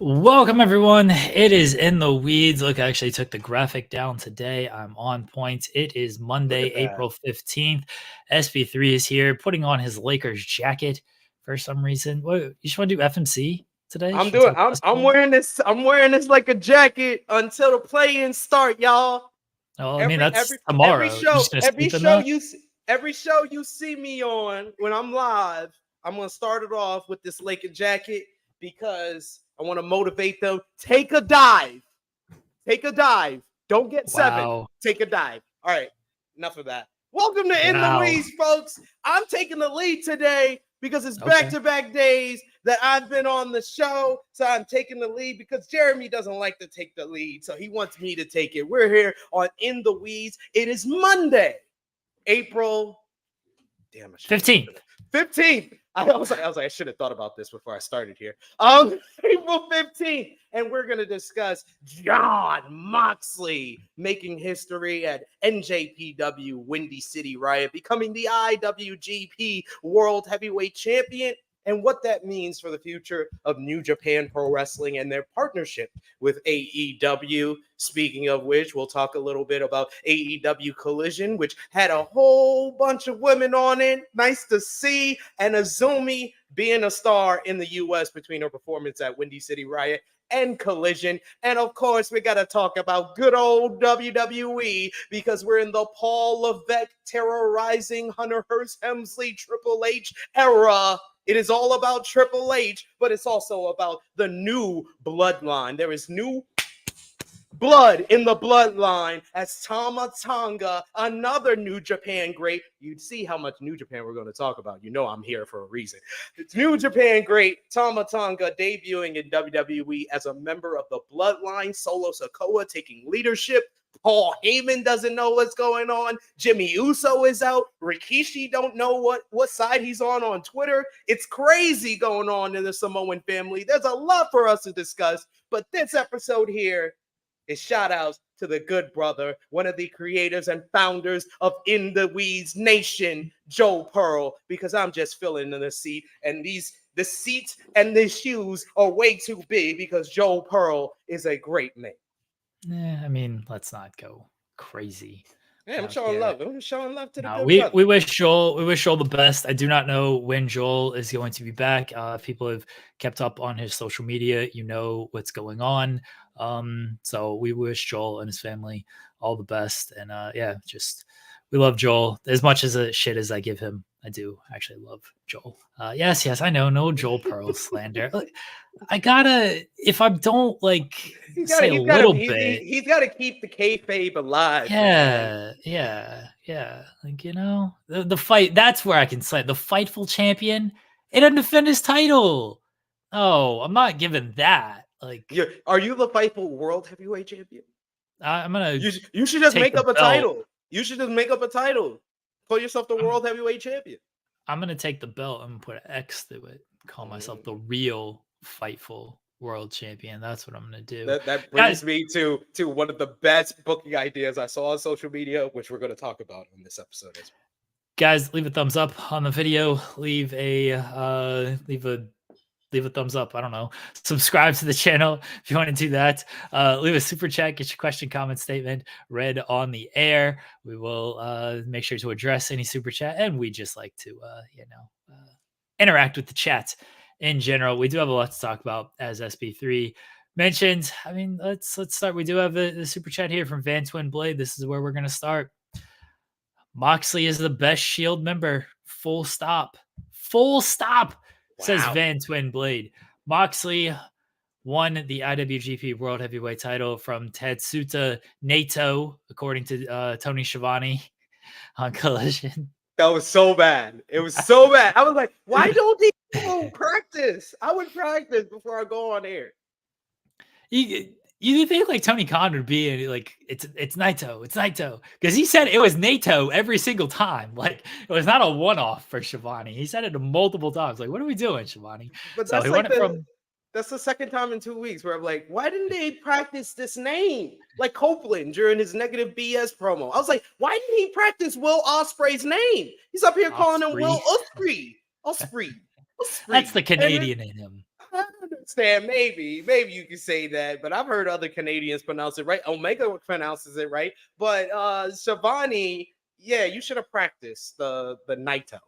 Welcome, everyone. It is In the Weeds. Look, I actually took the graphic down today. I'm on point. It is Monday, April 15th. SP3 is here putting on his Lakers jacket for some reason. What, you just want to do FMC today? I'm wearing this like a jacket until the play-ins start, y'all. Oh, I mean, that's tomorrow. Every show you see me on when I'm live, I'm gonna start it off with this Laker jacket because I want to motivate them. Take a dive. Don't get seven. Take a dive. All right, enough of that. Welcome to In the Weeds, folks. I'm taking the lead today because it's back-to-back days that I've been on the show. So I'm taking the lead because Jeremy doesn't like to take the lead. So he wants me to take it. We're here on In the Weeds. It is Monday, April 15th. I was like, I should have thought about this before I started here. April 15th, and we're gonna discuss Jon Moxley making history at NJPW Windy City Riot, becoming the IWGP World Heavyweight Champion, and what that means for the future of New Japan Pro Wrestling and their partnership with AEW. Speaking of which, we'll talk a little bit about AEW Collision, which had a whole bunch of women on it. Nice to see. And Azumi being a star in the U.S. between her performance at Windy City Riot and Collision. And of course, we got to talk about good old WWE because we're in the Paul Levesque terrorizing Hunter Hearst Helmsley Triple H era. It is all about Triple H, but it's also about the new bloodline. There is new blood in the bloodline as Tama Tonga, another New Japan great. You'd see how much New Japan we're going to talk about. You know I'm here for a reason. It's New Japan great Tama Tonga debuting in WWE as a member of the bloodline. Solo Sikoa taking leadership. Paul Heyman doesn't know what's going on. Jimmy Uso is out. Rikishi don't know what side he's on Twitter. It's crazy going on in the Samoan family. There's a lot for us to discuss, but this episode here is shout outs to the good brother, one of the creators and founders of In the Weeds Nation, Joe Pearl, because I'm just filling in the seat, and the seat and the shoes are way too big because Joe Pearl is a great man. I mean, let's not go crazy. Yeah, I'm showing love to the good brother. We wish Joel the best. I do not know when Joel is going to be back. If people have kept up on his social media, you know what's going on. So we wish Joel and his family all the best. And we love Joel as much as a shit as I give him. I do actually love Joel. Yes, I know. No Joel Pearl slander. I gotta, if I don't say a little bit, he's got to keep the kayfabe alive. Yeah. Like, you know, the fight. That's where I can say the Fightful champion. It doesn't defend his title. Oh, I'm not giving that. Are you the Fightful World Heavyweight Champion? I'm gonna. You should just make up a title. You should just make up a title. Call yourself the World Heavyweight Champion. I'm gonna take the belt and put an X through it. Call myself the real Fightful World Champion. That's what I'm gonna do. That brings me to one of the best booking ideas I saw on social media, which we're going to talk about in this episode as well. Guys, leave a thumbs up on the video. Leave a thumbs up. I don't know. Subscribe to the channel if you want to do that. Leave a super chat. Get your question, comment, statement read on the air. We will make sure to address any super chat, and we just like to interact with the chat in general. We do have a lot to talk about, as SP3 mentioned. I mean, let's start. We do have the super chat here from Van Twin Blade. This is where we're going to start. Moxley is the best Shield member. Full stop. Wow. Says Van Twin Blade. Moxley won the IWGP World Heavyweight title from Tetsuta Naito, according to Tony Schiavone on Collision. That was so bad. It was so bad. I was like, why don't these people practice? I would practice before I go on air. You think Tony Khan would be like, it's Naito, because he said it was Naito every single time. Like, it was not a one-off for Schiavone. He said it multiple times. Like, what are we doing, Schiavone? But so that's the second time in 2 weeks where I'm like, why didn't they practice this name? Like Copeland during his negative BS promo. I was like, why didn't he practice Will Ospreay's name? He's up here calling him Will Ospreay. Ospreay. That's the Canadian in him. Stan, maybe you can say that, but I've heard other Canadians pronounce it right. Omega pronounces it right, but Shivani, yeah, you should have practiced the Naito.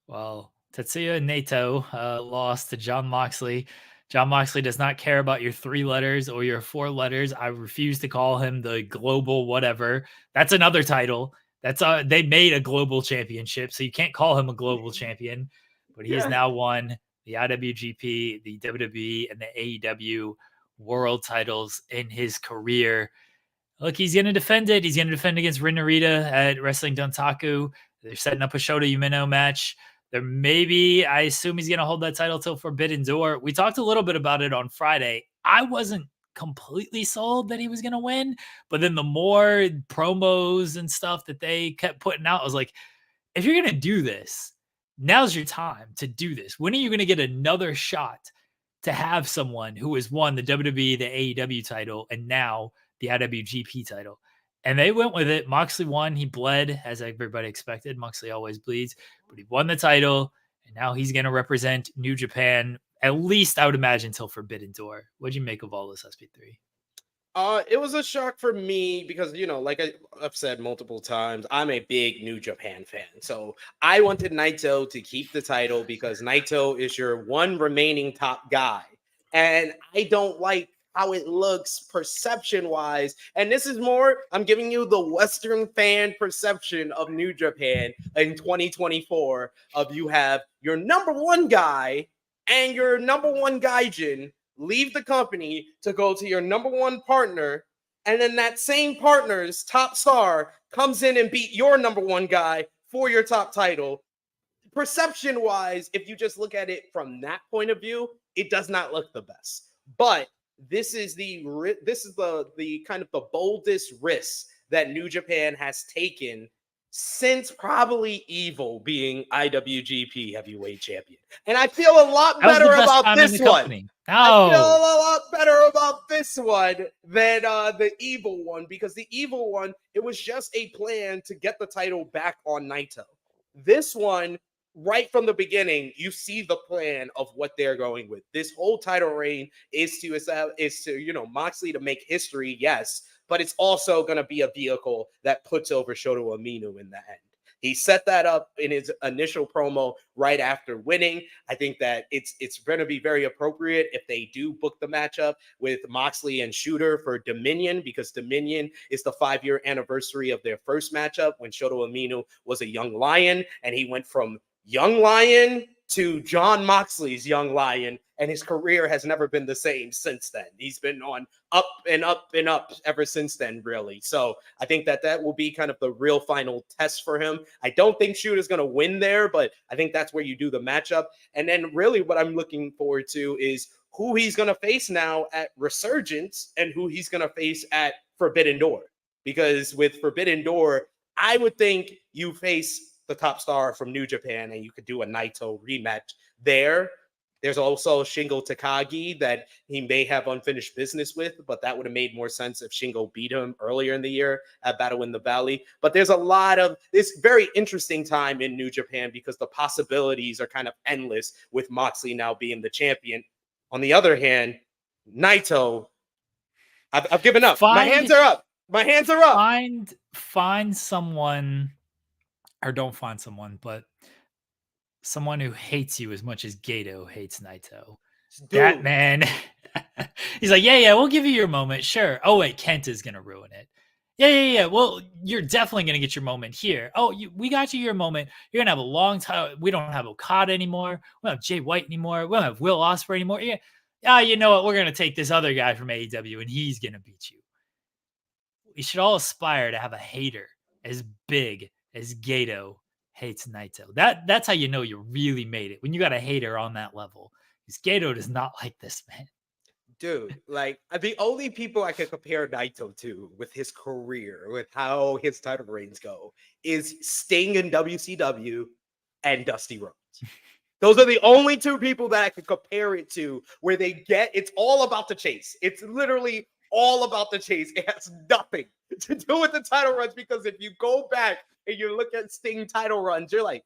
Well, Tetsuya Naito lost to Jon Moxley. Jon Moxley does not care about your 3 letters or your 4 letters. I refuse to call him the global whatever. That's another title. That's they made a global championship, so you can't call him a global champion. But he has now won the IWGP, the WWE, and the AEW world titles in his career. Look, he's going to defend it. He's going to defend against Rin Narita at Wrestling Dontaku. They're setting up a Shota Umino match. There maybe, I assume he's going to hold that title till Forbidden Door. We talked a little bit about it on Friday. I wasn't completely sold that he was going to win, but then the more promos and stuff that they kept putting out, I was like, if you're going to do this, now's your time to do this. When are you going to get another shot to have someone who has won the WWE, the AEW title, and now the IWGP title? And they went with it. Moxley won. He bled, as everybody expected. Moxley always bleeds, but he won the title, and now he's going to represent New Japan, at least I would imagine, till Forbidden Door. What'd you make of all this, SP3? It was a shock for me because, like I've said multiple times, I'm a big New Japan fan. So I wanted Naito to keep the title because Naito is your one remaining top guy. And I don't like how it looks perception-wise. And this is more, I'm giving you the Western fan perception of New Japan in 2024 of you have your number one guy and your number one gaijin leave the company to go to your number one partner, and then that same partner's top star comes in and beat your number one guy for your top title. Perception-wise, if you just look at it from that point of view, it does not look the best. But this is the kind of the boldest risk that New Japan has taken since probably Evil being IWGP heavyweight champion. And I feel a lot better about this one. I feel a lot better about this one than the Evil one, because the Evil one, it was just a plan to get the title back on Naito. This one, right from the beginning, you see the plan of what they're going with. This whole title reign is to Moxley to make history, yes, but it's also going to be a vehicle that puts over Shota Umino in the end. He set that up in his initial promo right after winning. I think that it's going to be very appropriate if they do book the matchup with Moxley and Shooter for Dominion, because Dominion is the 5-year anniversary of their first matchup when Shota Umino was a young lion, and he went from young lion to Jon Moxley's young lion, and his career has never been the same since then. He's been on up and up and up ever since then, really. So I think that will be kind of the real final test for him. I don't think Shooter's going to win there, but I think that's where you do the matchup. And then really what I'm looking forward to is who he's going to face now at Resurgence and who he's going to face at Forbidden Door. Because with Forbidden Door, I would think you face the top star from New Japan and you could do a Naito rematch there. There's also Shingo Takagi that he may have unfinished business with, but that would have made more sense if Shingo beat him earlier in the year at Battle in the Valley. But there's a lot of this very interesting time in New Japan because the possibilities are kind of endless with Moxley now being the champion. On the other hand, Naito, I've given up. My hands are up. My hands are up. Find someone, or don't find someone, but someone who hates you as much as Gato hates Naito. Dude. That man, he's like, yeah, we'll give you your moment. Sure. Oh, wait, Kent is going to ruin it. Yeah. Well, you're definitely going to get your moment here. Oh, we got you your moment. You're going to have a long time. We don't have Okada anymore. We don't have Jay White anymore. We don't have Will Ospreay anymore. Yeah. You know what? We're going to take this other guy from AEW and he's going to beat you. We should all aspire to have a hater as big as Gato hates Naito. That's how you know you really made it, when you got a hater on that level. Because Gato does not like this man. Dude, like the only people I can compare Naito to with his career, with how his title reigns go, is Sting in WCW and Dusty Rhodes. Those are the only two people that I can compare it to where it's all about the chase. It's literally all about the chase. It has nothing to do with the title runs, because if you go back and you look at Sting title runs, you're like,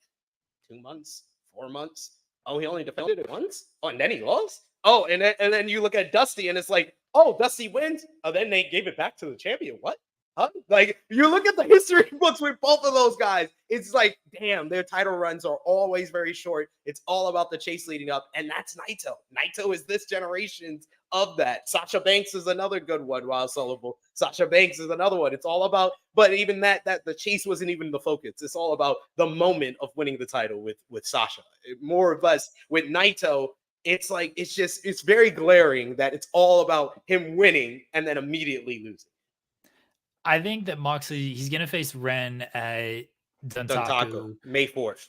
2 months, 4 months. Oh, he only defended it once? Oh, and then he lost? Oh, and then you look at Dusty, and it's like, oh, Dusty wins. Oh, then they gave it back to the champion. What? Huh? Like, you look at the history books with both of those guys, it's like, damn, their title runs are always very short. It's all about the chase leading up, and that's Naito. Naito is this generation's of that. Sasha Banks is another good one, while Sullivan. Sasha Banks is another one. It's all about, but even that the chase wasn't even the focus. It's all about the moment of winning the title with Sasha. More or less with Naito, it's like, it's very glaring that it's all about him winning and then immediately losing. I think that Moxley, he's going to face Ren at Dontaku. May 4th.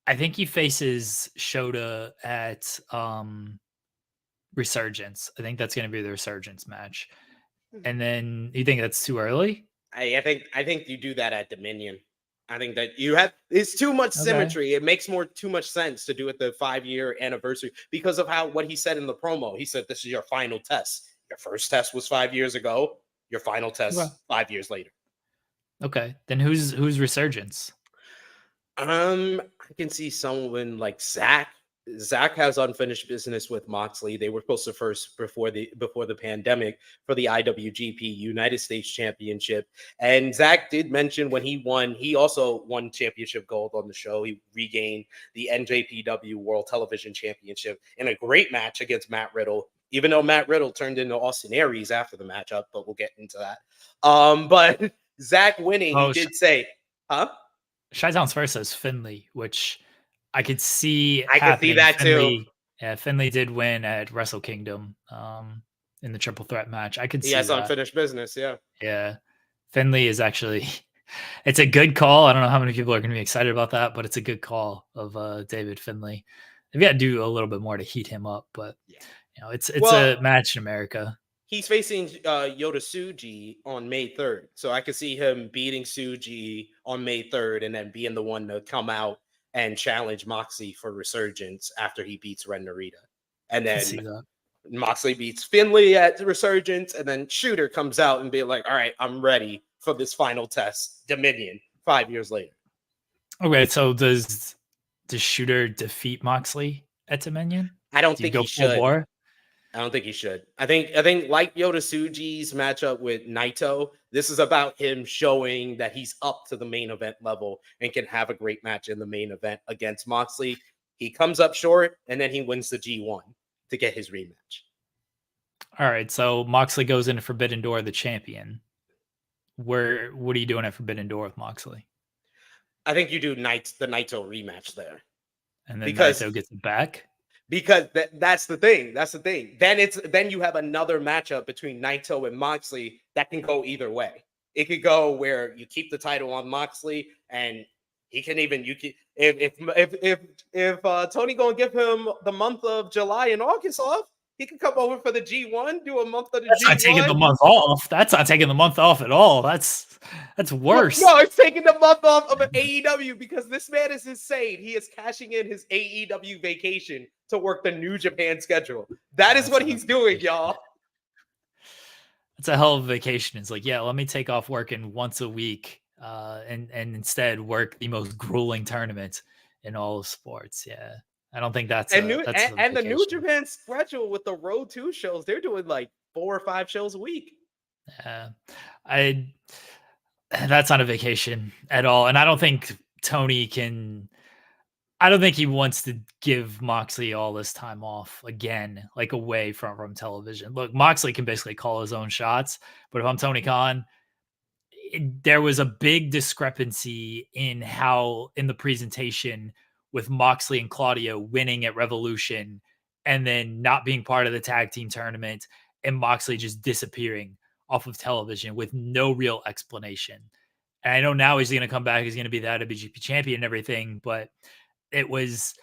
I think he faces Shota at Resurgence. I think that's going to be the Resurgence match. And then you think that's too early? I think you do that at Dominion. I think that it's too much symmetry. It makes too much sense to do it the 5-year anniversary because of what he said in the promo. He said, this is your final test. Your first test was 5 years ago. Your final test 5 years later. Okay. Then who's Resurgence? I can see someone like Zach. Zach has unfinished business with Moxley. They were supposed to first before the pandemic for the IWGP United States Championship. And Zach did mention when he won, he also won championship gold on the show. He regained the NJPW World Television Championship in a great match against Matt Riddle, even though Matt Riddle turned into Austin Aries after the matchup, but we'll get into that. But Zach winning, he did say, huh? Shaitan's first says Finley, which I could see. I could see that Finley, too. Yeah, Finley did win at Wrestle Kingdom in the triple threat match. I could see he has that. Unfinished business. Yeah. Yeah. Finley is actually, it's a good call. I don't know how many people are going to be excited about that, but it's a good call of David Finley. They've got to do a little bit more to heat him up, but it's a match in America. He's facing Yota Tsuji on May 3rd. So I could see him beating Tsuji on May 3rd and then being the one to come out and challenge Moxley for Resurgence after he beats Ren Narita. And then Moxley beats Finley at Resurgence, and then Shooter comes out and be like, all right, I'm ready for this final test, Dominion, 5 years later. Okay, so does Shooter defeat Moxley at Dominion? I don't think he should. I don't think he should. I think like Yota Tsuji's matchup with Naito, this is about him showing that he's up to the main event level and can have a great match in the main event against Moxley. He comes up short, and then he wins the G1 to get his rematch. All right, so Moxley goes into Forbidden Door, the champion. What are you doing at Forbidden Door with Moxley? I think you do the Naito rematch there. And then Naito gets it back? Because that's the thing. That's the thing. Then you have another matchup between Naito and Moxley that can go either way. It could go where you keep the title on Moxley, and he can even if Tony gonna give him the month of July and August off, he can come over for the G1, do a month of the G1. Not taking the month off. That's not taking the month off at all. That's worse. No, it's taking the month off of an AEW because this man is insane. He is cashing in his AEW vacation to work the New Japan schedule. That's what he's doing, y'all. It's a hell of a vacation. It's like, yeah, let me take off working once a week and instead work the most grueling tournament in all of sports. Yeah. I don't think that's and the New Japan schedule with the Road 2 shows, they're doing like 4 or 5 shows a week. Yeah. That's not a vacation at all. And I don't think Tony I don't think he wants to give Moxley all this time off again, like away from television. Look, Moxley can basically call his own shots, but if I'm Tony Khan, there was a big discrepancy in the presentation with Moxley and Claudio winning at Revolution and then not being part of the tag team tournament and Moxley just disappearing off of television with no real explanation. And I know now he's going to come back. He's going to be the IWGP champion and everything, but it was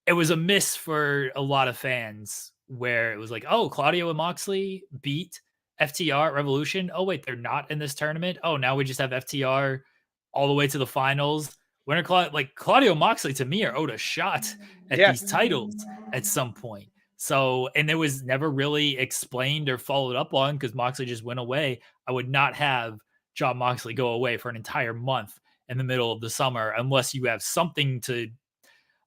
a miss for a lot of fans where it was like, oh, Claudio and Moxley beat FTR at Revolution. Oh, wait, they're not in this tournament. Oh, now we just have FTR all the way to the finals. Claudio Moxley to me are owed a shot at these titles at some point. So, and it was never really explained or followed up on because Moxley just went away. I would not have Jon Moxley go away for an entire month in the middle of the summer unless you have something to,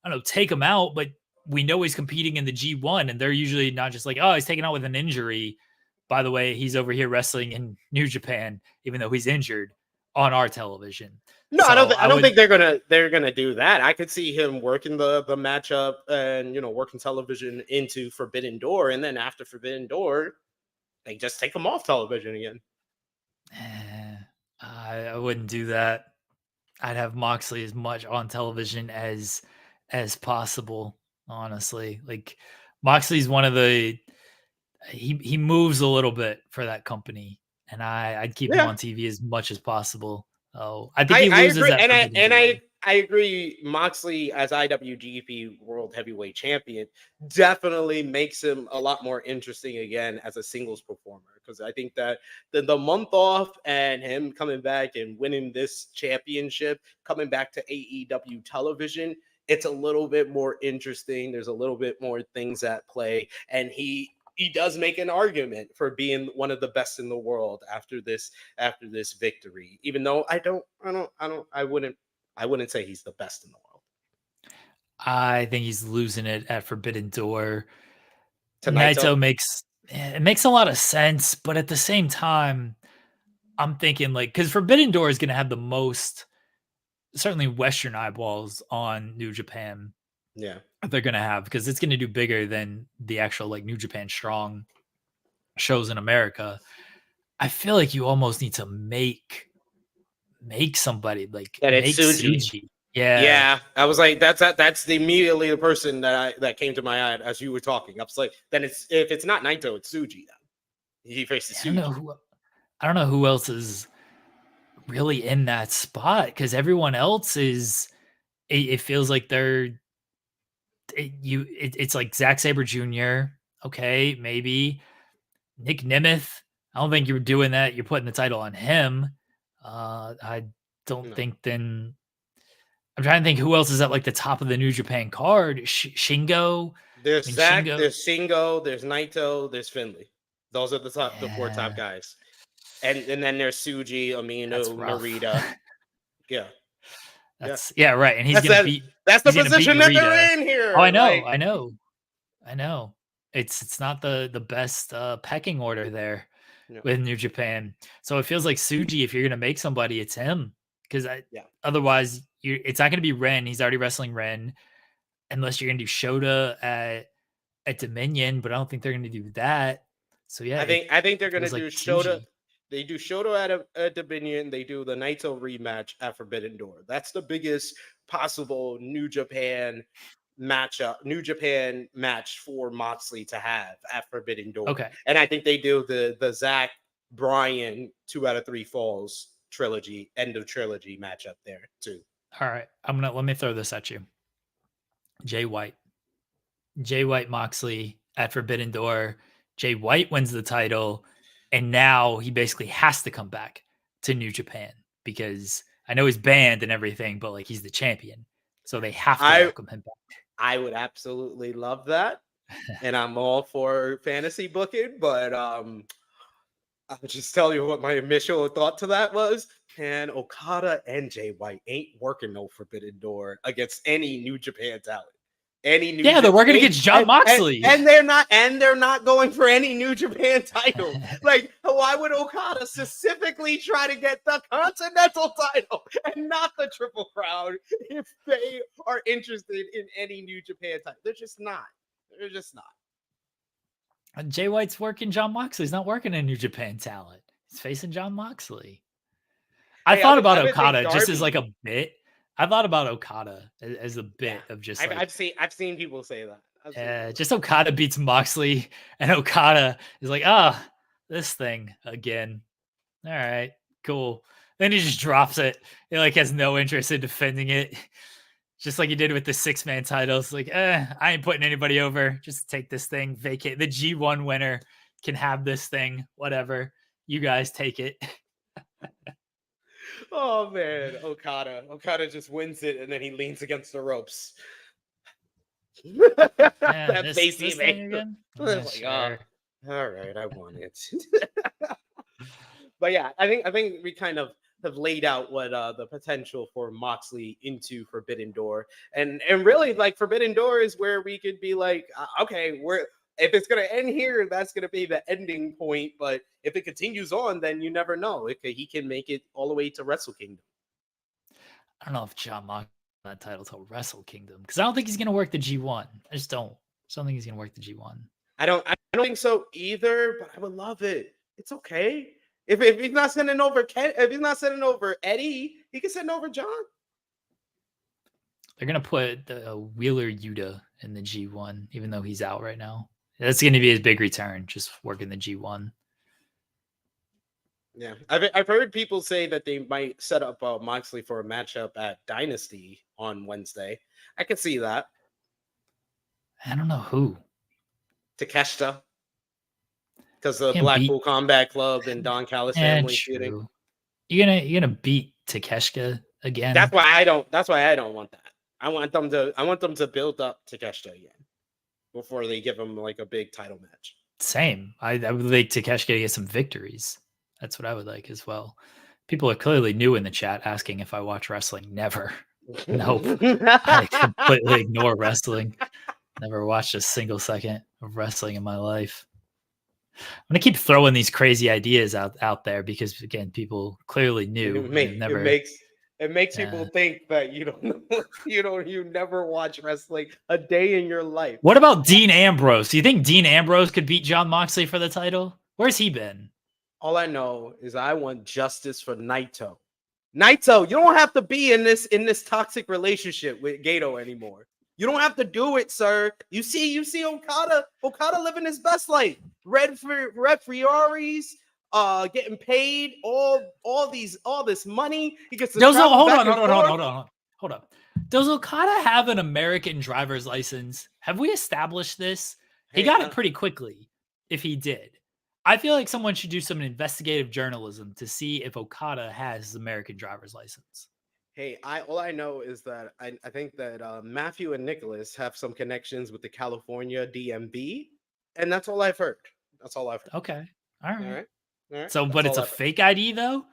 I don't know, take him out. But we know he's competing in the G1, and they're usually not just like, oh, he's taken out with an injury. By the way, he's over here wrestling in New Japan, even though he's injured on our television. No, So I don't think they're gonna do that. I could see him working the matchup and working television into Forbidden Door, and then after Forbidden Door, they just take him off television again. I wouldn't do that. I'd have Moxley as much on television as possible. Honestly, like Moxley's one of the he moves a little bit for that company, and I'd keep him on TV as much as possible. Oh, I think he loses agree. that. I agree. Moxley as IWGP World Heavyweight Champion definitely makes him a lot more interesting again as a singles performer, because I think that the month off and him coming back and winning this championship, coming back to AEW television, it's a little bit more interesting. There's a little bit more things at play, and he does make an argument for being one of the best in the world after this victory. Even though I wouldn't say he's the best in the world. I think he's losing it at Forbidden Door. Naito makes a lot of sense, but at the same time, I'm thinking like, because Forbidden Door is going to have the most, certainly Western eyeballs on New Japan. Yeah, they're going to have, because it's going to do bigger than the actual like New Japan Strong shows in America. I feel like you almost need to make somebody like that make Tsuji. Yeah. I was like, that's immediately the person that came to my eye as you were talking. I was like, then if it's not Naito, it's Tsuji. Then he faces Tsuji. I don't know who else is really in that spot, because everyone else is. It feels like it's like Zack Sabre Jr. Okay, maybe Nick Nemeth. I don't think you're doing that. You're putting the title on him. I don't think then. I'm trying to think who else is at like the top of the New Japan card. Shingo. There's Zack. There's Shingo. There's Naito. There's Finlay. Those are the four top guys. And then there's Tsuji, Amino, Narita. Yeah. Right. And he's gonna beat. That's the position that they're in here. Oh, I know. It's not the best pecking order there with New Japan. So it feels like Tsuji, if you're gonna make somebody, it's him. Because otherwise, it's not gonna be Ren. He's already wrestling Ren, unless you're gonna do Shota at Dominion. But I don't think they're gonna do that. So yeah, I think they're gonna do Shota. They do Shota at Dominion. They do the Naito rematch at Forbidden Door. That's the biggest possible New Japan match for Moxley to have at Forbidden Door. Okay. And I think they do the Zack Bryan 2 out of 3 falls trilogy, end of trilogy matchup there too. All right. Let me throw this at you. Jay White Moxley at Forbidden Door. Jay White wins the title. And now he basically has to come back to New Japan, because I know he's banned and everything, but like he's the champion. So they have to welcome him back. I would absolutely love that. And I'm all for fantasy booking, but I'll just tell you what my initial thought to that was. And Okada and Jay White ain't working no Forbidden Door against any New Japan talent. They're working against Jon Moxley, and they're not going for any New Japan title. Like, why would Okada specifically try to get the Continental title and not the Triple Crown if they are interested in any New Japan title? They're just not. Jay White's working Jon Moxley. He's not working a New Japan talent. He's facing Jon Moxley. I thought about Okada just as like a bit. I thought about Okada as a bit of just. I've seen people say that. Just Okada beats Moxley, and Okada is like, this thing again. All right, cool. Then he just drops it. He like has no interest in defending it, just like he did with the 6-man titles. Like, I ain't putting anybody over. Just take this thing, vacate. The G1 winner can have this thing. Whatever, you guys take it. Oh man, Okada just wins it, and then he leans against the ropes. That face he made. All right, I won it. But yeah, I think we kind of have laid out what the potential for Moxley into Forbidden Door, and really like Forbidden Door is where we could be like, okay, if it's gonna end here, that's gonna be the ending point. But if it continues on, then you never know. He can make it all the way to Wrestle Kingdom. I don't know if Jon Moxley that title to Wrestle Kingdom because I don't think he's gonna work the G1. I just don't think he's gonna work the G1. I don't think so either, but I would love it. It's okay. If he's not sending over if he's not sending over Eddie, he can send over John. They're gonna put Wheeler Yuta in the G1, even though he's out right now. That's gonna be his big return, just working the G1. Yeah, I've heard people say that they might set up Moxley for a matchup at Dynasty on Wednesday. I could see that. I don't know who. Takeshita, because the Blackpool Combat Club and Don Callis family shooting. You're gonna beat Takeshita again. That's why I don't want that. I want them to build up Takeshita again before they give him like a big title match. Same. I would like Takeshita to get some victories. That's what I would like as well. People are clearly new in the chat asking if I watch wrestling. Never. Nope. I completely ignore wrestling. Never watched a single second of wrestling in my life. I'm gonna keep throwing these crazy ideas out there because again, people clearly knew. It makes people think that you never watch wrestling a day in your life. What about Dean Ambrose? Do you think Dean Ambrose could beat Jon Moxley for the title? Where's he been? All I know is I want justice for Naito. Naito, you don't have to be in this toxic relationship with Gato anymore. You don't have to do it, sir. You see Okada living his best life. Red Ferraris, getting paid all this money. He gets to hold on. Does Okada have an American driver's license? Have we established this? He got it pretty quickly. If he did, I feel like someone should do some investigative journalism to see if Okada has his American driver's license. Hey, all I know is that I think that Matthew and Nicholas have some connections with the California DMV, and that's all I've heard. Okay, all right. So, but it's a fake ID though.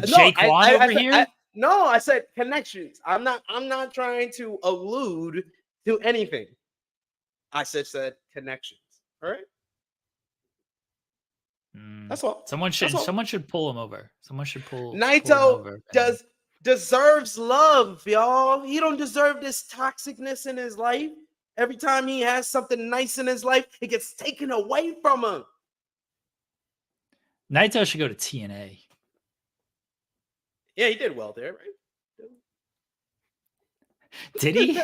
Jake Wan over here. No, I said connections. I'm not trying to allude to anything. I said connections. All right. That's all. Someone should pull him over. Naito deserves love, y'all. He don't deserve this toxicness in his life. Every time he has something nice in his life, it gets taken away from him. Naito should go to TNA. Yeah, he did well there, right? Did he?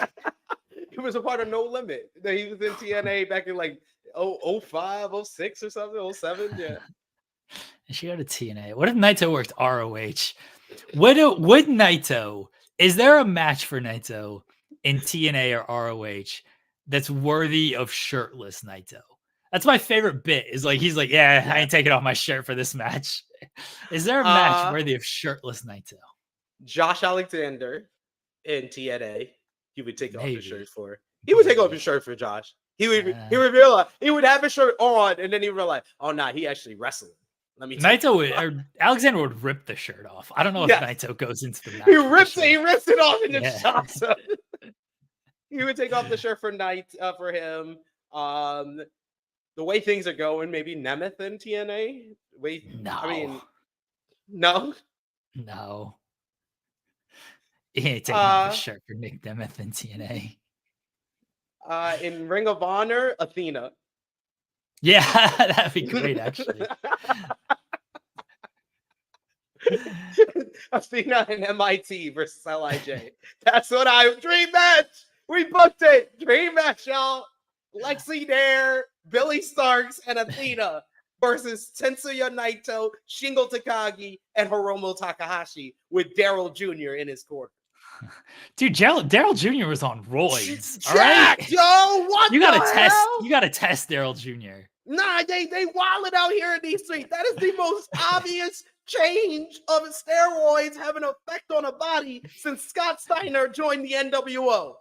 He was a part of No Limit. He was in TNA back in like 05, 06 or something, 07. Yeah. He should go to TNA. What if Naito worked ROH? Would Naito? Is there a match for Naito in TNA or ROH that's worthy of shirtless Naito? That's my favorite bit. Is like he's like, yeah, I ain't taking off my shirt for this match. Is there a match worthy of shirtless Naito? Josh Alexander in TNA, he would take off his shirt for. He would take off his shirt for Josh. He would realize he would have his shirt on, and then he would realize, oh nah, he actually wrestling. Alexander would rip the shirt off. I don't know if Naito goes into the match. He rips it off and just chops him. He would take off the shirt for for him. The way things are going, maybe Nemeth in TNA. No. He ain't taking off his shirt for Nick Nemeth in TNA. In Ring of Honor, Athena. Yeah, that'd be great, actually. Athena and MIT versus LIJ. That's what dream match. We booked it. Dream match, y'all. Lexi Dare, Billy Starks, and Athena versus Tetsuya Naito, Shingo Takagi, and Hiromu Takahashi with Daryl Jr. in his corner. Dude, Daryl Jr. was on roids. Jack, right? Yo, what you gotta test? Hell? You gotta test Daryl Jr. Nah, they wilded out here in these streets. That is the most obvious change of steroids having an effect on a body since Scott Steiner joined the NWO.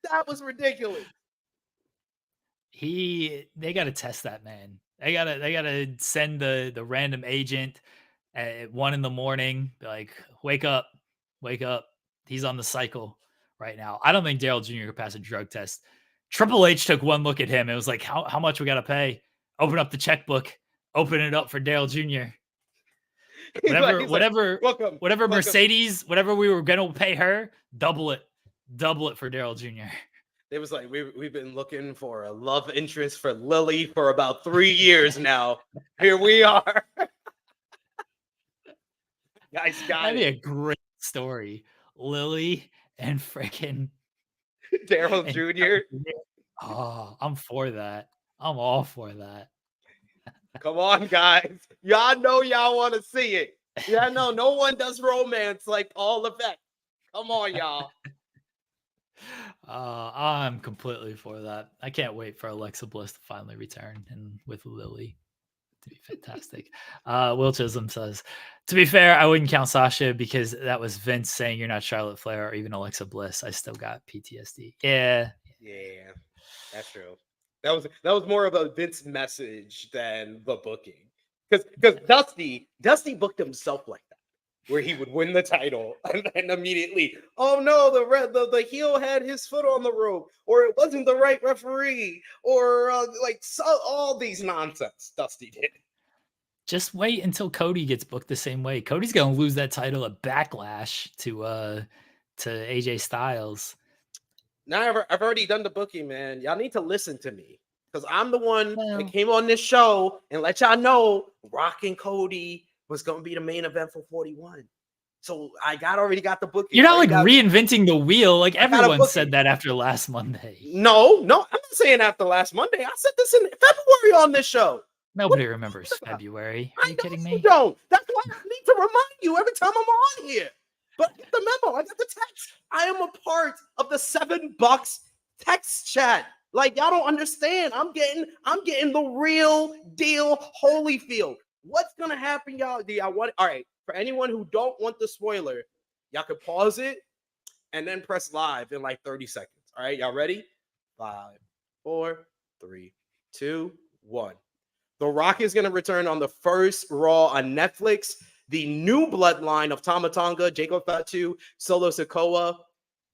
That was ridiculous. They gotta test that man. They gotta send the random agent at 1 a.m, be like, wake up, wake up. He's on the cycle right now. I don't think Daryl Jr. could pass a drug test. Triple H took one look at him. It was like, how much we got to pay? Open up the checkbook, open it up for Daryl Jr. Welcome, Whatever Mercedes, whatever we were going to pay her, double it for Daryl Jr. It was like, we've been looking for a love interest for Lily for about 3 years now. Here we are. Guys, That'd be a great story. Lily and freaking Daryl Jr. Oh, I'm for that. I'm all for that. Come on, guys. Y'all know y'all want to see it. Yeah, no one does romance like Paul Levesque. Come on, y'all. I'm completely for that. I can't wait for Alexa Bliss to finally return and with Lily. To be fantastic. Will Chisholm says, to be fair, I wouldn't count Sasha because that was Vince saying you're not Charlotte Flair or even Alexa Bliss. I still got PTSD. Yeah, that's true. That was more of a Vince message than the booking, because Dusty booked himself like that, where he would win the title and then immediately, oh no, the heel had his foot on the rope, or it wasn't the right referee, or all these nonsense Dusty did. Just wait until Cody gets booked the same way. Cody's gonna lose that title at Backlash to AJ Styles. Now I've already done the booking, man. Y'all need to listen to me, because I'm the one that came on this show and let y'all know Rock and Cody was going to be the main event for 41. So I already got the booking. You're not reinventing the wheel. Like everyone said that after last Monday. No, I'm not saying after last Monday. I said this in February on this show. Nobody remembers February. Are you kidding me? You don't. That's why I need to remind you every time I'm on here. But get the memo. I got the text. I am a part of the $7 text chat. Like, y'all don't understand. I'm getting the real deal Holyfield. What's gonna happen, y'all? All right, for anyone who don't want the spoiler, y'all could pause it and then press live in like 30 seconds. All right, y'all ready? 5, 4, 3, 2, 1. The Rock is gonna return on the first Raw on Netflix. The new bloodline of Tama Tonga, Jacob Fatu, Solo Sikoa,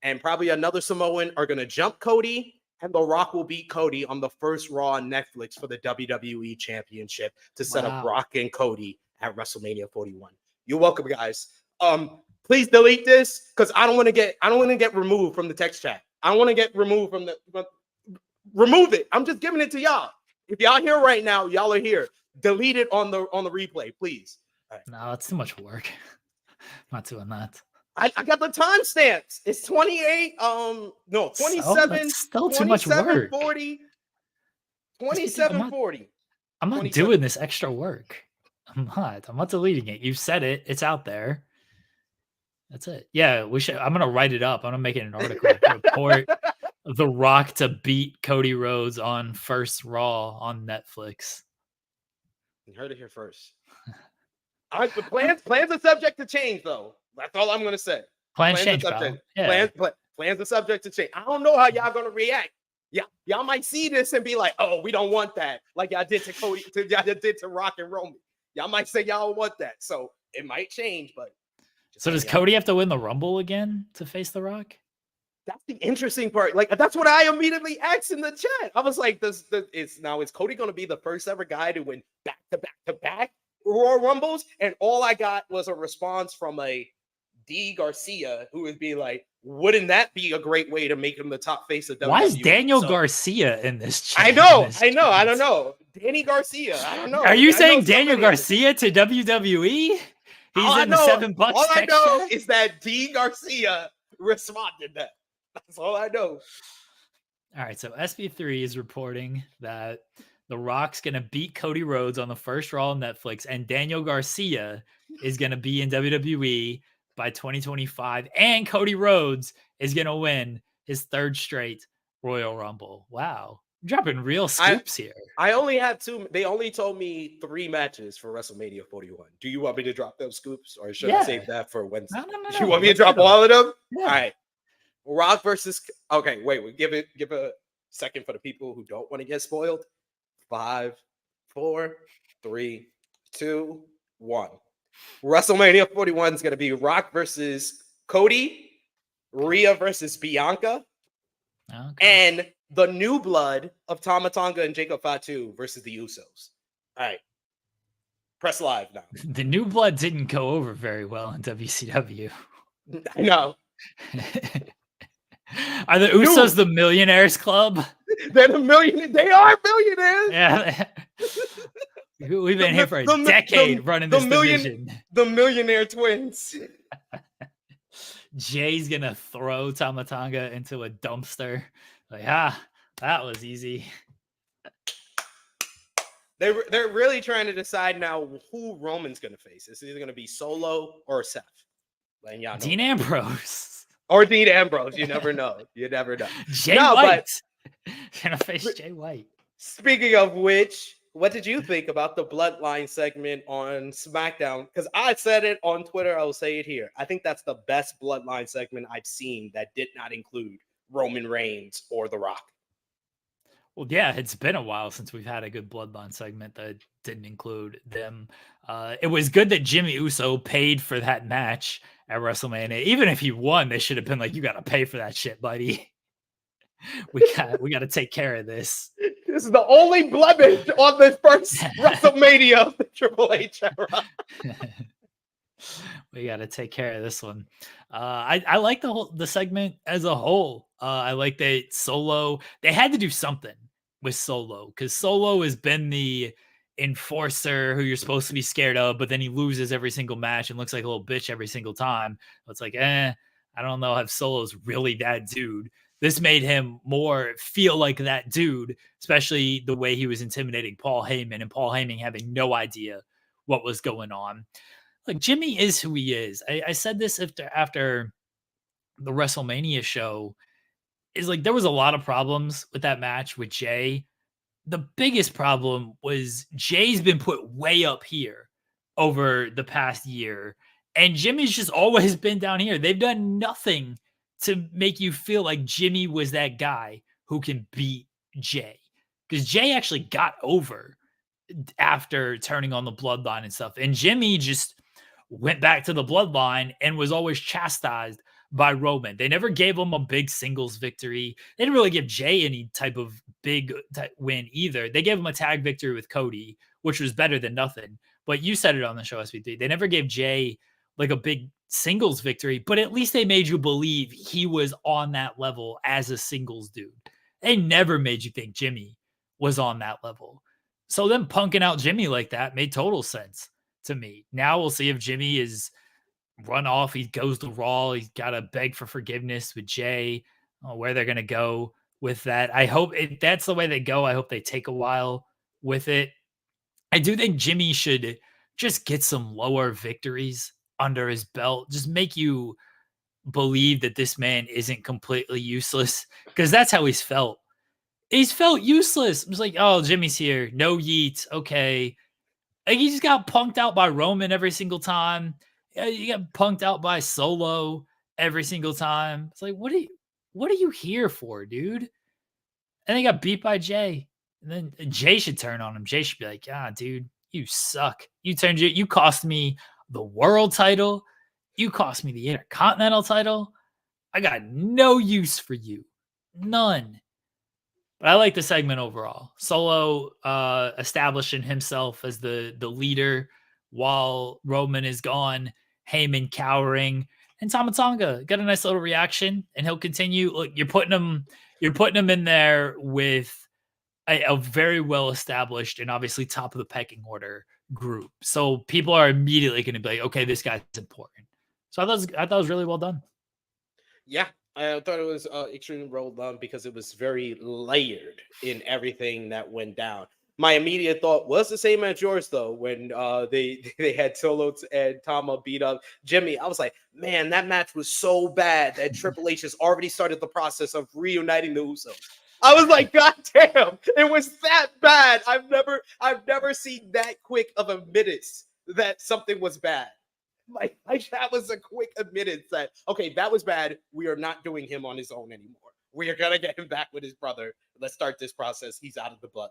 and probably another Samoan are going to jump Cody, and The Rock will beat Cody on the first Raw on Netflix for the WWE Championship to set up Rock and Cody at WrestleMania 41. You're welcome, guys. Please delete this, because I don't want to get removed from the text chat. I don't want to get removed from remove it. I'm just giving it to y'all. If y'all here right now, y'all are here. Delete it on the replay, please. Right. No, it's too much work. I'm not doing that. I got the timestamps. It's 28. 27. That's still too much work. 40. 27:40. I'm not doing this extra work. I'm not deleting it. You said it. It's out there. That's it. Yeah, I'm gonna write it up. I'm gonna make it an article. Report The Rock to beat Cody Rhodes on first Raw on Netflix. You heard it here first. The plans are subject to change, though. That's all I'm going to say. Plans change, pal. Yeah. Plans are subject to change. I don't know how y'all going to react. Yeah, y'all might see this and be like, "Oh, we don't want that," like y'all did to Cody, y'all did to Rock and Roman. Y'all might say y'all don't want that, so it might change. But so does Cody have to win the Rumble again to face The Rock? That's the interesting part. Like, that's what I immediately asked in the chat. I was like, "Is Cody going to be the first ever guy to win back-to-back Royal Rumbles?" And all I got was a response from a D Garcia, who would be like, "Wouldn't that be a great way to make him the top face of WWE?" Why is Daniel Garcia in this chat? I know. I don't know. Danny Garcia. I don't know. Are you saying Daniel Garcia to WWE? He's in the $7 All I text know chat? is that D Garcia responded that. That's all I know. All right, so SP3 is reporting that The Rock's going to beat Cody Rhodes on the first Raw on Netflix, and Daniel Garcia is going to be in WWE by 2025, and Cody Rhodes is going to win his third straight Royal Rumble. Wow. Dropping real scoops here. I only have 2. They only told me 3 matches for WrestleMania 41. Do you want me to drop those scoops, or should I save that for Wednesday? No. You want me to drop all of them? Yeah. All right. Rock versus. Okay, wait. Give a second for the people who don't want to get spoiled. 5, 4, 3, 2, 1. WrestleMania 41 is going to be Rock versus Cody, Rhea versus Bianca, and the new blood of Tama Tonga and Jacob Fatu versus the Usos. All right. Press live now. The new blood didn't go over very well in WCW. No. Are the Usos the Millionaires Club? They're the millionaires. They are millionaires. Yeah. We've been here for a decade running this division. The Millionaire Twins. Jay's gonna throw Tama Tonga into a dumpster. Like, that was easy. They're really trying to decide now who Roman's gonna face. It's either gonna be Solo or Seth. Dean Ambrose. Or Dean Ambrose. You never know. You never know. Jay White. Gonna face Jay White. Speaking of which, what did you think about the Bloodline segment on SmackDown? Because I said it on Twitter. I will say it here. I think that's the best Bloodline segment I've seen that did not include Roman Reigns or The Rock. Well, yeah, it's been a while since we've had a good Bloodline segment that didn't include them. It was good that Jimmy Uso paid for that match at WrestleMania. Even if he won, they should have been like, "You got to pay for that shit, buddy. We got to take care of this." This is the only blemish on this first WrestleMania of the Triple H era. We got to take care of this one. I like the segment as a whole. I like that Solo. They had to do something with Solo because Solo has been the enforcer who you're supposed to be scared of, but then he loses every single match and looks like a little bitch every single time. It's like, I don't know if Solo's really that dude. This made him more feel like that dude, especially the way he was intimidating Paul Heyman and Paul Heyman having no idea what was going on. Like, Jimmy is who he is. I said this after the WrestleMania show, is like there was a lot of problems with that match with Jay. The biggest problem was Jay's been put way up here over the past year, and Jimmy's just always been down here. They've done nothing to make you feel like Jimmy was that guy who can beat Jay, because Jay actually got over after turning on the Bloodline and stuff, and Jimmy just went back to the Bloodline and was always chastised by Roman. They never gave him a big singles victory. They didn't really give Jay any type of big win either. They gave him a tag victory with Cody, which was better than nothing. But you said it on the show, SVT. They never gave Jay like a big singles victory, but at least they made you believe he was on that level as a singles dude. They never made you think Jimmy was on that level. So them punking out Jimmy like that made total sense to me. Now we'll see if Jimmy is run off. He goes to Raw. He's got to beg for forgiveness with Jay, where they're going to go with that. I hope if that's the way they go. I hope they take a while with it. I do think Jimmy should just get some lower victories under his belt. Just make you believe that this man isn't completely useless, because that's how he's felt. He's felt useless. It was like, oh, Jimmy's here. No yeet. Okay. Like, he just got punked out by Roman every single time. You got punked out by Solo every single time. It's like, what are you here for, dude? And they got beat by Jay. And then Jay should turn on him. Jay should be like, dude, you suck. You cost me the world title. You cost me the Intercontinental title. I got no use for you. None. But I like the segment overall. Solo establishing himself as the leader while Roman is gone. Heyman cowering, and Tama Tonga got a nice little reaction, and he'll continue. Look, you're putting him in there with a very well established and obviously top of the pecking order group. So people are immediately going to be like, okay, this guy's important. So I thought it was really well done. Yeah, I thought it was extremely well done because it was very layered in everything that went down. My immediate thought was the same as yours, though, when they had Solo and Tama beat up Jimmy. I was like, man, that match was so bad that Triple H has already started the process of reuniting the Usos. I was like, God damn, it was that bad. I've never seen that quick of a minute that something was bad. Like that was a quick admittance that, okay, that was bad. We are not doing him on his own anymore. We are going to get him back with his brother. Let's start this process. He's out of the bloodline.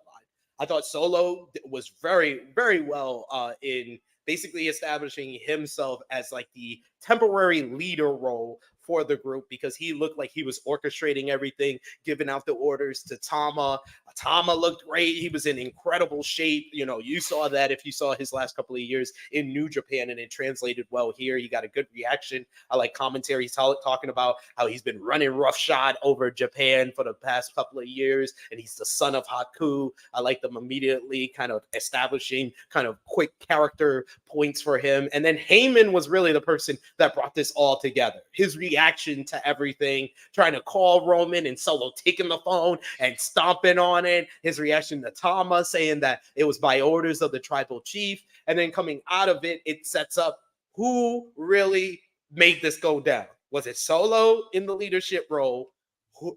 I thought Solo was very, very well in basically establishing himself as like the temporary leader role for the group because he looked like he was orchestrating everything, giving out the orders to Tama. Tama looked great. He was in incredible shape. You know, you saw that if you saw his last couple of years in New Japan, and it translated well here. He got a good reaction. I like commentary talking about how he's been running roughshod over Japan for the past couple of years, and he's the son of Haku. I like them immediately kind of establishing kind of quick character points for him. And then Heyman was really the person that brought this all together. His reaction to everything, trying to call Roman and Solo taking the phone and stomping on it. His reaction to Tama saying that it was by orders of the tribal chief. And then coming out of it, it sets up who really made this go down. Was it Solo in the leadership role?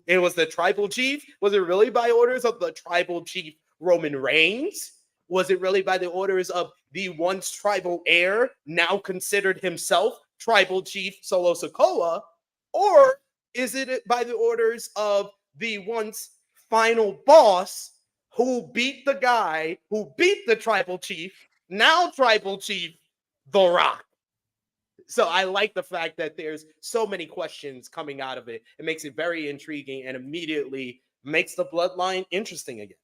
It was the tribal chief? Was it really by orders of the tribal chief Roman Reigns? Was it really by the orders of the once tribal heir, now considered himself tribal chief Solo Sikoa? Or is it by the orders of the once final boss who beat the guy who beat the tribal chief, now tribal chief, The Rock? So I like the fact that there's so many questions coming out of it. It makes it very intriguing and immediately makes the bloodline interesting again.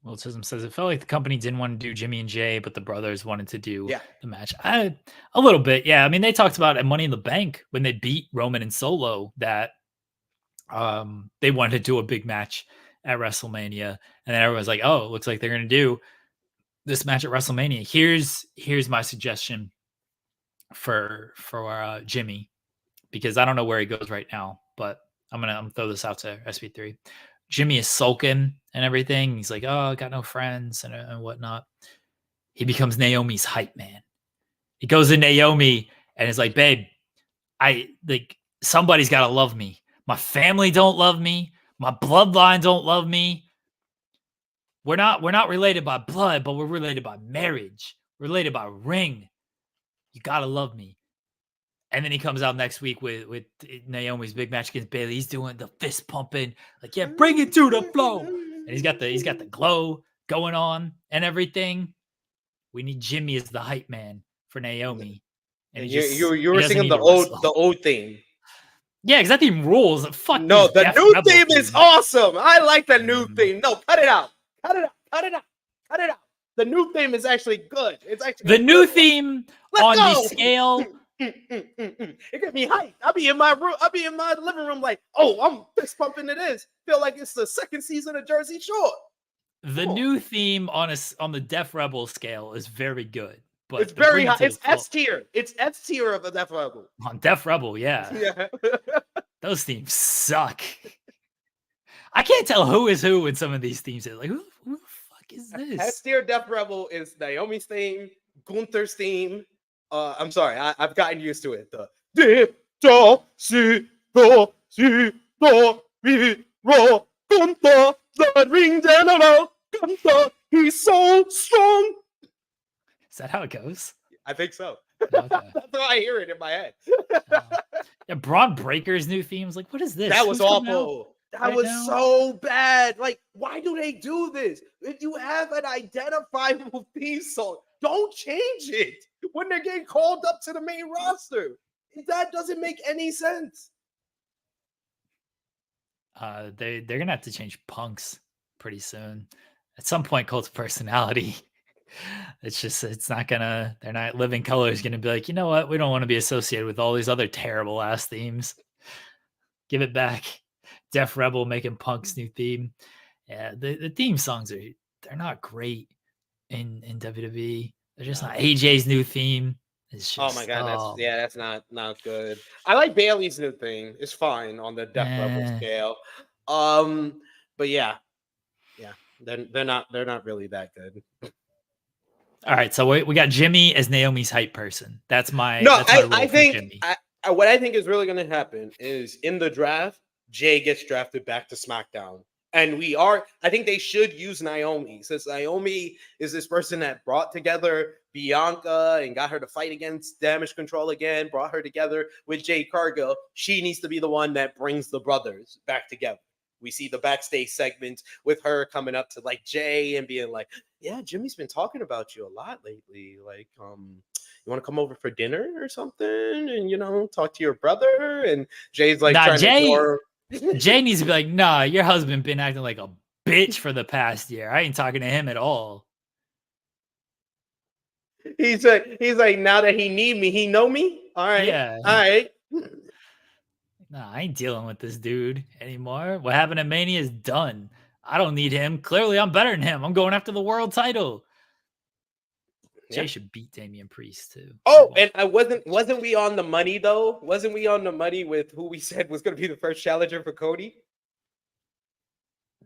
Well, Chisholm says it felt like the company didn't want to do Jimmy and Jay, but the brothers wanted to do Yeah. the match. A little bit, yeah. I mean, they talked about at Money in the Bank when they beat Roman and Solo that they wanted to do a big match at WrestleMania, and then everyone's like, "Oh, it looks like they're going to do this match at WrestleMania." Here's my suggestion for Jimmy, because I don't know where he goes right now, but I'm gonna throw this out to SP3. Jimmy is sulking and everything. He's like, "Oh, I got no friends and whatnot." He becomes Naomi's hype man. He goes to Naomi and is like, "Babe, I like somebody's got to love me. My family don't love me. My bloodline don't love me. We're not related by blood, but we're related by marriage. We're related by ring. You got to love me." And then he comes out next week with Naomi's big match against Bayley. He's doing the fist pumping, like, "Yeah, bring it to the flow." And he's got the glow going on and everything. We need Jimmy as the hype man for Naomi. And you were singing the old theme. Yeah, because that theme rules. Fuck no, the new theme is awesome. I like the new theme. No, cut it out. Cut it out. Cut it out. Cut it out. The new theme is actually good. It's actually the new theme on the scale. It get me hyped. I'll be in my room. I'll be in my living room like, "Oh, I'm fist pumping it is." Feel like it's the second season of Jersey Shore. The new theme on the Def Rebel scale is very good. But it's very high. It's S tier. It's S tier of the Def Rebel. On Def Rebel, yeah. Yeah. Those themes suck. I can't tell who is who in some of these themes. Like, who the fuck is this? S tier Def Rebel is Naomi's theme, Gunther's theme. I'm sorry, I've gotten used to it. The Gunther, the ring general, Gunther, he's so strong. Is that how it goes? I think so. Okay. That's how I hear it in my head. Yeah, Braun Breaker's new themes. Like, what is this? That was awful. That was so bad. Like, why do they do this? If you have an identifiable theme song, don't change it when they're getting called up to the main roster. That doesn't make any sense. They're gonna have to change Punk's pretty soon. At some point, Cult's personality. It's not gonna. They're not. Living Color is gonna be like, you know what? We don't want to be associated with all these other terrible ass themes. Give it back. Def Rebel making Punk's new theme. Yeah, the theme songs they're not great in WWE. They're just not. AJ's new theme. It's just, oh my god, that's not good. I like Bailey's new thing. It's fine on the Def Rebel scale. But yeah, they're not really that good. All right, so we got Jimmy as Naomi's hype person. That's my I think what I think is really going to happen is in the draft, Jay gets drafted back to SmackDown. And I think they should use Naomi, since Naomi is this person that brought together Bianca and got her to fight against Damage Control again, brought her together with Jade Cargill. She needs to be the one that brings the brothers back together. We see the backstage segment with her coming up to like Jay and being like, "Yeah, Jimmy's been talking about you a lot lately. Like, you want to come over for dinner or something, and talk to your brother?" And Jay's like Nah, trying to ignore. Jay needs to be like, nah, your husband been acting like a bitch for the past year. I ain't talking to him at all. He's like, now that he need me, he know me. All right, Yeah. all right. Nah, I ain't dealing with this dude anymore. What happened at Mania is done. I don't need him. Clearly, I'm better than him. I'm going after the world title. Jay Yeah. should beat Damian Priest too. Oh, and I wasn't we on the money though? Wasn't we on the money with who we said was going to be the first challenger for Cody?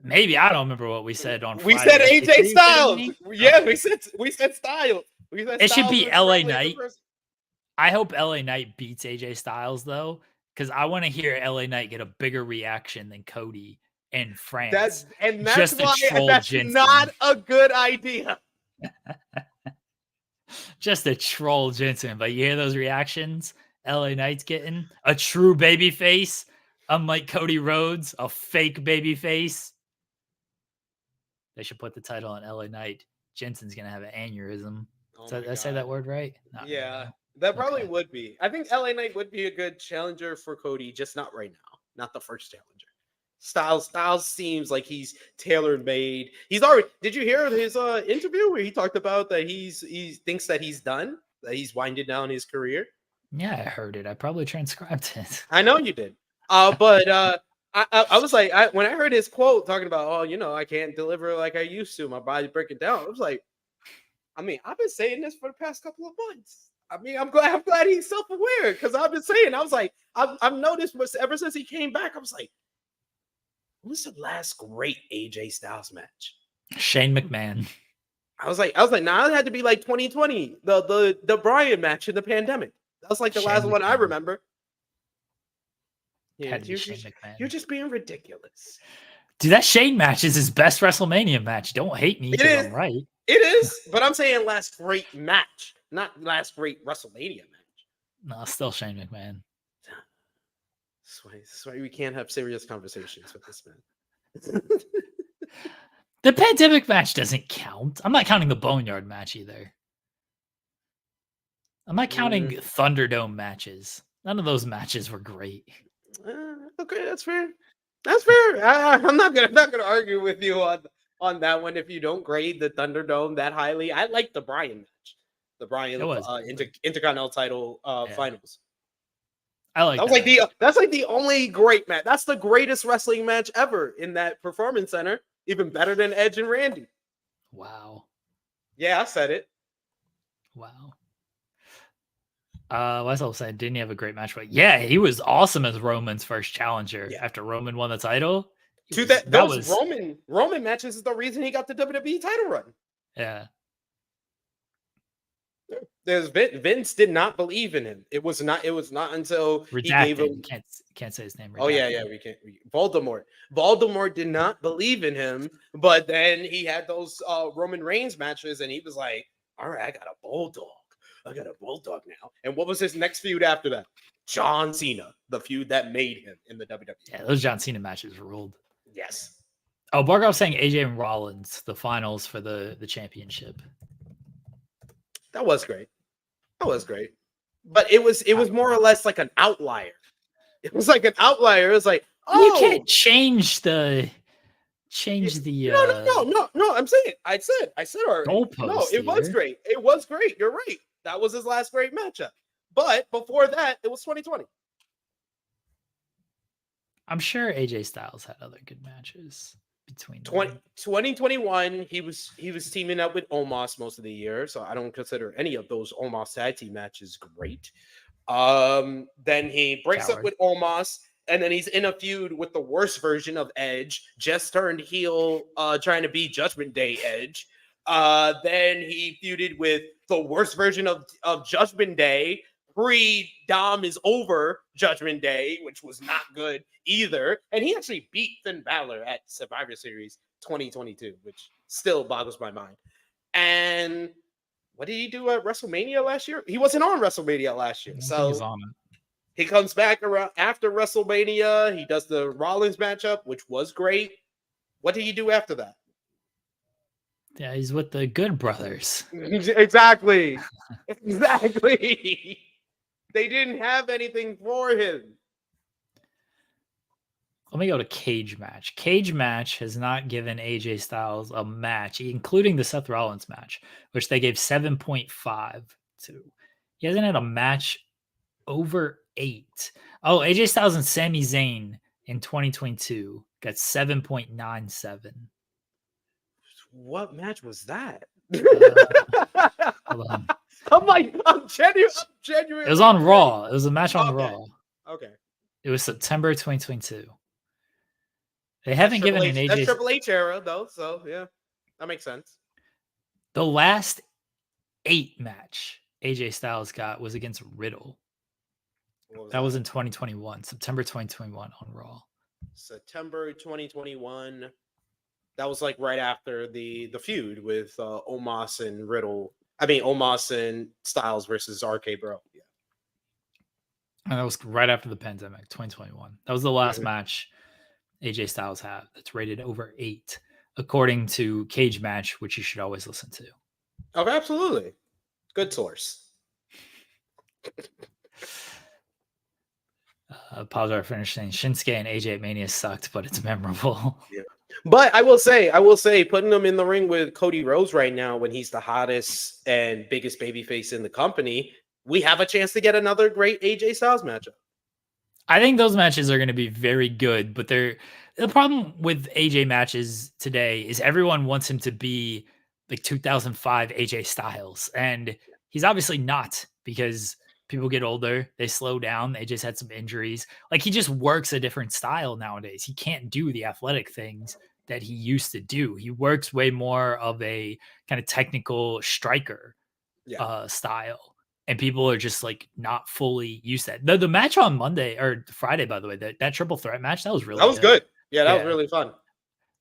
Maybe I don't remember what we said on We Friday. said AJ Styles. Yeah, Okay. we said Styles. We said It should Styles be was LA definitely the Knight. first- I hope LA Knight beats AJ Styles though, because I want to hear LA Knight get a bigger reaction than Cody in France. That's just to why troll that's Jensen. not a good idea. Just to troll Jensen, but you hear those reactions LA Knight's getting? A true baby face, unlike Cody Rhodes, a fake baby face. They should put the title on LA Knight. Jensen's gonna have an aneurysm. Oh Did my I say God. that word right? Not really, Yeah, no. that probably Okay. would be. I think LA Knight would be a good challenger for Cody, just not right now. Not the first challenger. Styles seems like he's tailor made. He's already. Did you hear his interview where he talked about that he thinks that he's done, that he's winded down his career? Yeah, I heard it. I probably transcribed it. I know you did. But I was like, when I heard his quote talking about, oh, I can't deliver like I used to, my body's breaking down. I was like, I mean, I've been saying this for the past couple of months. I mean, I'm glad he's self-aware, because I've been saying, I was like, I've noticed ever since he came back, I was like, what was the last great AJ Styles match? Shane McMahon. I was like, nah, it had to be like 2020, the Bryan match in the pandemic. That was like the Shane last one I McMahon. remember. Yeah, Had to be Shane McMahon. you're just being ridiculous. Dude, that Shane match is his best WrestleMania match. Don't hate me because I'm right. It is, but I'm saying last great match, not last great WrestleMania match. No, still Shane McMahon. That's why we can't have serious conversations with this man. The pandemic match doesn't count. I'm not counting the Boneyard match either. I'm not counting Thunderdome matches. None of those matches were great. Okay, that's fair. That's fair. I'm not gonna argue with you on that one. If you don't grade the Thunderdome that highly, I like the Bryan match, the Bryan Intercontinental title finals. I like that. That's like the only great match. That's the greatest wrestling match ever in that Performance Center. Even better than Edge and Randy. Wow. Yeah, I said it. Wow. What else I was saying? Didn't he have a great match? But yeah, he was awesome as Roman's first challenger after Roman won the title. Those Roman matches is the reason he got the WWE title run. Yeah. There's Vince did not believe in him. It was not until Redacted. He gave him. You can't say his name. Redacted. Oh yeah, we can't. Voldemort did not believe in him, but then he had those Roman Reigns matches, and he was like, "All right, I got a bulldog now." And what was his next feud after that? John Cena, the feud that made him in the WWE. Yeah, those John Cena matches ruled. Yes. Oh, Bargoff saying AJ and Rollins, the finals for the championship. That was great. But it was more or less like an outlier. It was like an outlier. It was like, you can't change the No. I'm saying I said already. No, it was great. It was great. You're right. That was his last great matchup. But before that, it was 2020. I'm sure AJ Styles had other good matches between 2021. He was teaming up with Omos most of the year, so I don't consider any of those Omos tag team matches great. Then he breaks up with Omos, and then he's in a feud with the worst version of Edge, just turned heel, trying to be Judgment Day Edge. Then he feuded with the worst version of Judgment Day, pre-Dom is over Judgment Day, which was not good either. And he actually beat Finn Balor at Survivor Series 2022, which still boggles my mind. And what did he do at WrestleMania last year? He wasn't on WrestleMania last year. So he was on it. He comes back around after WrestleMania. He does the Rollins matchup, which was great. What did he do after that? Yeah, he's with the Good Brothers. Exactly. Exactly. They didn't have anything for him. Let me go to Cage Match. Cage Match has not given AJ Styles a match, including the Seth Rollins match, which they gave 7.5 to. He hasn't had a match over 8. Oh, AJ Styles and Sami Zayn in 2022 got 7.97. What match was that? Hold on. I'm genuine. It was on Raw. It was a match on Raw. Okay. It was September 2022. They haven't given an AJ. That's Triple H era, though. So, yeah, that makes sense. The last 8 match AJ Styles got was against Riddle. That was in 2021, September 2021 on Raw. September 2021. That was like right after the feud with Omos and Riddle. I mean, Omos and Styles versus RK Bro. Yeah. And that was right after the pandemic, 2021. That was the last match AJ Styles had that's rated over 8, according to Cage Match, which you should always listen to. Oh, absolutely. Good source. Pause our finish saying Shinsuke and AJ at Mania sucked, but it's memorable. Yeah. But I will say, putting him in the ring with Cody Rhodes right now, when he's the hottest and biggest babyface in the company, we have a chance to get another great AJ Styles matchup. I think those matches are going to be very good, but the problem with AJ matches today is everyone wants him to be like 2005 AJ Styles, and he's obviously not, because people get older, they slow down, they just had some injuries. Like, he just works a different style nowadays. He can't do the athletic things that he used to do. He works way more of a kind of technical striker style. And people are just like not fully used to that. The match on Monday or Friday, by the way, that triple threat match, that was good. Yeah, that was really fun.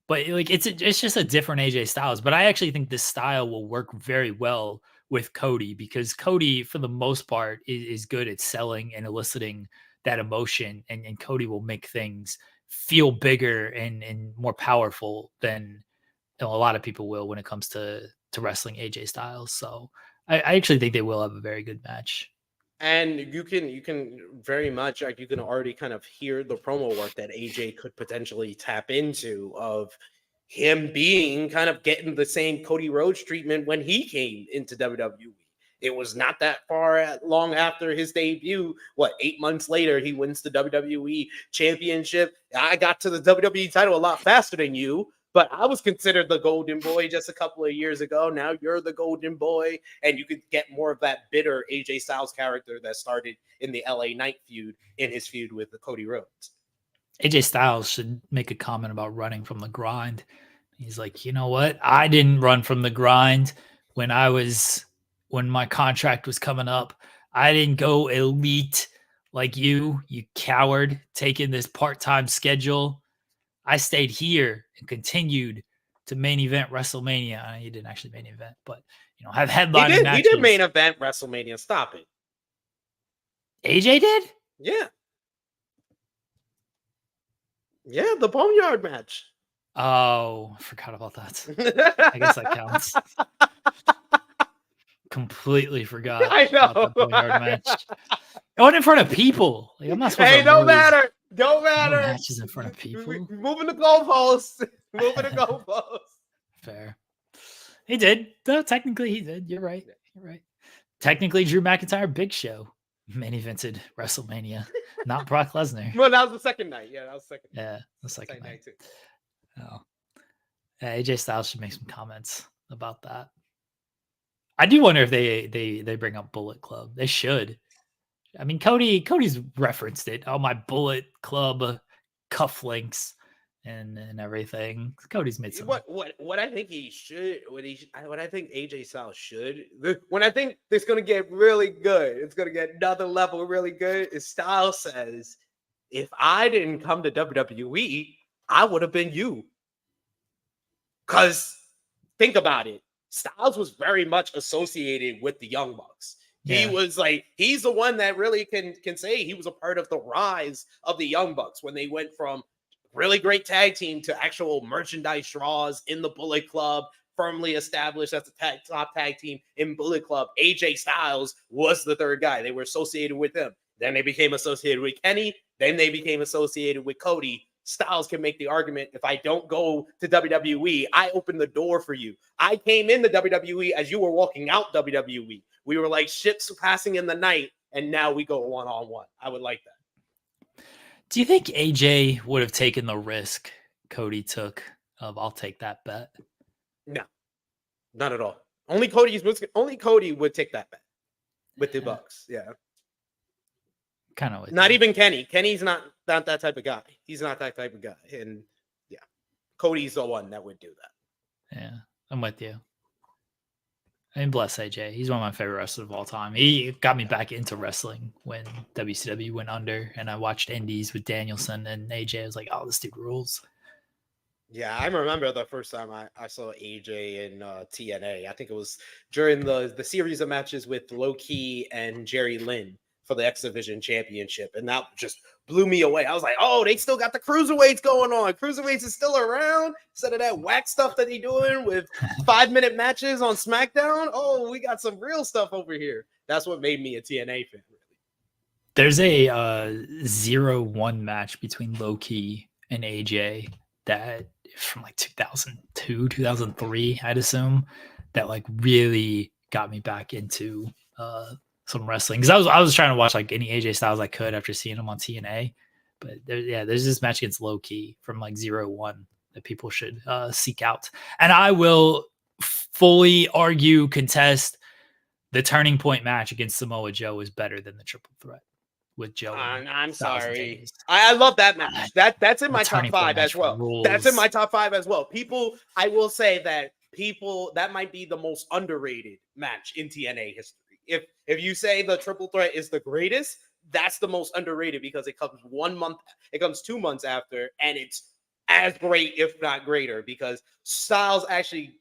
But like it's just a different AJ Styles. But I actually think this style will work very well with Cody, because Cody, for the most part, is good at selling and eliciting that emotion, and Cody will make things feel bigger and more powerful than a lot of people will when it comes to wrestling AJ Styles. So I actually think they will have a very good match. And you can very much, like, you can already kind of hear the promo work that AJ could potentially tap into, of him being kind of getting the same Cody Rhodes treatment when he came into WWE. It was not that long after his debut. 8 months later, he wins the WWE Championship. I got to the WWE title a lot faster than you, but I was considered the Golden Boy just a couple of years ago. Now you're the Golden Boy, and you could get more of that bitter AJ Styles character that started in the LA Knight feud, in his feud with Cody Rhodes. AJ Styles should make a comment about running from the grind. He's like, you know what? I didn't run from the grind when my contract was coming up. I didn't go elite like you coward, taking this part-time schedule. I stayed here and continued to main event WrestleMania. He didn't actually main event, but have headlining matches. He did main event WrestleMania. Stop it. AJ did? Yeah. Yeah, the Boneyard match. Oh, I forgot about that. I guess that counts. Completely forgot. I know. About the Boneyard match. I went in front of people. Like, I'm not supposed to. Don't matter. Don't matter. No matches in front of people. Moving the goalposts. Moving the goalposts. Fair. He did. No, technically he did. You're right. You're right. Technically, Drew McIntyre, Big Show main evented WrestleMania, not Brock Lesnar. Well, that was the second night. Yeah, that was the second. Yeah, the second night too. Oh, yeah, AJ Styles should make some comments about that. I do wonder if they bring up Bullet Club. They should. I mean, Cody's referenced it. Oh, my Bullet Club cufflinks and everything. Cody's made some. What I think he should. What I think AJ Styles should. When I think it's gonna get really good, it's gonna get another level really good. Is Styles says, if I didn't come to WWE, I would have been you. Because think about it. Styles was very much associated with the Young Bucks. He was like, he's the one that really can say he was a part of the rise of the Young Bucks when they went from really great tag team to actual merchandise draws in the Bullet Club, firmly established as the top tag team in Bullet Club. AJ Styles was the third guy. They were associated with him. Then they became associated with Kenny. Then they became associated with Cody. Styles can make the argument, if I don't go to WWE, I open the door for you. I came into WWE as you were walking out WWE. We were like ships passing in the night, and now we go one-on-one. I would like that. Do you think AJ would have taken the risk Cody took of I'll take that bet? No, not at all. Only Cody would take that bet with the Bucks. Yeah. Kind of. Not even Kenny. Kenny's not that type of guy. He's not that type of guy. And yeah, Cody's the one that would do that. Yeah, I'm with you. I mean, bless AJ. He's one of my favorite wrestlers of all time. He got me back into wrestling when WCW went under, and I watched Indies with Danielson and AJ. I was like, oh, this dude rules. Yeah, I remember the first time I saw AJ in TNA. I think it was during the series of matches with Low Key and Jerry Lynn for the X Division Championship, and that just blew me away. I was like, oh, they still got the cruiserweights going on. Cruiserweights is still around instead of that whack stuff that they doing with 5-minute matches on SmackDown. Oh, we got some real stuff over here. That's what made me a TNA fan, really. There's a 0-1 match between Low Key and AJ that from like 2002, 2003, I'd assume, that like really got me back into some wrestling, because I was trying to watch like any AJ Styles I could after seeing him on TNA, but there's this match against Low Key from like 0-1 that people should seek out, and I will fully argue, contest the Turning Point match against Samoa Joe is better than the Triple Threat with Joe. I'm sorry, I love that match. That's in my top 5 as well. Rules. That's in my top 5 as well. I will say that that might be the most underrated match in TNA history. If you say the Triple Threat is the greatest, that's the most underrated, because it comes 2 months after, and it's as great, if not greater, because Styles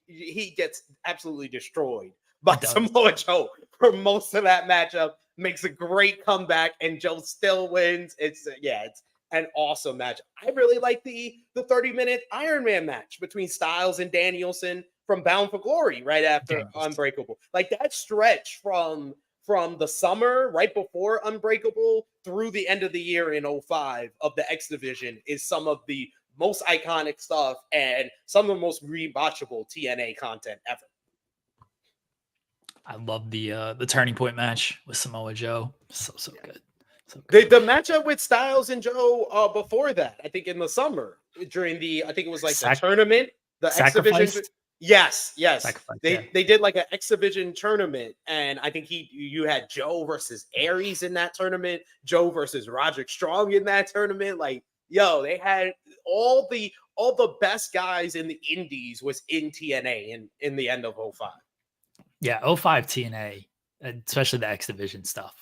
he gets absolutely destroyed by Samoa Joe for most of that matchup, makes a great comeback, and Joe still wins. It's an awesome match. I really like the 30-minute Iron Man match between Styles and Danielson from Bound for Glory right after Unbreakable. Like that stretch from the summer right before Unbreakable through the end of the year in 2005 of the X Division is some of the most iconic stuff and some of the most rewatchable TNA content ever. I love the Turning Point match with Samoa Joe. So good. So good. The matchup with Styles and Joe before that, I think in the summer during I think it was like the tournament, the X Division. Yes. They did like an X Division tournament, and I think you had Joe versus Aries in that tournament, Joe versus Roderick Strong in that tournament. Like, yo, they had all the best guys in the Indies was in TNA in the end of 2005. Yeah, 2005 TNA, especially the X Division stuff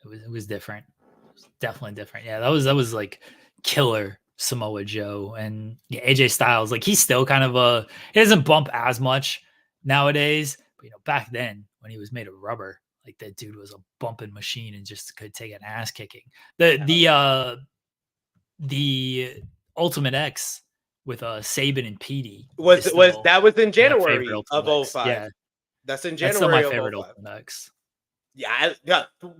it was different. It was definitely different. Yeah, that was like killer Samoa Joe. And AJ Styles, like he's still kind of he doesn't bump as much nowadays, but back then when he was made of rubber, like that dude was a bumping machine and just could take an ass kicking. The Ultimate X with Sabin and Petey was in January of 2005. Yeah, that's in January. That's still my favorite Ultimate X. Yeah,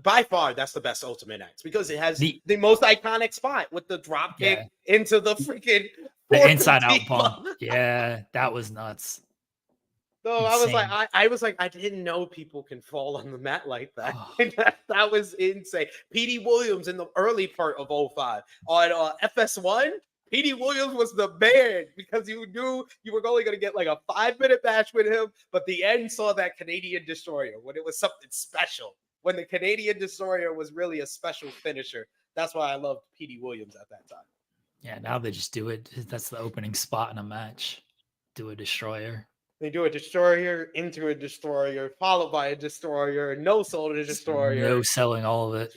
by far that's the best Ultimate X, because it has the most iconic spot with the drop kick into the freaking inside out bump. Yeah, that was nuts. So I was like, I didn't know people can fall on the mat like that. Oh. That was insane. Petey Williams in the early part of 2005 on FS1. Petey Williams was the man, because you knew you were only going to get like a 5-minute match with him, but the end saw that Canadian Destroyer when it was something special. When the Canadian Destroyer was really a special finisher. That's why I loved Petey Williams at that time. Yeah, now they just do it. That's the opening spot in a match. Do a Destroyer. They do a Destroyer into a Destroyer, followed by a Destroyer, no soul to Destroyer. No selling all of it.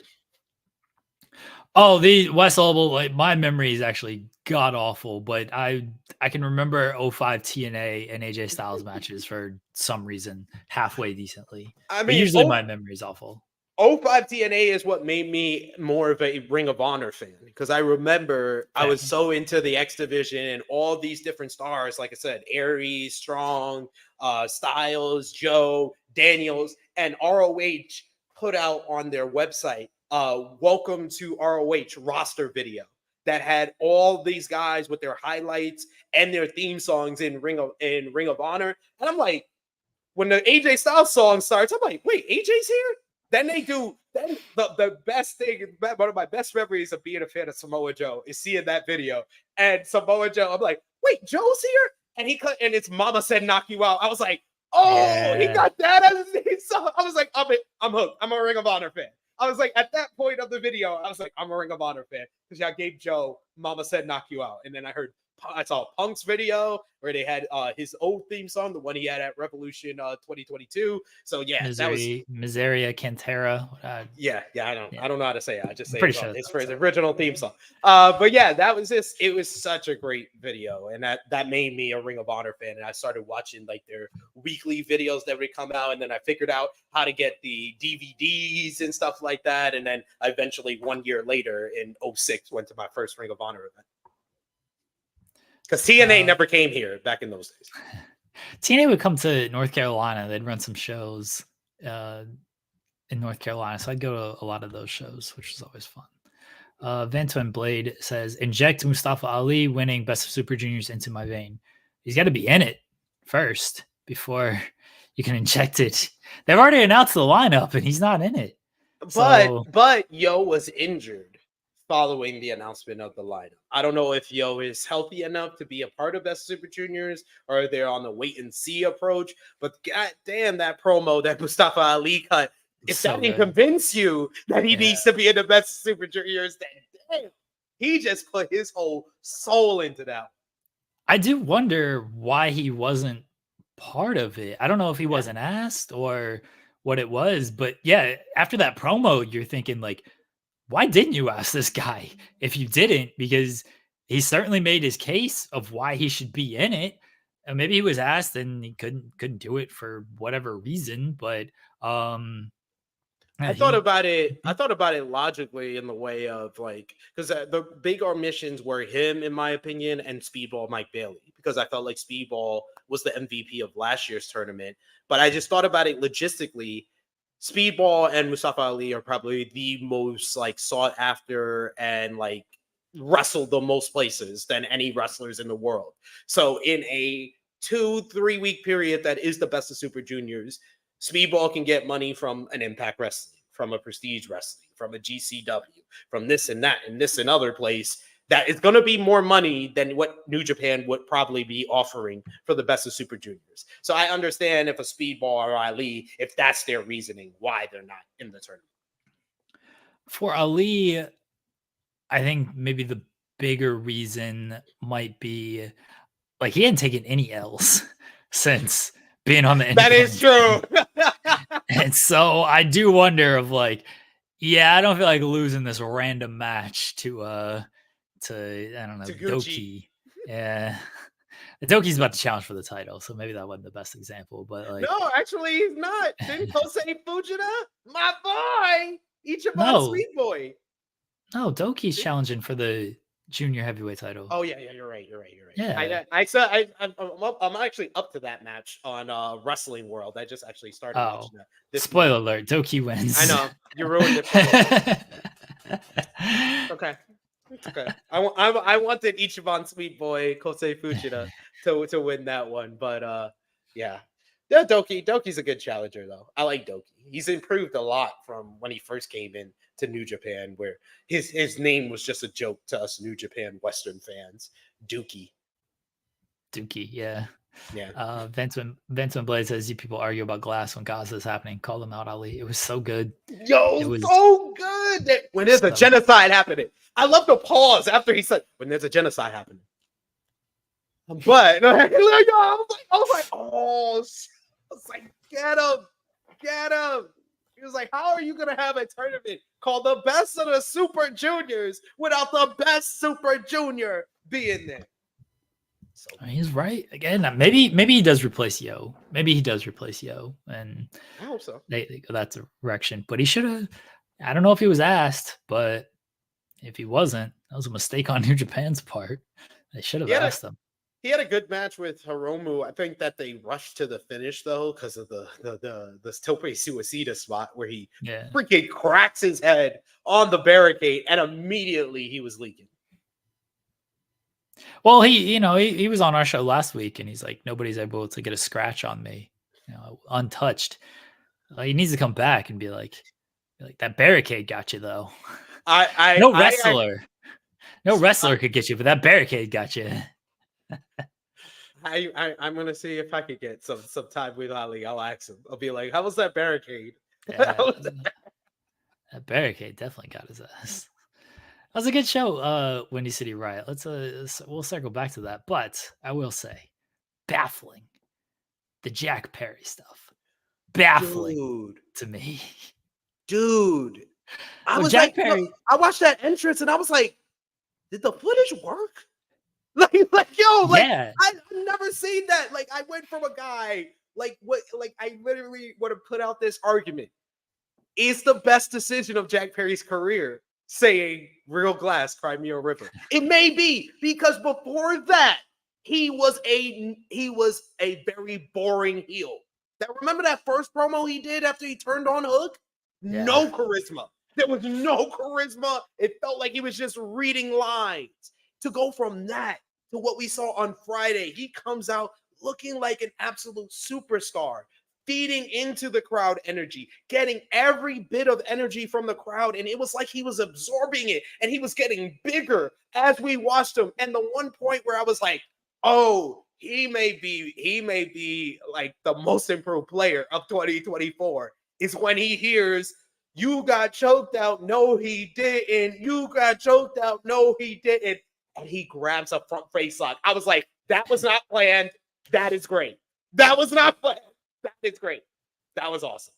Oh, the West Oval, like my memory is actually god awful, but I can remember '05 TNA and AJ Styles matches for some reason halfway decently. I But mean, usually my memory is awful. '05 TNA is what made me more of a Ring of Honor fan because I remember I was so into the X Division and all these different stars. Like I said, Aries, Strong, Styles, Joe, Daniels, and ROH put out on their website welcome to ROH roster video that had all these guys with their highlights and their theme songs in Ring of Honor. And I'm like, when the AJ Styles song starts, I'm like, wait, AJ's here? Then they do. Then the best thing, one of my best memories of being a fan of Samoa Joe is seeing that video. And Samoa Joe, I'm like, wait, Joe's here? And and it's Mama Said Knock You Out. I was like, oh, he got that as his theme song. I was like, I'm hooked. I'm a Ring of Honor fan. I was like, at that point of the video, I was like, I'm a Ring of Honor fan because I gave Joe Mama Said Knock You Out. And then I saw Punk's video where they had his old theme song, the one he had at Revolution 2022. So yeah, that was Miseria Cantera. yeah. I don't know how to say it. I just say pretty it's sure his for his original theme song. But yeah, that was this. It was such a great video, and that made me a Ring of Honor fan. And I started watching like their weekly videos that would come out, and then I figured out how to get the DVDs and stuff like that. And then I eventually 1 year later in '06 went to my first Ring of Honor event. Because TNA never came here back in those days. TNA would come to North Carolina. They'd run some shows in North Carolina. So I'd go to a lot of those shows, which was always fun. Van Twin Blade says, inject Mustafa Ali winning Best of Super Juniors into my vein. He's got to be in it first before you can inject it. They've already announced the lineup and he's not in it. But Yo was injured following the announcement of the lineup. I don't know if Yo is healthy enough to be a part of Best Super Juniors or they're on the wait and see approach. But god damn, that promo that Mustafa Ali cut, if that didn't convince you that he needs to be in the Best Super Juniors, then damn, he just put his whole soul into that. I do wonder why he wasn't part of it. I don't know if he wasn't asked or what it was, but yeah, after that promo, you're thinking like, why didn't you ask this guy if you didn't? Because he certainly made his case of why he should be in it. And maybe he was asked and he couldn't do it for whatever reason. But I thought about it logically in the way of like, because the big omissions were him, in my opinion, and Speedball Mike Bailey, because I felt like Speedball was the MVP of last year's tournament. But I just thought about it logistically. Speedball and Mustafa Ali are probably the most like sought after and like wrestled the most places than any wrestlers in the world. So in a 2-3 week period that is the Best of Super Juniors, Speedball can get money from an Impact Wrestling, from a Prestige Wrestling, from a GCW, from this and that and this and other place. That is going to be more money than what New Japan would probably be offering for the Best of Super Juniors. So I understand if a Speedball or Ali, if that's their reasoning, why they're not in the tournament. For Ali, I think maybe the bigger reason might be like he hadn't taken any L's since being on the That is true. And so I do wonder of like, yeah, I don't feel like losing this random match to I don't know, Doki. Yeah. Doki's about to challenge for the title, so maybe that wasn't the best example. But like, no, actually, he's not. Didn't Kosei Fujita, my boy, Ichiban Sweet Boy? No, Doki's challenging for the junior heavyweight title. Oh yeah, you're right. Yeah, I'm actually up to that match on Wrestling World. I just actually started watching that. Spoiler alert: Doki wins. I know you ruined it. Okay. I wanted Ichiban Sweet Boy Kosei Fujita to win that one, but yeah, Doki's a good challenger though. I like Doki. He's improved a lot from when he first came in to New Japan, where his name was just a joke to us New Japan Western fans. Dookie, yeah. Vincent Blade says, "You people argue about glass when Gaza is happening. Call them out, Ali. It was so good. It was so good. When there's a genocide happening, I love the pause after he said, "When there's a genocide happening." But I was like, oh, I was like, get him. He was like, how are you going to have a tournament called the Best of the Super Juniors without the best Super Junior being there? So He's right. Again, maybe he does replace Yo. Maybe he does replace Yo. And I hope so. they go that direction. But he should have. I don't know if he was asked, but if he wasn't, that was a mistake on New Japan's part. They should have asked him. He had a good match with Hiromu. I think that they rushed to the finish though because of the Tope Suicida spot where he freaking cracks his head on the barricade and immediately he was leaking. Well, he was on our show last week and he's like, nobody's able to get a scratch on me, untouched. He needs to come back and be like that barricade got you though. No wrestler could get you, but that barricade got you. I'm gonna see if I could get some time with Ali. I'll ask him. I'll be like, "How was that barricade?" Yeah, that barricade definitely got his ass. That was a good show, Windy City Riot. We'll circle back to that, but I will say, baffling, the Jack Perry stuff, baffling to me, dude. I Perry. I watched that entrance and I was like, "Did the footage work?" I've never seen that. Like, I went from a guy I literally would have put out this argument. Is the best decision of Jack Perry's career saying Real Glass, Crimea River? It may be because before that, he was a very boring heel. Remember that first promo he did after he turned on Hook? Yeah. No charisma. There was no charisma. It felt like he was just reading lines. To go from that to what we saw on Friday, he comes out looking like an absolute superstar, feeding into the crowd energy, getting every bit of energy from the crowd. And it was like he was absorbing it and he was getting bigger as we watched him. And the one point where I was like, oh, he may be like the most improved player of 2024 is when he hears, "You got choked out." No, he didn't. You got choked out. No, he didn't. And he grabs a front face lock. I was like, that was not planned. That is great. That was not planned. That is great. That was awesome.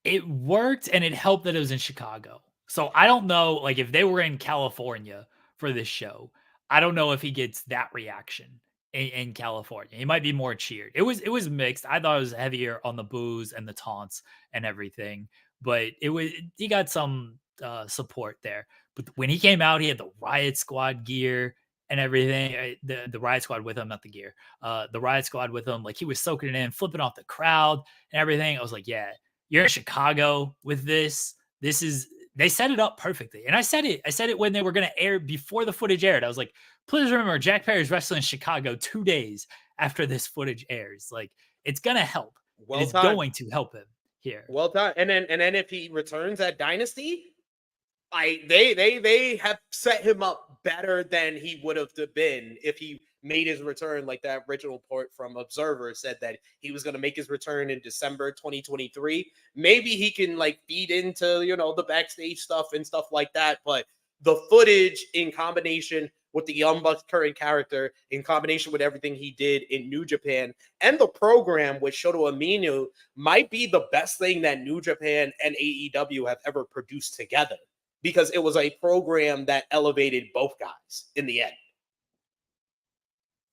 It worked and it helped that it was in Chicago. So I don't know, like if they were in California for this show, I don't know if he gets that reaction in California. He might be more cheered. It was mixed. I thought it was heavier on the boos and the taunts and everything, but he got some support there. But when he came out, he had the Riot Squad gear and everything. The Riot Squad with him, not the gear. The Riot Squad with him. Like he was soaking it in, flipping off the crowd and everything. I was like, yeah, you're in Chicago with this. They set it up perfectly. And I said it when they were going to air before the footage aired. I was like, please remember, Jack Perry's wrestling in Chicago 2 days after this footage airs. Like it's going to help. It's going to help him here. Well done. And then if he returns at Dynasty, they have set him up better than he would have been if he made his return. Like that original report from Observer said that he was going to make his return in December 2023. Maybe he can like feed into, the backstage stuff and stuff like that. But the footage in combination with the Young Bucks current character, in combination with everything he did in New Japan and the program with Shota Umino, might be the best thing that New Japan and AEW have ever produced together. Because it was a program that elevated both guys in the end.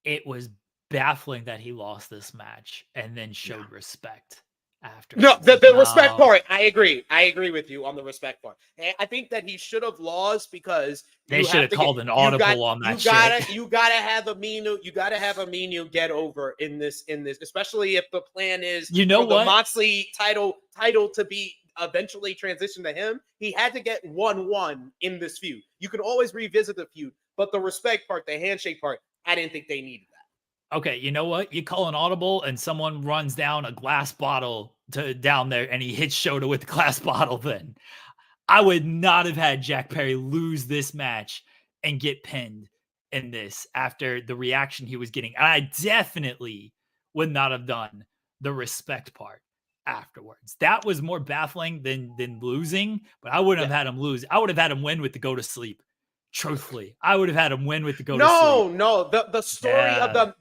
It was baffling that he lost this match and then showed respect after. No, the respect part, I agree. I agree with you on the respect part. I think that he should have lost because they should have called an audible on that shit. You gotta have Aminu get over in this, especially if the plan is the Moxley title to be eventually transition to him. He had to get 1-1 in this feud. You can always revisit the feud, but the respect part, the handshake part, I didn't think they needed that. Okay, you know what? You call an audible and someone runs down a glass bottle down there and he hits Shota with the glass bottle, then I would not have had Jack Perry lose this match and get pinned in this after the reaction he was getting. And I definitely would not have done the respect part afterwards. That was more baffling than losing, but I wouldn't have had him lose. I would have had him win with the go to sleep. Truthfully, I would have had him win with the go to sleep. No. The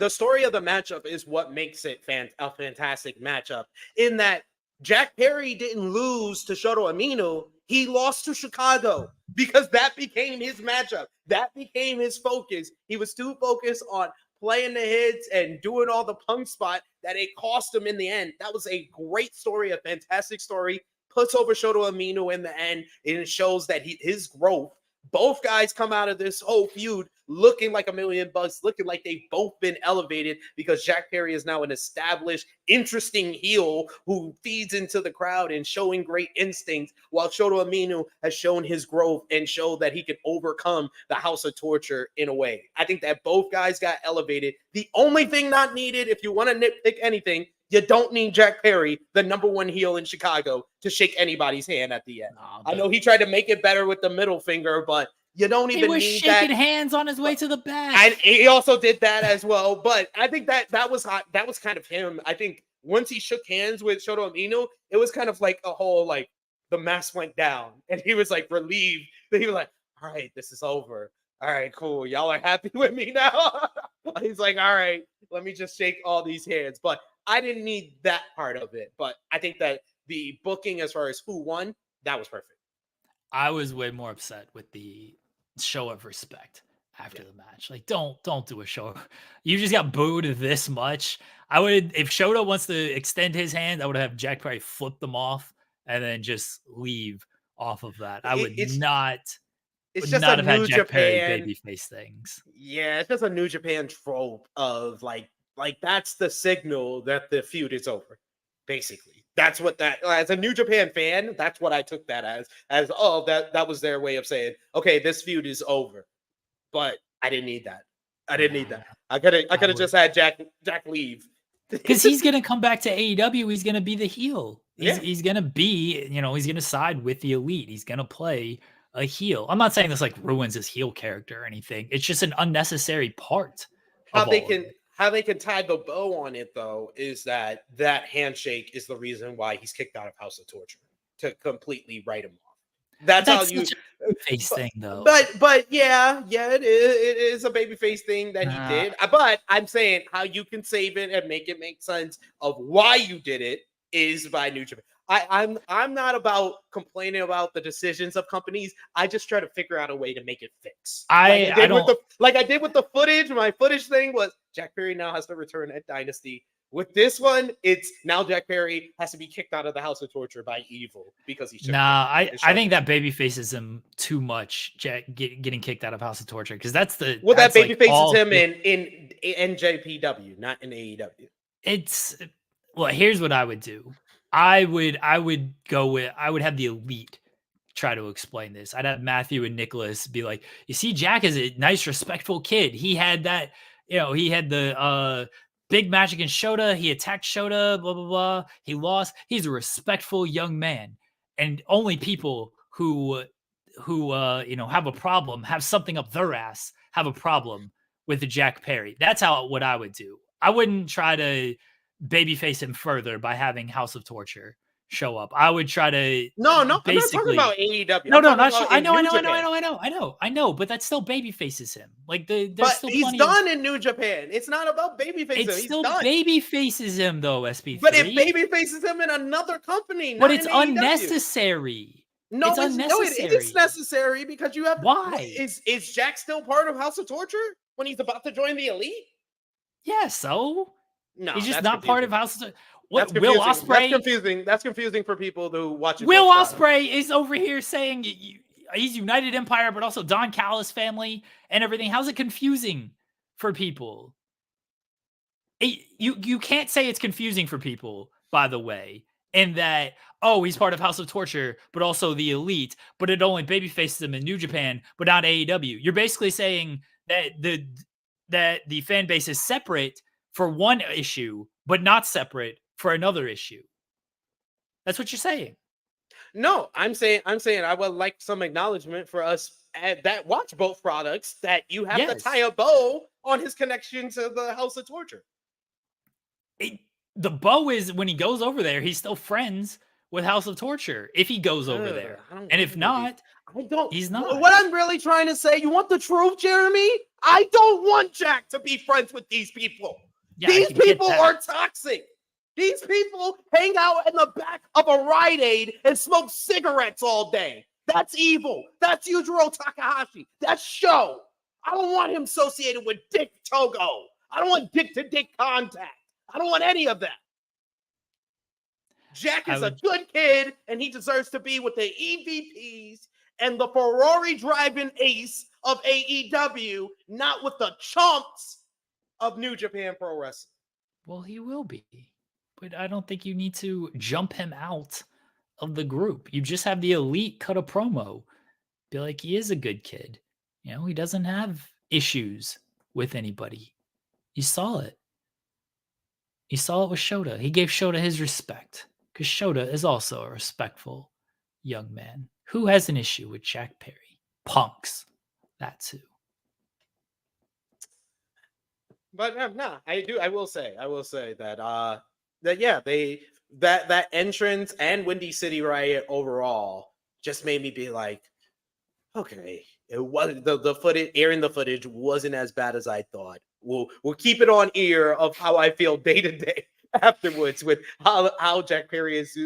story of the matchup is what makes it a fantastic matchup. In that Jack Perry didn't lose to Shota Umino. He lost to Chicago because that became his matchup. That became his focus. He was too focused on playing the hits and doing all the punk spot that it cost him in the end. That was a great story, a fantastic story. Puts over Shota Umino in the end, and it shows that his growth. Both guys come out of this whole feud looking like $1,000,000, looking like they've both been elevated because Jack Perry is now an established, interesting heel who feeds into the crowd and showing great instincts, while Shota Umino has shown his growth and showed that he can overcome the House of Torture in a way. I think that both guys got elevated. The only thing not needed, if you want to nitpick anything, you don't need Jack Perry, the #1 heel in Chicago, to shake anybody's hand at the end. I know he tried to make it better with the middle finger, but you don't even need that. He was shaking hands on his way to the back. And he also did that as well. But I think that was hot. That was kind of him. I think once he shook hands with Shota Umino, it was kind of like a whole, like, the mask went down. And he was like relieved. He was like, all right, this is over. All right, cool. Y'all are happy with me now. He's like, all right, let me just shake all these hands. But I didn't need that part of it. But I think that the booking as far as who won, that was perfect. I was way more upset with the show of respect after the match. Like, don't do a show. You just got booed this much. I would, if Shota wants to extend his hand, I would have Jack Perry flip them off and then just leave off of that. I would not. It's would just not a have had New Jack Perry Japan babyface things. Yeah, it's just a New Japan trope of like that's the signal that the feud is over. Basically, that's what that, as a New Japan fan, that's what I took that as oh, that was their way of saying, okay, this feud is over. But I didn't need that. I didn't need that. I could have just had Jack leave. Because he's gonna come back to AEW. He's gonna be the heel. He's gonna be, he's gonna side with the elite. He's gonna play a heel. I'm not saying this like ruins his heel character or anything. It's just an unnecessary part. How they can tie the bow on it though is that handshake is the reason why he's kicked out of House of Torture, to completely write him off. That's how you face thing though. But yeah, it is a babyface thing that he did. But I'm saying how you can save it and make it make sense of why you did it is by New Japan. I'm not about complaining about the decisions of companies. I just try to figure out a way to make it fix. I did with the footage. My footage thing was Jack Perry now has to return at Dynasty. With this one, it's now Jack Perry has to be kicked out of the House of Torture by Evil because he should. I think that baby faces him too much. Jack getting kicked out of House of Torture, because that baby faces him in NJPW, not in AEW. Here's what I would do. I would have the elite try to explain this. I'd have Matthew and Nicholas be like, you see, Jack is a nice, respectful kid. He had that, he had the big match against Shota. He attacked Shota, blah, blah, blah. He lost. He's a respectful young man. And only people who have a problem, have something up their ass, have a problem with the Jack Perry. That's what I would do. I wouldn't try to babyface him further by having House of Torture show up. I would try to I'm not talking about AEW. I know, but that still babyfaces him. Like he's done in New Japan. It's not about babyfacing. It still babyfaces him though, SP3. But it babyfaces him in another company. But it's unnecessary. No, it's unnecessary. No, it is necessary because you have. Why is Jack still part of House of Torture when he's about to join the elite? Yeah, so. No, he's just not part of House of. What Will Ospreay? That's confusing for people who watch it. Will Ospreay is over here saying he's United Empire, but also Don Callis family and everything. How's it confusing for people? You can't say it's confusing for people, by the way, in that he's part of House of Torture, but also the elite, but it only babyfaces him in New Japan, but not AEW. You're basically saying that the fan base is separate for one issue, but not separate for another issue. That's what you're saying. No, I'm saying I would like some acknowledgement for us that watch both products that you have to tie a bow on his connection to the House of Torture. The bow is when he goes over there, he's still friends with House of Torture. If he goes over there, and if not, he's not. What I'm really trying to say, you want the truth, Jeremy? I don't want Jack to be friends with these people. Yeah, these people are toxic. These people hang out in the back of a Rite Aid and smoke cigarettes all day. That's evil. That's Yujiro Takahashi. That's Show. I don't want him associated with Dick Togo. I don't want dick-to-dick contact. I don't want any of that. Jack is a good kid, and he deserves to be with the EVPs and the Ferrari driving ace of AEW, not with the chumps of New Japan Pro Wrestling. Well, he will be. But I don't think you need to jump him out of the group. You just have the Elite cut a promo. Be like, he is a good kid. You know, he doesn't have issues with anybody. You saw it. You saw it with Shota. He gave Shota his respect because Shota is also a respectful young man who has an issue with Jack Perry. Punks. That too. But no, I will say that that entrance and Windy City Riot overall just made me be like, okay, it wasn't the footage, airing the footage wasn't as bad as I thought. We'll keep it on ear of how I feel day to day afterwards with how Jack Perry is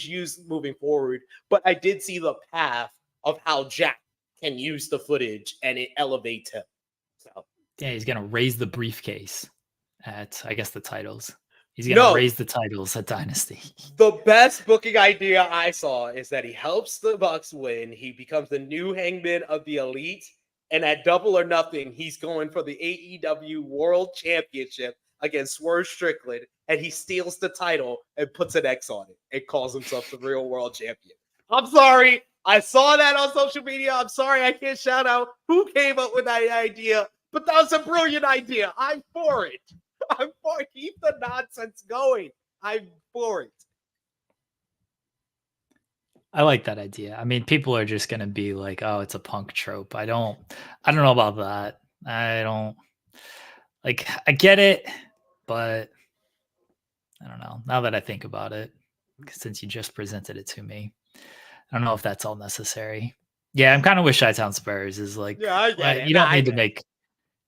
used moving forward. But I did see the path of how Jack can use the footage and it elevates him. So yeah, he's gonna raise the briefcase at, I guess, the titles. He's gonna raise the titles at Dynasty. The best booking idea I saw is that he helps the Bucks win. He becomes the new Hangman of the Elite, and at Double or Nothing, he's going for the AEW World Championship against Swerve Strickland, and he steals the title and puts an X on it and calls himself the real World Champion. I'm sorry. I saw that on social media. I'm sorry I can't shout out who came up with that idea, but that was a brilliant idea. I'm for it. I'm for it. Keep the nonsense going. I'm for it. I like that idea. I mean, people are just gonna be like, "Oh, it's a Punk trope." I don't know about that. I get it, but I don't know. Now that I think about it, since you just presented it to me, I don't know if that's all necessary. Yeah, I'm kind of with Chi-Town Spurs is like, you don't need to make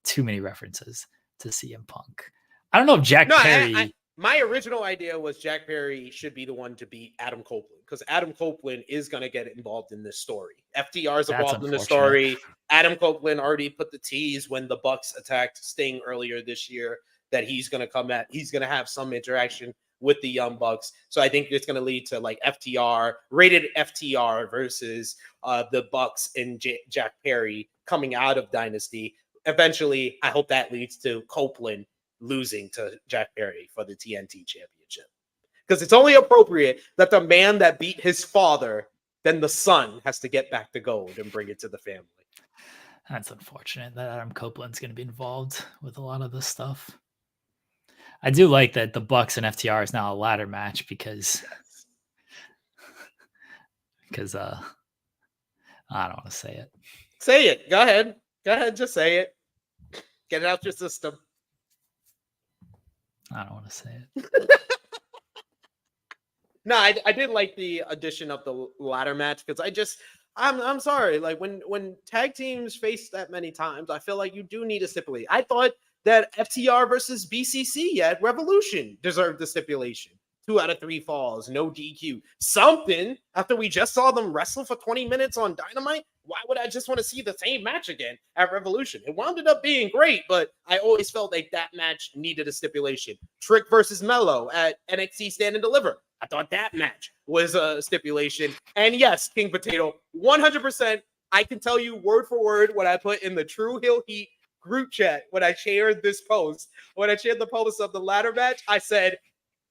too many references to CM Punk. I don't know if Jack Perry. My original idea was Jack Perry should be the one to beat Adam Copeland because Adam Copeland is going to get involved in this story. FTR is involved in the story. Adam Copeland already put the tease when the Bucks attacked Sting earlier this year that he's going to come at. He's going to have some interaction with the Young Bucks. So I think it's going to lead to like rated FTR versus the Bucks and Jack Perry coming out of Dynasty. Eventually, I hope that leads to Copeland losing to Jack Perry for the TNT championship. Because it's only appropriate that the man that beat his father, then the son has to get back the gold and bring it to the family. That's unfortunate that Adam Copeland's going to be involved with a lot of this stuff. I do like that the Bucks and FTR is now a ladder match because I don't want to say it. Say it. Go ahead. Just say it. Get it out your system. I don't want to say it. No, I did like the addition of the ladder match because I'm sorry. Like when tag teams face that many times, I feel like you do need a stipulation. I thought that FTR versus BCC at Revolution deserved the stipulation. 2 out of 3 falls, no DQ. Something after we just saw them wrestle for 20 minutes on Dynamite. Why would I just want to see the same match again at Revolution? It wound up being great, but I always felt like that match needed a stipulation. Trick versus Mello at NXT Stand and Deliver. I thought that match was a stipulation. And yes, King Potato, 100%. I can tell you word for word what I put in the True Hill Heat group chat when I shared this post. When I shared the post of the ladder match, I said,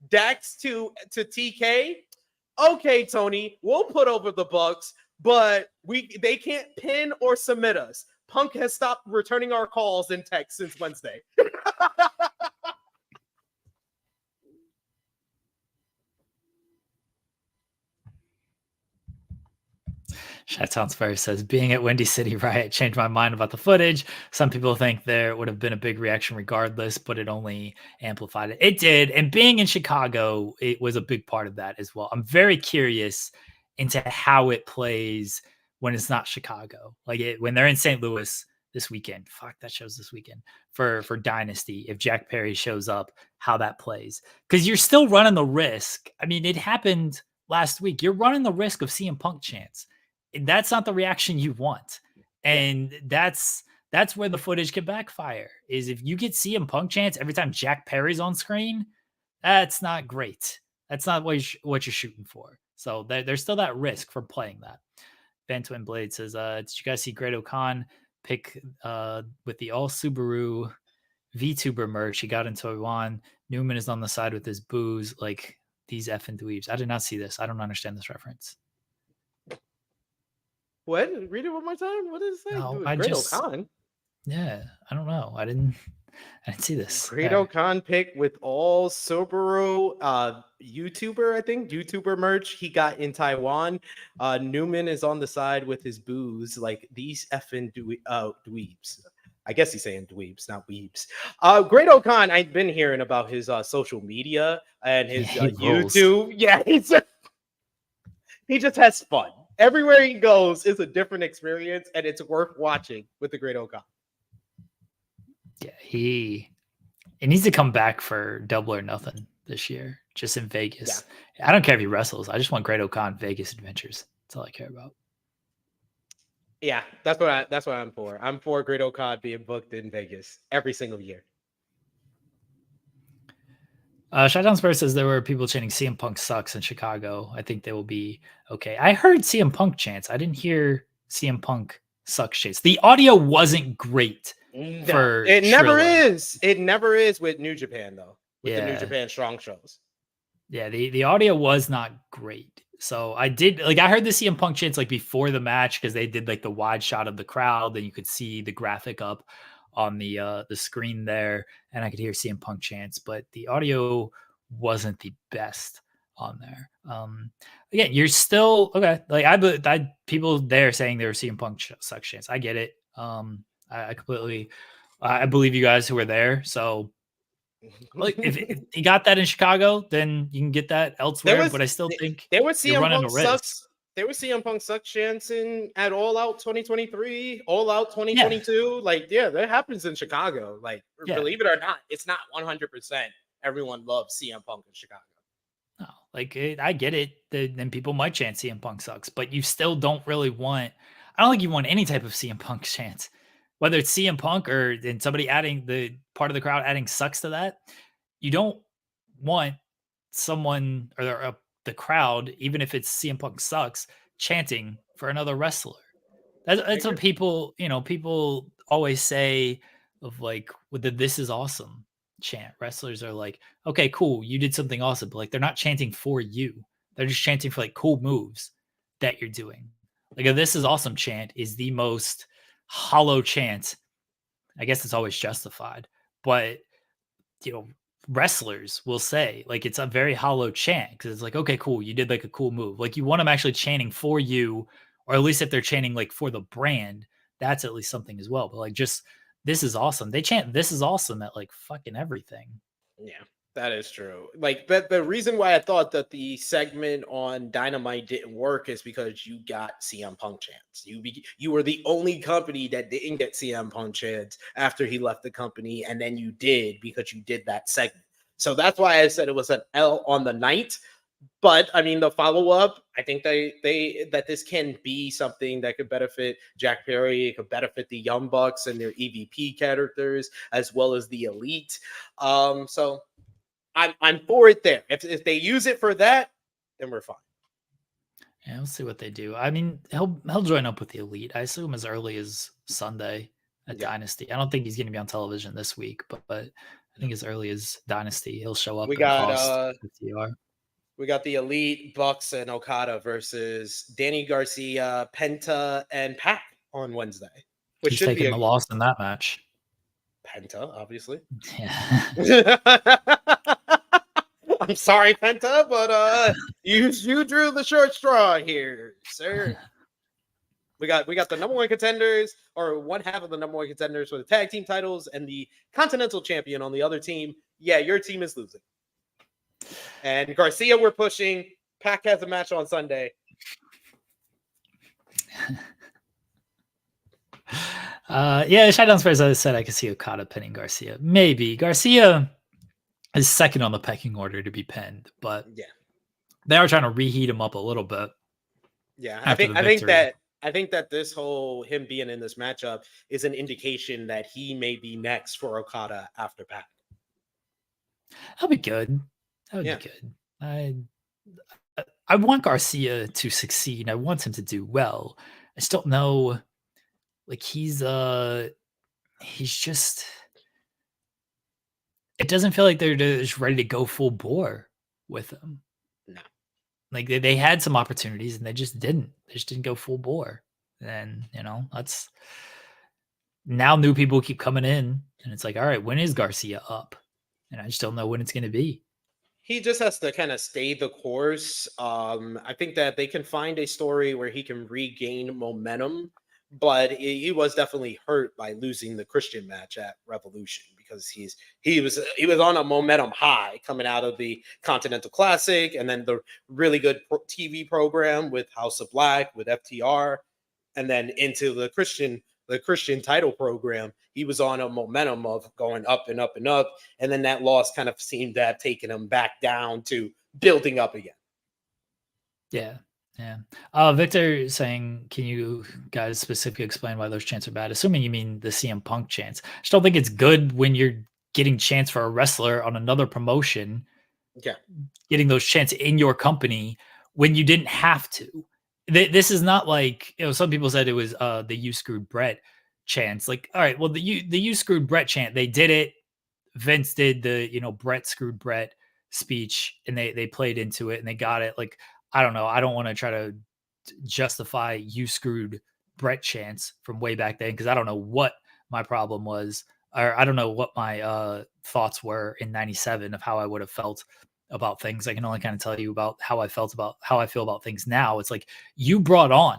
Dax to TK. Okay, Tony, we'll put over the Bucks, but they can't pin or submit us. Punk has stopped returning our calls and texts since Wednesday. Chi-Town Spurs says, being at Windy City Riot changed my mind about the footage. Some people think there would have been a big reaction regardless, but it only amplified it. It did. And being in Chicago, it was a big part of that as well. I'm very curious into how it plays when it's not Chicago. Like when they're in St. Louis, this weekend. Fuck, that show's this weekend for Dynasty. If Jack Perry shows up, how that plays, because you're still running the risk. I mean, it happened last week. You're running the risk of CM Punk chants. That's not the reaction you want, and that's where the footage can backfire. Is if you get CM Punk chants every time Jack Perry's on screen, that's not great. That's not what you're shooting for. So there's still that risk for playing that. Van Twin Blade says, did you guys see Great O'Khan pick with the all Subaru VTuber merch? He got in Taiwan. Newman is on the side with his booze, like these effing dweebs. I did not see this. I don't understand this reference. What? Read it one more time. What does it say? No, Great O'Khan. Yeah, I don't know. I didn't see this. Great O'Khan pick with all Subaru YouTuber, I think, YouTuber merch he got in Taiwan. Newman is on the side with his booze, like these effing dweebs. I guess he's saying dweebs, not weebs. Great O'Khan, I've been hearing about his social media and his YouTube. Yeah, he just has fun. Everywhere he goes is a different experience, and it's worth watching with the Great O'Khan. Yeah, he needs to come back for Double or Nothing this year, just in Vegas. Yeah. I don't care if he wrestles. I just want Great O'Khan Vegas adventures. That's all I care about. Yeah, that's what I'm for. I'm for Great O'Khan being booked in Vegas every single year. Shotdown Spurs says there were people chanting CM Punk sucks in Chicago. I think they will be okay. I heard CM Punk chants. I didn't hear CM Punk sucks chants. The audio wasn't great. No, it never is. It never is with New Japan though. With the New Japan strong shows. Yeah, the audio was not great. So I heard the CM Punk chants like before the match because they did like the wide shot of the crowd, then you could see the graphic up on the screen there, and I could hear CM Punk chants, but the audio wasn't the best on there. Again, you're still okay. Like I people there saying they were CM Punk sucks chants. I get it. I completely, I believe you guys who were there. So, like, if you got that in Chicago, then you can get that elsewhere. But I still think there was CM Punk sucks. There was CM Punk sucks chanting at All Out 2023, All Out 2022. Yeah. Like, yeah, that happens in Chicago. Like, believe it or not, it's not 100%. Everyone loves CM Punk in Chicago. No, like I get it. Then people might chant CM Punk sucks, but you still don't really want. I don't think you want any type of CM Punk chant. Whether it's CM Punk or then somebody adding the part of the crowd adding sucks to that, you don't want someone or the crowd, even if it's CM Punk sucks, chanting for another wrestler. That's what people always say of like with the "This is awesome" chant. Wrestlers are like, okay, cool, you did something awesome, but like they're not chanting for you. They're just chanting for like cool moves that you're doing. Like a "This is awesome" chant is the most hollow chant. I guess it's always justified, but wrestlers will say like it's a very hollow chant because it's like, okay, cool, you did like a cool move. Like you want them actually chanting for you, or at least if they're chanting like for the brand, that's at least something as well. But like just "This is awesome," they chant "This is awesome" at like fucking everything. Yeah. That is true. Like the reason why I thought that the segment on Dynamite didn't work is because you got CM Punk chants. You were the only company that didn't get CM Punk chants after he left the company, and then you did because you did that segment. So that's why I said it was an L on the night. But I mean, the follow up, I think that this can be something that could benefit Jack Perry. It could benefit the Young Bucks and their EVP characters as well as the Elite. So. I'm for it there. If they use it for that, then we're fine. Yeah, we'll see what they do. I mean, he'll join up with the Elite. I assume as early as Sunday at Dynasty. I don't think he's going to be on television this week, but I think as early as Dynasty, he'll show up. We got the Elite, Bucks, and Okada versus Danny Garcia, Penta, and Pac on Wednesday. Which he's taking the loss in that match. Penta, obviously. Yeah. I'm sorry, Penta, but you drew the short straw here, sir. We got the number one contenders, or one half of the number one contenders for the tag team titles, and the Continental Champion on the other team. Yeah, your team is losing. And Garcia, we're pushing. Pac has a match on Sunday. Yeah, Shine Spurs, I said I could see Okada pinning Garcia. Maybe. Garcia is second on the pecking order to be pinned, but Yeah. they are trying to reheat him up a little bit Yeah. after the victory. I think that this whole him being in this matchup is an indication that he may be next for Okada after Pac. That'll be good. That would Yeah. be good. I want Garcia to succeed. I want him to do well. I just don't know. Like he's just. It doesn't feel like they're just ready to go full bore with him. No. Like they had some opportunities and they just didn't. They just didn't go full bore. And that's now new people keep coming in, and it's like, all right, when is Garcia up? And I just don't know when it's going to be. He just has to kind of stay the course. I think that they can find a story where he can regain momentum, but he was definitely hurt by losing the Christian match at Revolution because he was on a momentum high coming out of the Continental Classic and then the really good TV program with House of Black with FTR, and then into the Christian title program. He was on a momentum of going up and up and up. And then that loss kind of seemed to have taken him back down to building up again. Yeah. Yeah. Victor saying, can you guys specifically explain why those chants are bad? Assuming you mean the CM Punk chants. I just don't think it's good when you're getting chants for a wrestler on another promotion. Yeah. Getting those chants in your company when you didn't have to. This is not like, some people said it was the "you screwed Brett" chants. Like, all right, well, the "you screwed Brett" chant, they did it. Vince did the Brett screwed Brett speech, and they played into it and they got it. Like, I don't know. I don't want to try to justify "you screwed Brett" chants from way back then because I don't know what my problem was, or I don't know what my thoughts were in '97 of how I would have felt about things. I can only kind of tell you about how I feel about things now. It's like you brought on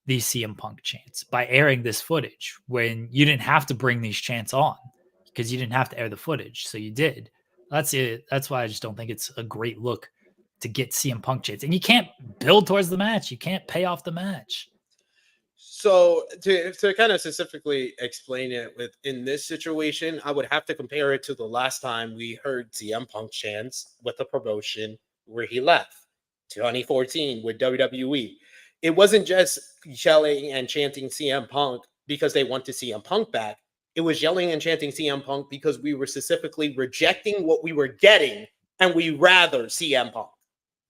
these CM Punk chants by airing this footage when you didn't have to bring these chants on because you didn't have to air the footage. So you did. That's it. That's why I just don't think it's a great look to get CM Punk chants. And you can't build towards the match. You can't pay off the match. So to kind of specifically explain it in this situation, I would have to compare it to the last time we heard CM Punk chants with the promotion where he left, 2014 with WWE. It wasn't just yelling and chanting CM Punk because they want to see CM Punk back. It was yelling and chanting CM Punk because we were specifically rejecting what we were getting and we rather CM Punk.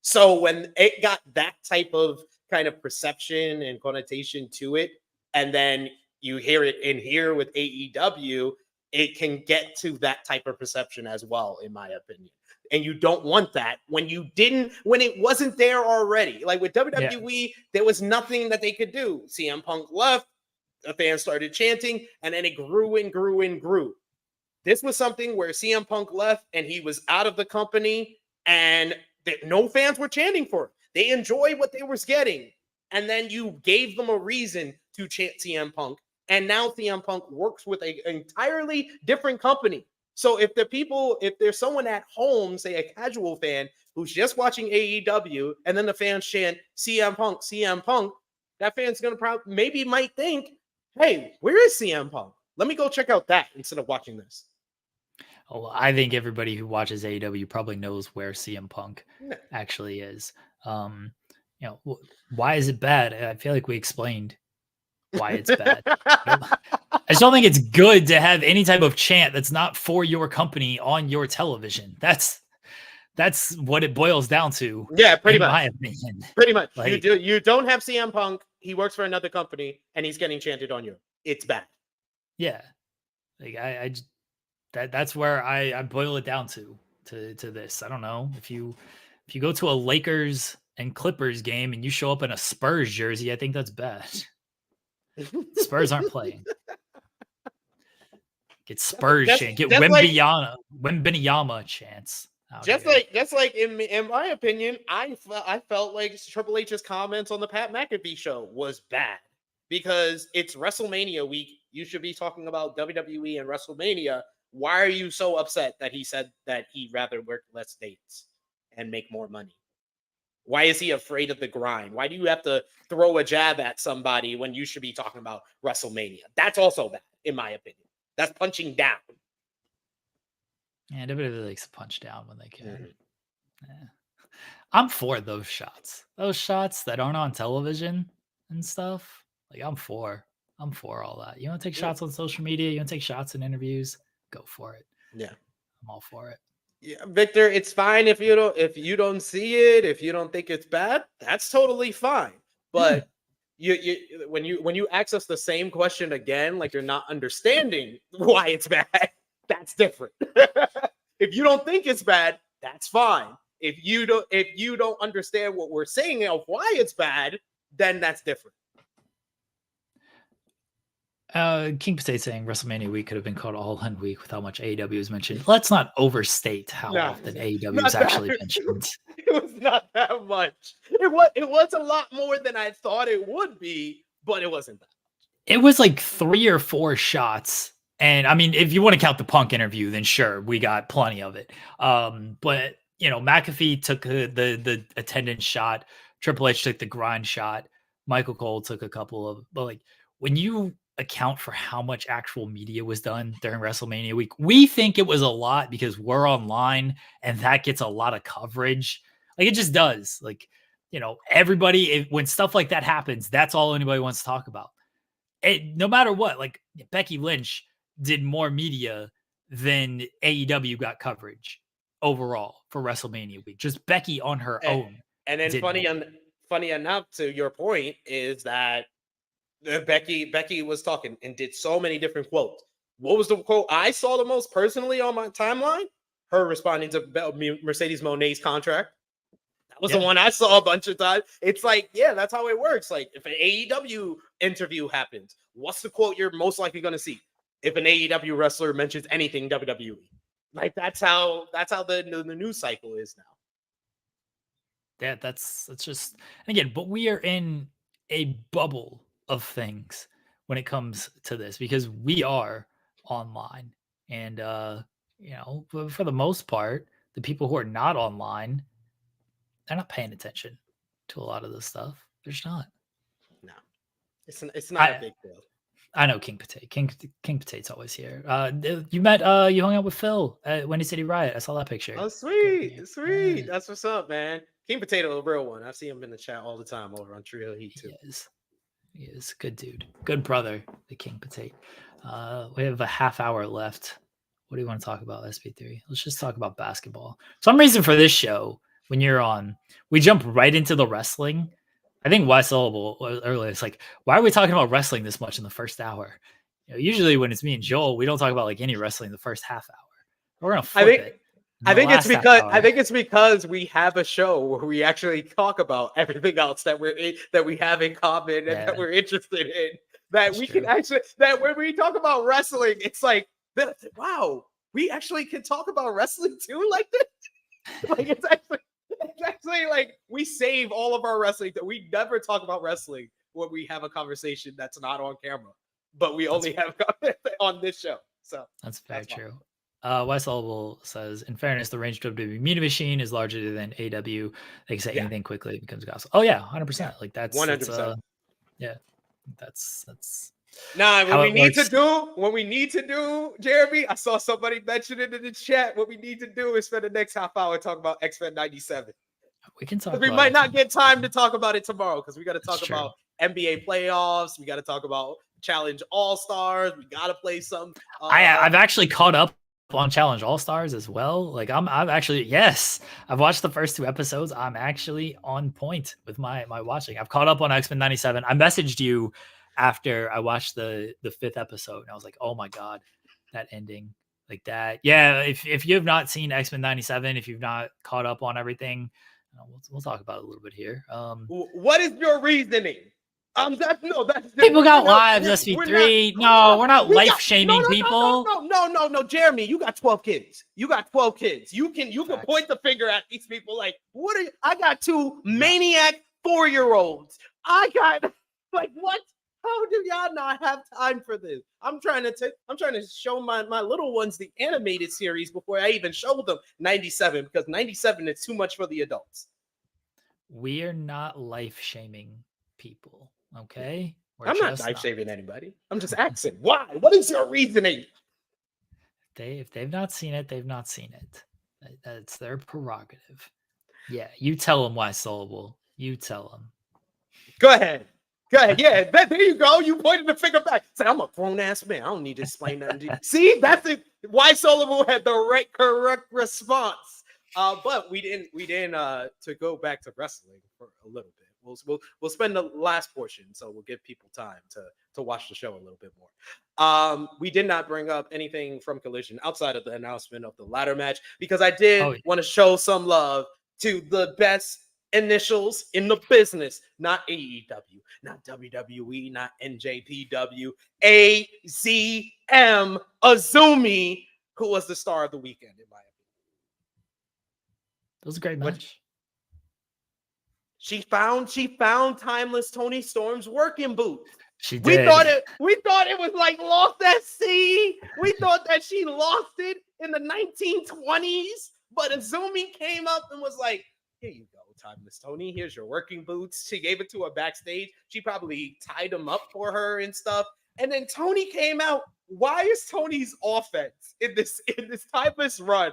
So when it got that type of kind of perception and connotation to it, and then you hear it in here with AEW, it can get to that type of perception as well, in my opinion. And you don't want that when it wasn't there already. Like with WWE, there was nothing that they could do. CM Punk left, the fans started chanting, and then it grew and grew and grew. This was something where CM Punk left and he was out of the company, and no fans were chanting for him. They enjoyed what they were getting. And then you gave them a reason to chant CM Punk. And now CM Punk works with an entirely different company. So if there's someone at home, say a casual fan, who's just watching AEW, and then the fans chant CM Punk, that fan's going to maybe might think, hey, where is CM Punk? Let me go check out that instead of watching this. Oh, I think everybody who watches AEW probably knows where CM Punk actually is. Why is it bad? I feel like we explained why it's bad. I just don't think it's good to have any type of chant that's not for your company on your television. That's what it boils down to. Yeah, pretty much. My opinion. Pretty much. Like, you don't have CM Punk. He works for another company, and he's getting chanted on you. It's bad. Yeah, like that's where I boil it down to this. I don't know if you go to a Lakers and Clippers game and you show up in a Spurs jersey, I think that's bad. Spurs aren't playing. Get Spurs chant. Get Wembanyama chants. Just like in my opinion, I felt like Triple H's comments on the Pat McAfee show was bad because it's WrestleMania week. You should be talking about WWE and WrestleMania. Why are you so upset that he said that he'd rather work less dates and make more money? Why is he afraid of the grind? Why do you have to throw a jab at somebody when you should be talking about WrestleMania? That's also bad, in my opinion. That's punching down. Yeah, WWE likes to punch down when they can. Mhm. Yeah. I'm for those shots. Those shots that aren't on television and stuff. Like I'm for all that. You want to take Yeah. shots on social media? You want to take shots in interviews? Go for it. Yeah. I'm all for it. Yeah, Victor, it's fine if you don't see it, if you don't think it's bad, that's totally fine. But you when you ask us the same question again, like you're not understanding why it's bad, that's different. If you don't think it's bad, that's fine. If you don't understand what we're saying of why it's bad, then that's different. King Potato saying WrestleMania week could have been called All In Week with how much AEW is mentioned. Let's not overstate how often AEW is actually mentioned. It was not that much. It was a lot more than I thought it would be, but it wasn't that. It was like 3 or 4 shots. And I mean, if you want to count the Punk interview, then sure, we got plenty of it. But you know, McAfee took the attendance shot, Triple H took the grind shot, Michael Cole took a couple of, but like when you account for how much actual media was done during WrestleMania week, we think it was a lot because we're online and that gets a lot of coverage. Like it just does. Like, you know, everybody, when stuff like that happens, that's all anybody wants to talk about. No matter what, like Becky Lynch did more media than AEW got coverage overall for WrestleMania week. Just Becky on her own. And then funny enough, to your point, is that Becky was talking and did so many different quotes. What was the quote I saw the most personally on my timeline? Her responding to Mercedes Moné's contract. That was the one I saw a bunch of times. It's like, yeah, that's how it works. Like if an AEW interview happens, what's the quote you're most likely going to see? If an AEW wrestler mentions anything WWE, like that's how the news cycle is now. Yeah, that's just, again, but we are in a bubble of things when it comes to this because we are online and you know, for the most part, the people who are not online, they're not paying attention to a lot of this stuff. They're just not. No, it's not a big deal. I know King Potato. King Potato's always here. You hung out with Phil at Windy City Riot. I saw that picture. Oh, sweet. Sweet. That's what's up, man. King Potato, a real one. I see him in the chat all the time over on Trio Heat too. He is good dude. Good brother, the King Potato. We have a half hour left. What do you want to talk about, SP3? Let's just talk about basketball. Some reason for this show, when you're on, we jump right into the wrestling. I think Wes Syllable earlier, it's like, why are we talking about wrestling this much in the first hour? You know, usually when it's me and Joel, we don't talk about like any wrestling the first half hour. We're gonna flip it. I think it's because we have a show where we actually talk about everything else that we have in common and that we're interested in. That we can actually, that when we talk about wrestling, it's like, wow, we actually can talk about wrestling too, like this. Like it's actually like we save all of our wrestling. That we never talk about wrestling when we have a conversation that's not on camera, but we only have on this show. So that's very true. Wes Syllable says, in fairness, the range of WWE Media Machine is larger than AW. They can say anything quickly, it becomes gospel. Oh yeah, 100%. Like that's 100%. Yeah, that's. Nah, what we need to do, Jeremy, I saw somebody mention it in the chat. What we need to do is spend the next half hour talking about X-Men 97. We can talk. We might not get time to talk about it tomorrow because we got to talk about NBA playoffs. We got to talk about Challenge All-Stars. We got to play some. I've actually caught up on Challenge All-Stars as well. Like I'm actually, yes, I've watched the first 2 episodes. I'm actually on point with my watching. I've caught up on X-Men 97. I messaged you after I watched the 5th episode and I was like, oh my God, that ending like that. Yeah. If you have not seen X-Men 97, if you've not caught up on everything, we'll talk about it a little bit here. What is your reasoning? People got lives, SP3. We're not life shaming people. No, Jeremy, you got 12 kids. You can point the finger at these people like, what are you? I got 2 maniac 4-year-olds. I got like, what? How do y'all not have time for this? I'm trying to show my little ones the animated series before I even show them 97 because 97 is too much for the adults. we are not life shaming people. Okay, we're I'm not just knife not. shaving anybody. I'm just asking why. What is your reasoning? If they've not seen it, they've not seen it. That's their prerogative. Yeah, you tell them why Soulable. You tell them. Go ahead. Go ahead. Yeah, there you go. You pointed the finger back. Say, I'm a grown ass man. I don't need to explain nothing to you. See, that's it. Why Sullivan had the correct response. But we didn't to go back to wrestling for a little bit. We'll spend the last portion, so we'll give people time to watch the show a little bit more. We did not bring up anything from Collision outside of the announcement of the ladder match because I did want to show some love to the best initials in the business, not AEW, not WWE, not NJPW, AZM Azumi, who was the star of the weekend, in my opinion. That was a great match. She found Timeless Tony Storm's working boots. She did. We thought it was like lost at sea. We thought that she lost it in the 1920s, but Azumi came up and was like, here you go, Timeless Tony. Here's your working boots. She gave it to her backstage. She probably tied them up for her and stuff. And then Tony came out. Why is Tony's offense in this Timeless run?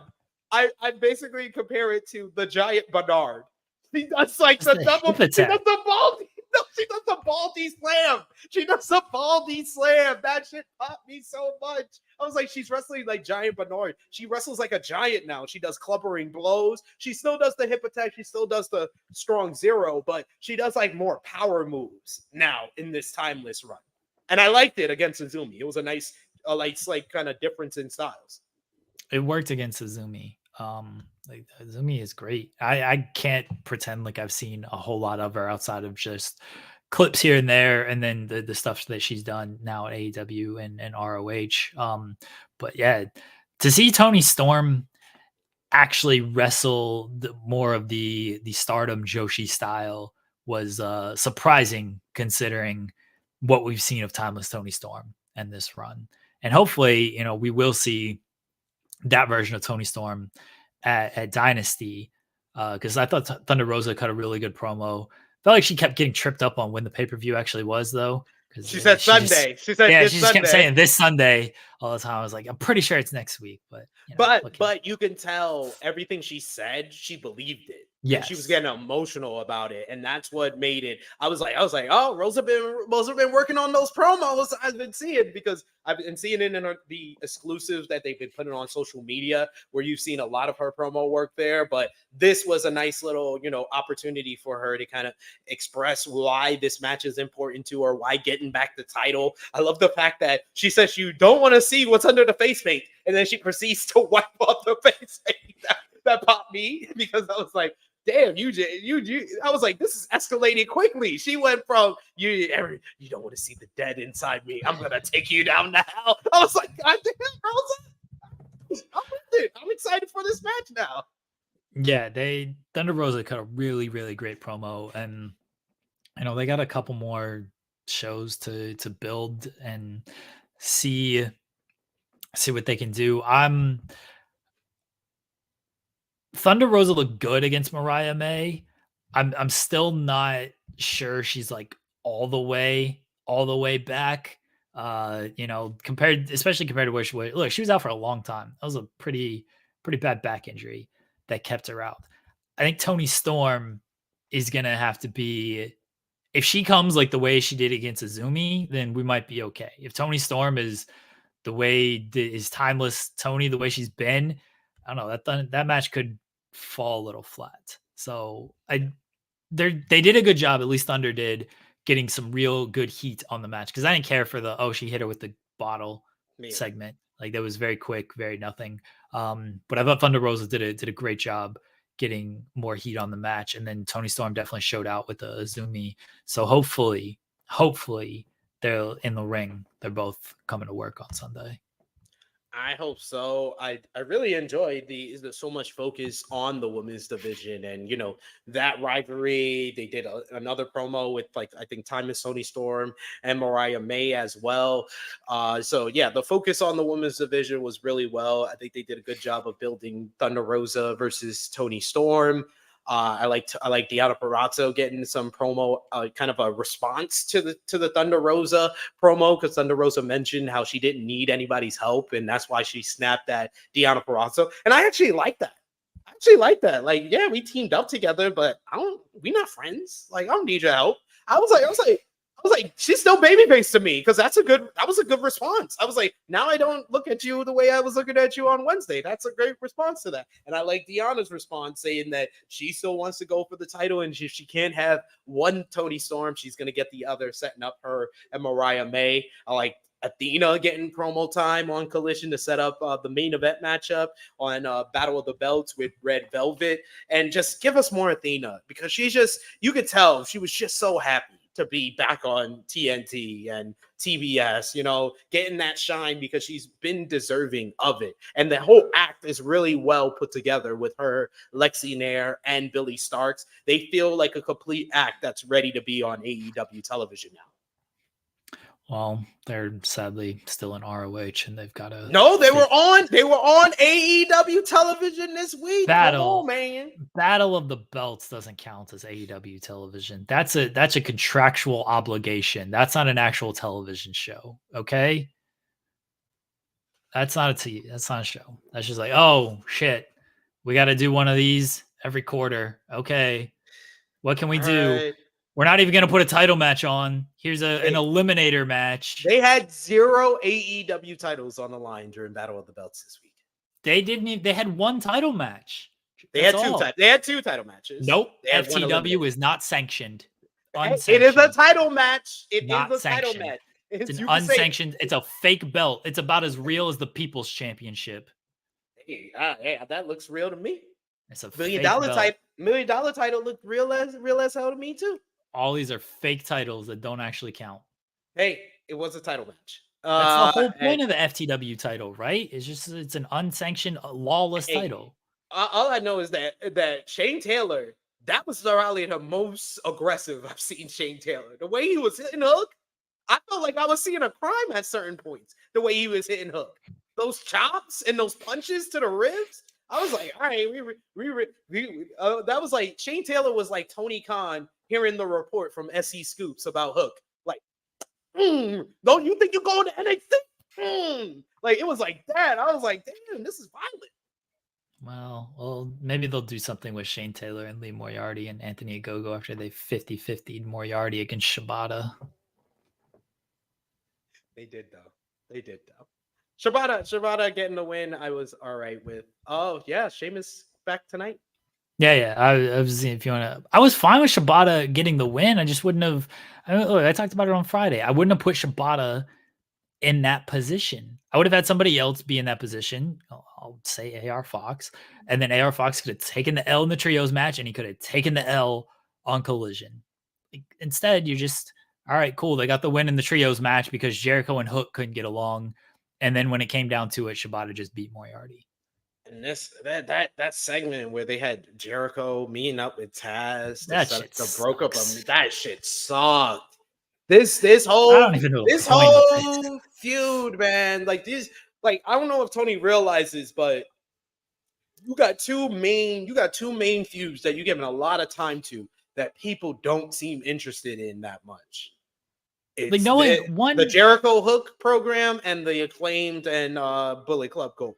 I basically compare it to the Giant Bernard. She does like the double. She does the baldy. No, she does the baldy slam. She does the baldy slam. That shit popped me so much. I was like, she's wrestling like Giant Bernard. She wrestles like a giant now. She does clubbering blows. She still does the hip attack. She still does the strong zero, but she does like more power moves now in this Timeless run. And I liked it against Azumi. It was a nice, like kind of difference in styles. It worked against Azumi. Like Azumi is great. I can't pretend like I've seen a whole lot of her outside of just clips here and there, and then the stuff that she's done now at AEW and ROH. But yeah, to see Toni Storm actually wrestle more of the Stardom Joshi style was surprising, considering what we've seen of Timeless Toni Storm and this run. And hopefully, we will see that version of Toni Storm at Dynasty, because I thought Thunder Rosa cut a really good promo. Felt like she kept getting tripped up on when the pay-per-view actually was, though. She said Sunday. She just kept saying this Sunday all the time. I was like, I'm pretty sure it's next week, but but you can tell everything she said, she believed it. Yeah, she was getting emotional about it, and that's what made it. I was like, oh, Rosa been working on those promos. I've been seeing, because I've been seeing it in the exclusives that they've been putting on social media, where you've seen a lot of her promo work there. But this was a nice little, opportunity for her to kind of express why this match is important to her, why getting back the title. I love the fact that she says you don't want to see what's under the face paint, and then she proceeds to wipe off the face paint. That popped me, because I was like, damn, you. I was like, this is escalating quickly. She went from you don't want to see the dead inside me. I'm gonna take you down to hell. I was like, God damn, Rosa. I'm with it. I'm excited for this match now. Yeah, Thunder Rosa cut a really, really great promo, and they got a couple more shows to build and see what they can do. Thunder Rosa looked good against Mariah May. I'm still not sure she's like all the way back. Especially compared to where she was. Look, she was out for a long time. That was a pretty bad back injury that kept her out. I think Toni Storm is gonna have to be, if she comes like the way she did against Azumi, then we might be okay. If Toni Storm is the way is Timeless Tony, the way she's been, I don't know, that match could fall a little flat. So they did a good job, at least Thunder did, getting some real good heat on the match, because I didn't care for she hit her with the bottle segment. Like, that was very quick, very nothing. But I thought Thunder Rosa did a great job getting more heat on the match, and then Toni Storm definitely showed out with the Azumi. So hopefully they're in the ring. They're both coming to work on Sunday. I hope so. I really enjoyed the so much focus on the women's division, and that rivalry. They did another promo with, like, I think Timeless Toni Storm and Mariah May as well. So yeah, the focus on the women's division was really well. I think they did a good job of building Thunder Rosa versus Toni Storm. I like Deonna Purrazzo getting some promo, kind of a response to the Thunder Rosa promo, because Thunder Rosa mentioned how she didn't need anybody's help, and that's why she snapped at Deonna Purrazzo. And I actually like that. Like, yeah, we teamed up together, but we're not friends. Like, I don't need your help. I was like, she's still babyface to me, because that was a good response. I was like, now I don't look at you the way I was looking at you on Wednesday. That's a great response to that. And I like Deanna's response, saying that she still wants to go for the title, and if she can't have one Toni Storm, she's gonna get the other, setting up her and Mariah May. I like Athena getting promo time on Collision to set up the main event matchup on Battle of the Belts with Red Velvet, and just give us more Athena, because you could tell she was just so happy to be back on TNT and TBS, getting that shine, because she's been deserving of it. And the whole act is really well put together with her, Lexi Nair, and Billy Starks. They feel like a complete act that's ready to be on AEW television now. Well, they're sadly still in ROH, and they've got to. No, they were on AEW television this week. Battle, come on, man. Battle of the Belts doesn't count as AEW television. That's a contractual obligation. That's not an actual television show. Okay, that's not a show. That's just like, oh shit, we got to do one of these every quarter. Okay, what can we do? Right. We're not even going to put a title match on. Here's an eliminator match. They had 0 AEW titles on the line during Battle of the Belts this week. They had one title match. They had two title matches. Nope. FTW is not sanctioned. It is a title match. It's an unsanctioned. It's a fake belt. It's about as real as the People's Championship. Hey, that looks real to me. It's a $1 million title looked real as hell to me too. All these are fake titles that don't actually count. Hey, it was a title match. That's the whole point of the FTW title, right? It's an unsanctioned, lawless title. All I know is that Shane Taylor, that was probably the most aggressive I've seen Shane Taylor. The way he was hitting Hook, I felt like I was seeing a crime at certain points. The way he was hitting Hook, those chops and those punches to the ribs. I was like, all right, that was like Shane Taylor was like Tony Khan hearing the report from SE Scoops about Hook. Like, don't you think you're going to NXT? Like, it was like that. I was like, damn, this is violent. Well, maybe they'll do something with Shane Taylor and Lee Moriarty and Anthony Ogogo after they 50-50'd Moriarty against Shibata. They did though. Shibata getting the win, I was all right with. Oh yeah, Sheamus back tonight. Yeah. I was seeing if you want to. I was fine with Shibata getting the win. I just wouldn't have. I talked about it on Friday. I wouldn't have put Shibata in that position. I would have had somebody else be in that position. I'll say AR Fox, and then AR Fox could have taken the L in the trios match, and he could have taken the L on Collision. Instead, you're just all right. Cool. They got the win in the trios match because Jericho and Hook couldn't get along. And then when it came down to it, Shibata just beat Moriarty. And that segment where they had Jericho meeting up with Taz, that shit sucked. This whole feud, man. Like I don't know if Tony realizes, but you got two main feuds that you're giving a lot of time to that people don't seem interested in that much. It's the Jericho Hook program and the Acclaimed and Bullet Club Gold.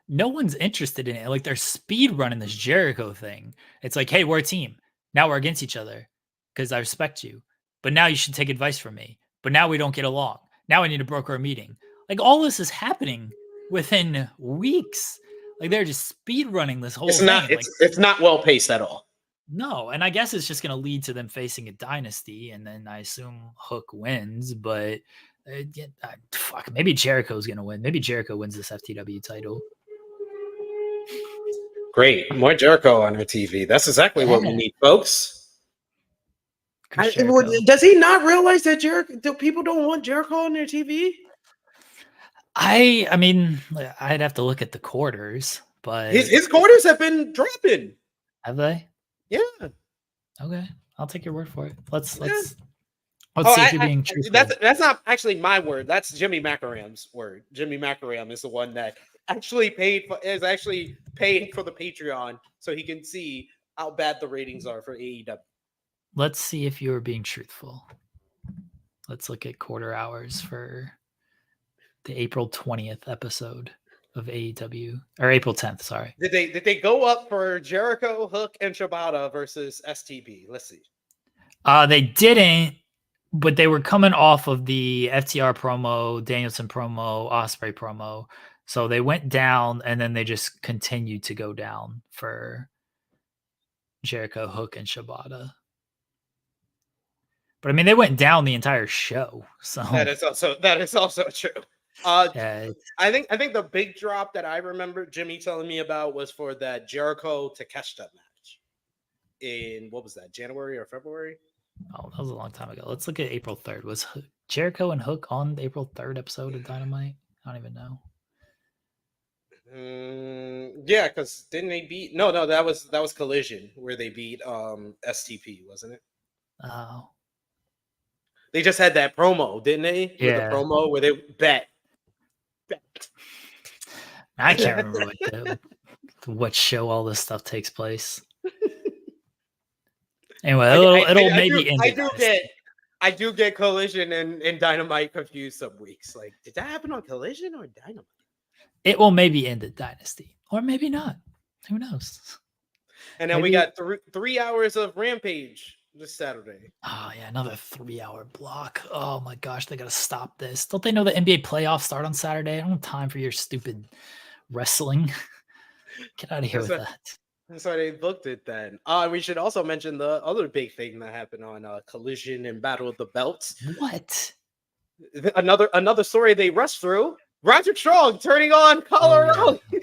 No one's interested in it. Like, they're speed running this Jericho thing. It's like, hey, we're a team. Now we're against each other because I respect you. But now you should take advice from me. But now we don't get along. Now I need to broker a meeting. Like, all this is happening within weeks. Like, they're just speed running this whole thing. It's not well paced at all. No, and I guess it's just going to lead to them facing a dynasty, and then I assume Hook wins, but maybe Jericho's going to win. Maybe Jericho wins this FTW title. Great. More Jericho on our TV. That's exactly what we need, folks. Does he not realize that people don't want Jericho on their TV? I mean, I'd have to look at the quarters, but his quarters have been dropping. Have they? Yeah. Okay. I'll take your word for it. Let's Let's see if you're being truthful. That's not actually my word. That's Jimmy Macaram's word. Jimmy Macaram is the one that actually paid for the Patreon so he can see how bad the ratings are for AEW. Let's see if you're being truthful. Let's look at quarter hours for the April 20th episode of AEW, or April 10th, sorry. Did they go up for Jericho, Hook, and Shibata versus STB? Let's see. They didn't, but they were coming off of the FTR promo, Danielson promo, Ospreay promo. So they went down, and then they just continued to go down for Jericho, Hook, and Shibata. But I mean, they went down the entire show. So that is also true. yeah, I think the big drop that I remember Jimmy telling me about was for that Jericho Takeshita match in, what was that, January or February? Oh, that was a long time ago. Let's look at April 3rd. Was Jericho and Hook on the April 3rd episode of Dynamite? I don't even know. Yeah, because didn't they beat? No, that was Collision where they beat STP, wasn't it? Oh, they just had that promo, didn't they? Yeah, the promo where they bet. I can't remember what show all this stuff takes place. Anyway, it'll maybe end. I do get Collision and Dynamite confused some weeks. Like, did that happen on Collision or Dynamite? It will maybe end at Dynasty, or maybe not. Who knows? And then we got 3 hours of Rampage this Saturday. Oh yeah, another 3-hour block. Oh my gosh, they gotta stop this. Don't they know the NBA playoffs start on Saturday? I don't have time for your stupid wrestling. Get out of here with that. So they booked it then. We should also mention the other big thing that happened on Collision and Battle of the Belts. What? Another story they rushed through. Roger Strong turning on Colorado. Oh, yeah.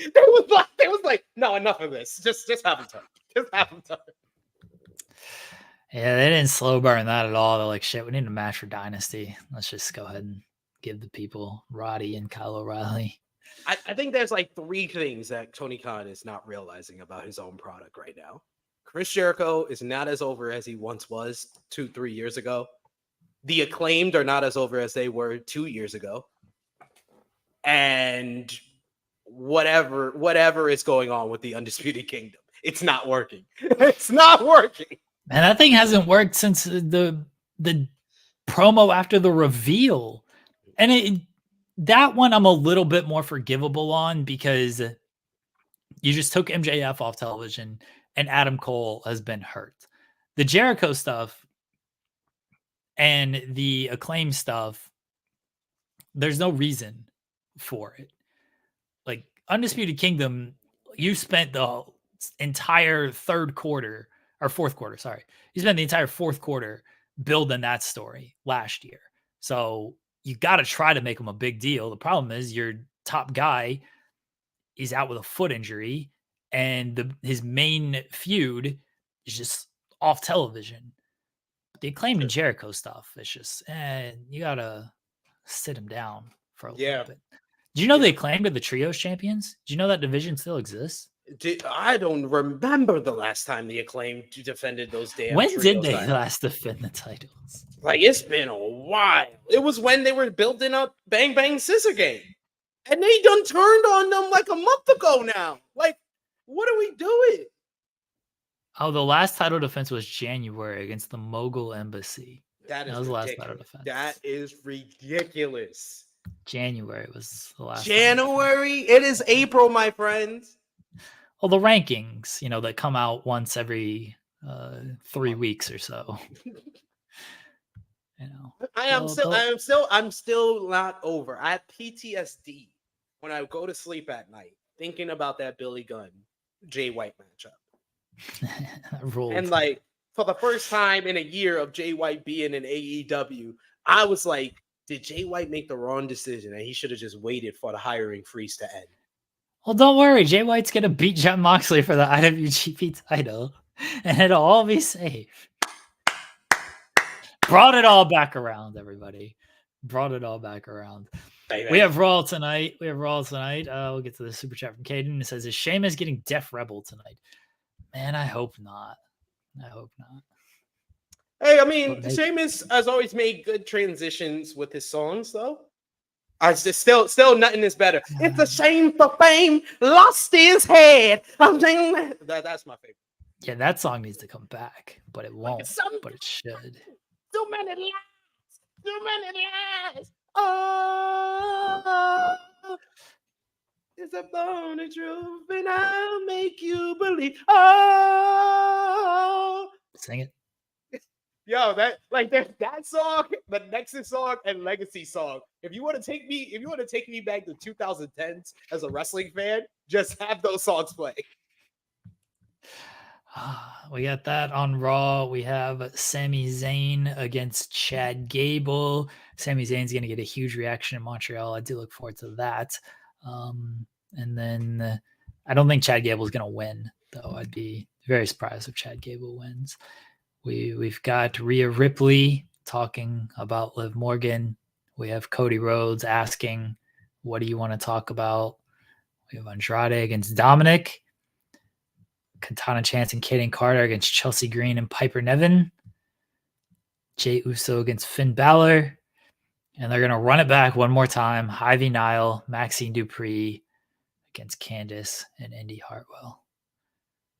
They was like, no, enough of this. Just have him turn. Just have him turn. Yeah, they didn't slow burn that at all. They're like, shit, we need a match for Dynasty. Let's just go ahead and give the people Roddy and Kyle O'Reilly. I think there's like 3 things that Tony Khan is not realizing about his own product right now. Chris Jericho is not as over as he once was 2-3 years ago. The Acclaimed are not as over as they were 2 years ago. And whatever is going on with the Undisputed Kingdom, it's not working. It's not working. And that thing hasn't worked since the promo after the reveal. And that one I'm a little bit more forgivable on because you just took MJF off television and Adam Cole has been hurt. The Jericho stuff and the Acclaim stuff, there's no reason for it. Like Undisputed Kingdom, you spent the entire fourth quarter. You spent the entire fourth quarter building that story last year. So you got to try to make him a big deal. The problem is your top guy is out with a foot injury and his main feud is just off television. The Acclaimed and Jericho stuff, it's just, you got to sit him down for a little bit. Do you know the Acclaimed are the Trios champions? Do you know that division still exists? I don't remember the last time the Acclaimed defended those damn When Trios did they titles. last defend the titles? Like, it's been a while. It was when they were building up Bang Bang Scissor Gang. And they done turned on them like a month ago now. Like, what are we doing? Oh, the last title defense was January against the Mogul Embassy. That was the last title defense. That is ridiculous. January was the last. January? It is April, my friends. Well, the rankings, that come out once every 3 weeks or so. I'm still not over. I have PTSD when I go to sleep at night thinking about that Billy Gunn Jay White matchup. And like for the first time in a year of Jay White being in AEW, I was like, did Jay White make the wrong decision and he should have just waited for the hiring freeze to end? Well, don't worry. Jay White's going to beat Jon Moxley for the IWGP title, and it'll all be safe. Brought it all back around, everybody. Brought it all back around. Baby. We have Raw tonight. We'll get to the super chat from Caden. It says, is Sheamus getting Def Rebel tonight? Man, I hope not. Hey, I mean, But Sheamus has always made good transitions with his songs, though. I just still nothing is better. It's a shame for fame lost his head. That's my favorite. yeah, that song needs to come back, but it won't. Some But it should. too many lies, too many lies. Oh, it's a bony truth, and I'll make you believe. Oh, Sing it. yo, that song, the Nexus song, and Legacy song. If you want to take me back to 2010s as a wrestling fan, just have those songs play. We got that on Raw. We have Sami Zayn against Chad Gable. Sami Zayn's going to get a huge reaction in Montreal. I do look forward to that. And then I don't think Chad Gable's going to win, though. I'd be very surprised if Chad Gable wins. We've got Rhea Ripley talking about Liv Morgan. We have Cody Rhodes asking, what do you want to talk about? We have Andrade against Dominic. Katana Chance and Kaden Carter against Chelsea Green and Piper Niven. Jey Uso against Finn Balor. And they're going to run it back one more time. Ivy Nile, Maxine Dupree against Candice and Indy Hartwell.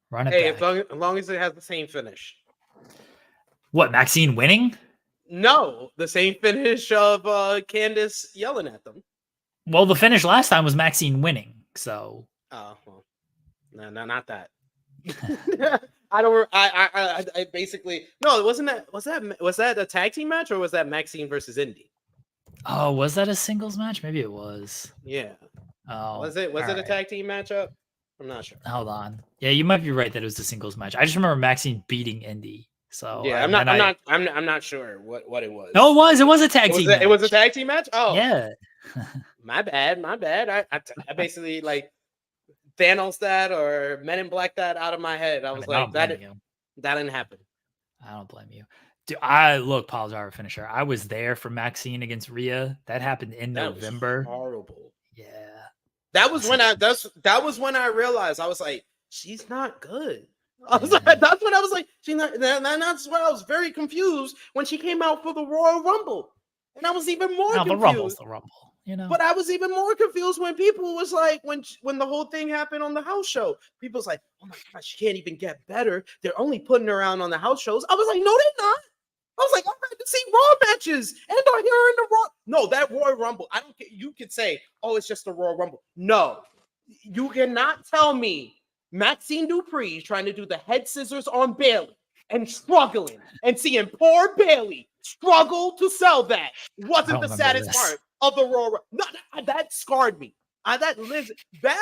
Run it back. As long as it has the same finish. What, Maxine winning? No, the same finish of Candice yelling at them. Well, the finish last time was Maxine winning, so. Oh, well, no, not that. I don't. I basically no. Was that a tag team match or was that Maxine versus Indy? Oh, was that a singles match? Maybe it was. Yeah. Oh, was it a tag team matchup? I'm not sure. Hold on. Yeah, you might be right that it was a singles match. I just remember Maxine beating Indy. So yeah, I'm not sure what it was. No, it was a tag team. It was a tag team match. Oh yeah. my bad. I basically like Thanos that or Men in Black that out of my head. I was like that didn't happen. I don't blame you. Dude, Paul Zara finisher. I was there for Maxine against Rhea. That happened in November. Horrible. Yeah. That was when I realized I was like, she's not good. I was like, that's when I was like, she's not. That's when I was very confused when she came out for the Royal Rumble, and I was even more confused. The Rumble's the Rumble, you know. But I was even more confused when people was like, when the whole thing happened on the house show, people was like, oh my gosh, she can't even get better. They're only putting her around on the house shows. I was like, no, they're not. I was like, I'm ready to see Raw matches, and they're here in the Raw. No, that Royal Rumble. I don't care. You could say, oh, it's just a Royal Rumble. No, you cannot tell me Maxine Dupree trying to do the head scissors on Bayley and struggling and seeing poor Bayley struggle to sell that wasn't the saddest part of the Royal Rumble. No, that scarred me. That lives bad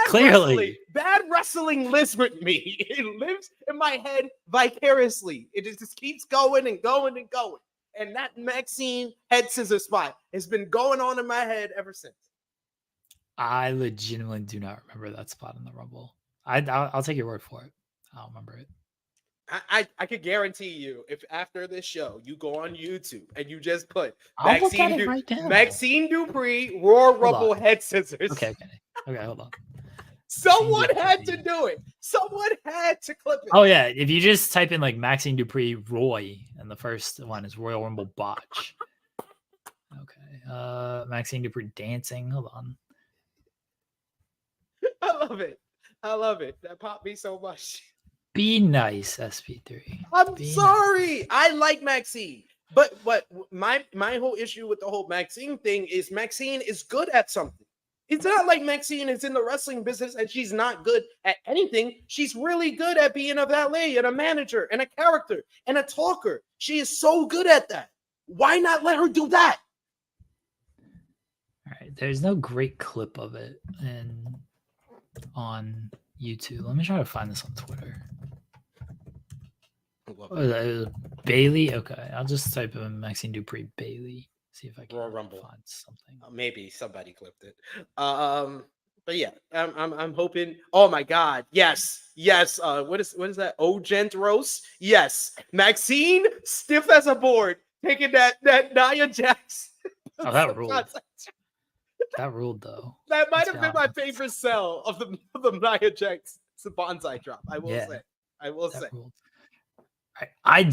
wrestling lives with me. It lives in my head vicariously. It just keeps going and going and going. And that Maxine head scissor spot has been going on in my head ever since. I legitimately do not remember that spot in the Rumble. I'll take your word for it. I don't remember it. I could guarantee you, if after this show you go on YouTube and you just put Maxine Dupree Royal Rumble head scissors. Okay, hold on. Someone had to do it. Someone had to clip it. Oh yeah, if you just type in like Maxine Dupree Roy, and the first one is Royal Rumble botch. Okay, Maxine Dupree dancing. Hold on. I love it. That popped me so much. Be nice, SP3. I'm sorry. Nice. I like Maxine. But my whole issue with the whole Maxine thing is Maxine is good at something. It's not like Maxine is in the wrestling business and she's not good at anything. She's really good at being a valet and a manager and a character and a talker. She is so good at that. Why not let her do that? All right. There's no great clip of it on YouTube. Let me try to find this on Twitter. Bailey? Okay. I'll just type in Maxine Dupree Bailey. See if I can find something. Maybe somebody clipped it. But yeah, I'm hoping. Oh my God, yes. What is that? Gent roast? Yes, Maxine stiff as a board, taking that Nia Jax. Oh, that ruled. That ruled though. That might have been my favorite sell of the Nia Jax bonsai drop. I will say. Ruled. I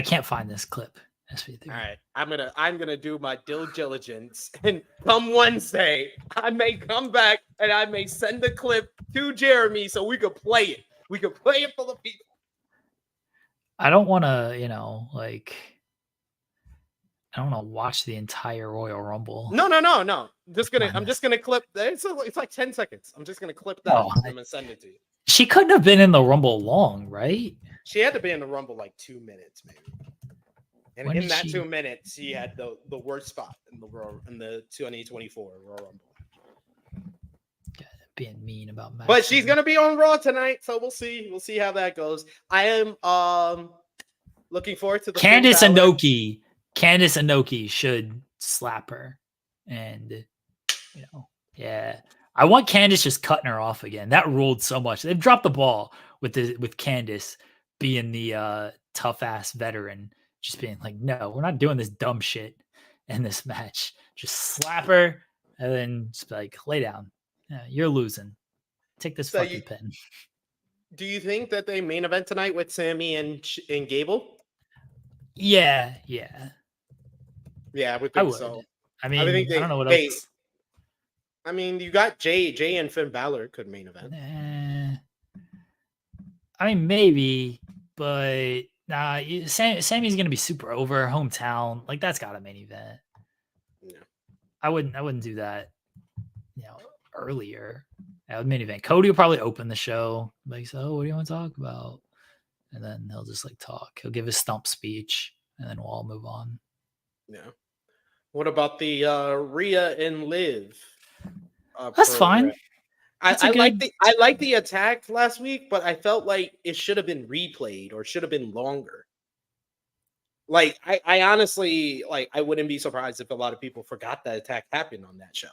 can't find this clip. SP3. All right, I'm gonna do my due diligence, and come Wednesday, I may come back and I may send the clip to Jeremy so we could play it. We could play it for the people. I don't want to, I don't want to watch the entire Royal Rumble. No. I'm just gonna clip. It's like 10 seconds. I'm just gonna clip that. I'm gonna send it to you. She couldn't have been in the Rumble long, right? She had to be in the Rumble like 2 minutes, maybe. And in that 2 minutes, she had the worst spot in the 2024 Royal Rumble. God, being mean about Matt. But she's gonna be on Raw tonight, so we'll see. We'll see how that goes. I am looking forward to the Candice Inoki. Candice Inoki should slap her, and yeah. I want Candice just cutting her off again. That ruled so much. They've dropped the ball with Candice being the tough ass veteran. Just being like, no, we're not doing this dumb shit in this match. Just slap her and then just be like, lay down. Yeah, you're losing. Take this fucking pin. Do you think that they main event tonight with Sammy and Gable? Yeah. Yeah, I would think so. I mean, I don't know what else. I mean, you got Jay and Finn Balor could main event. I mean, maybe, but nah, Sammy's gonna be super over hometown. Like that's got a main event. Yeah. I wouldn't do that. Earlier. That would main event. Cody will probably open the show. Like, so what do you want to talk about? And then he'll just talk. He'll give his stump speech, and then we'll all move on. Yeah. What about the Rhea and Liv? That's fine. I like the attack last week, but I felt like it should have been replayed or should have been longer. Like I honestly I wouldn't be surprised if a lot of people forgot that attack happened on that show.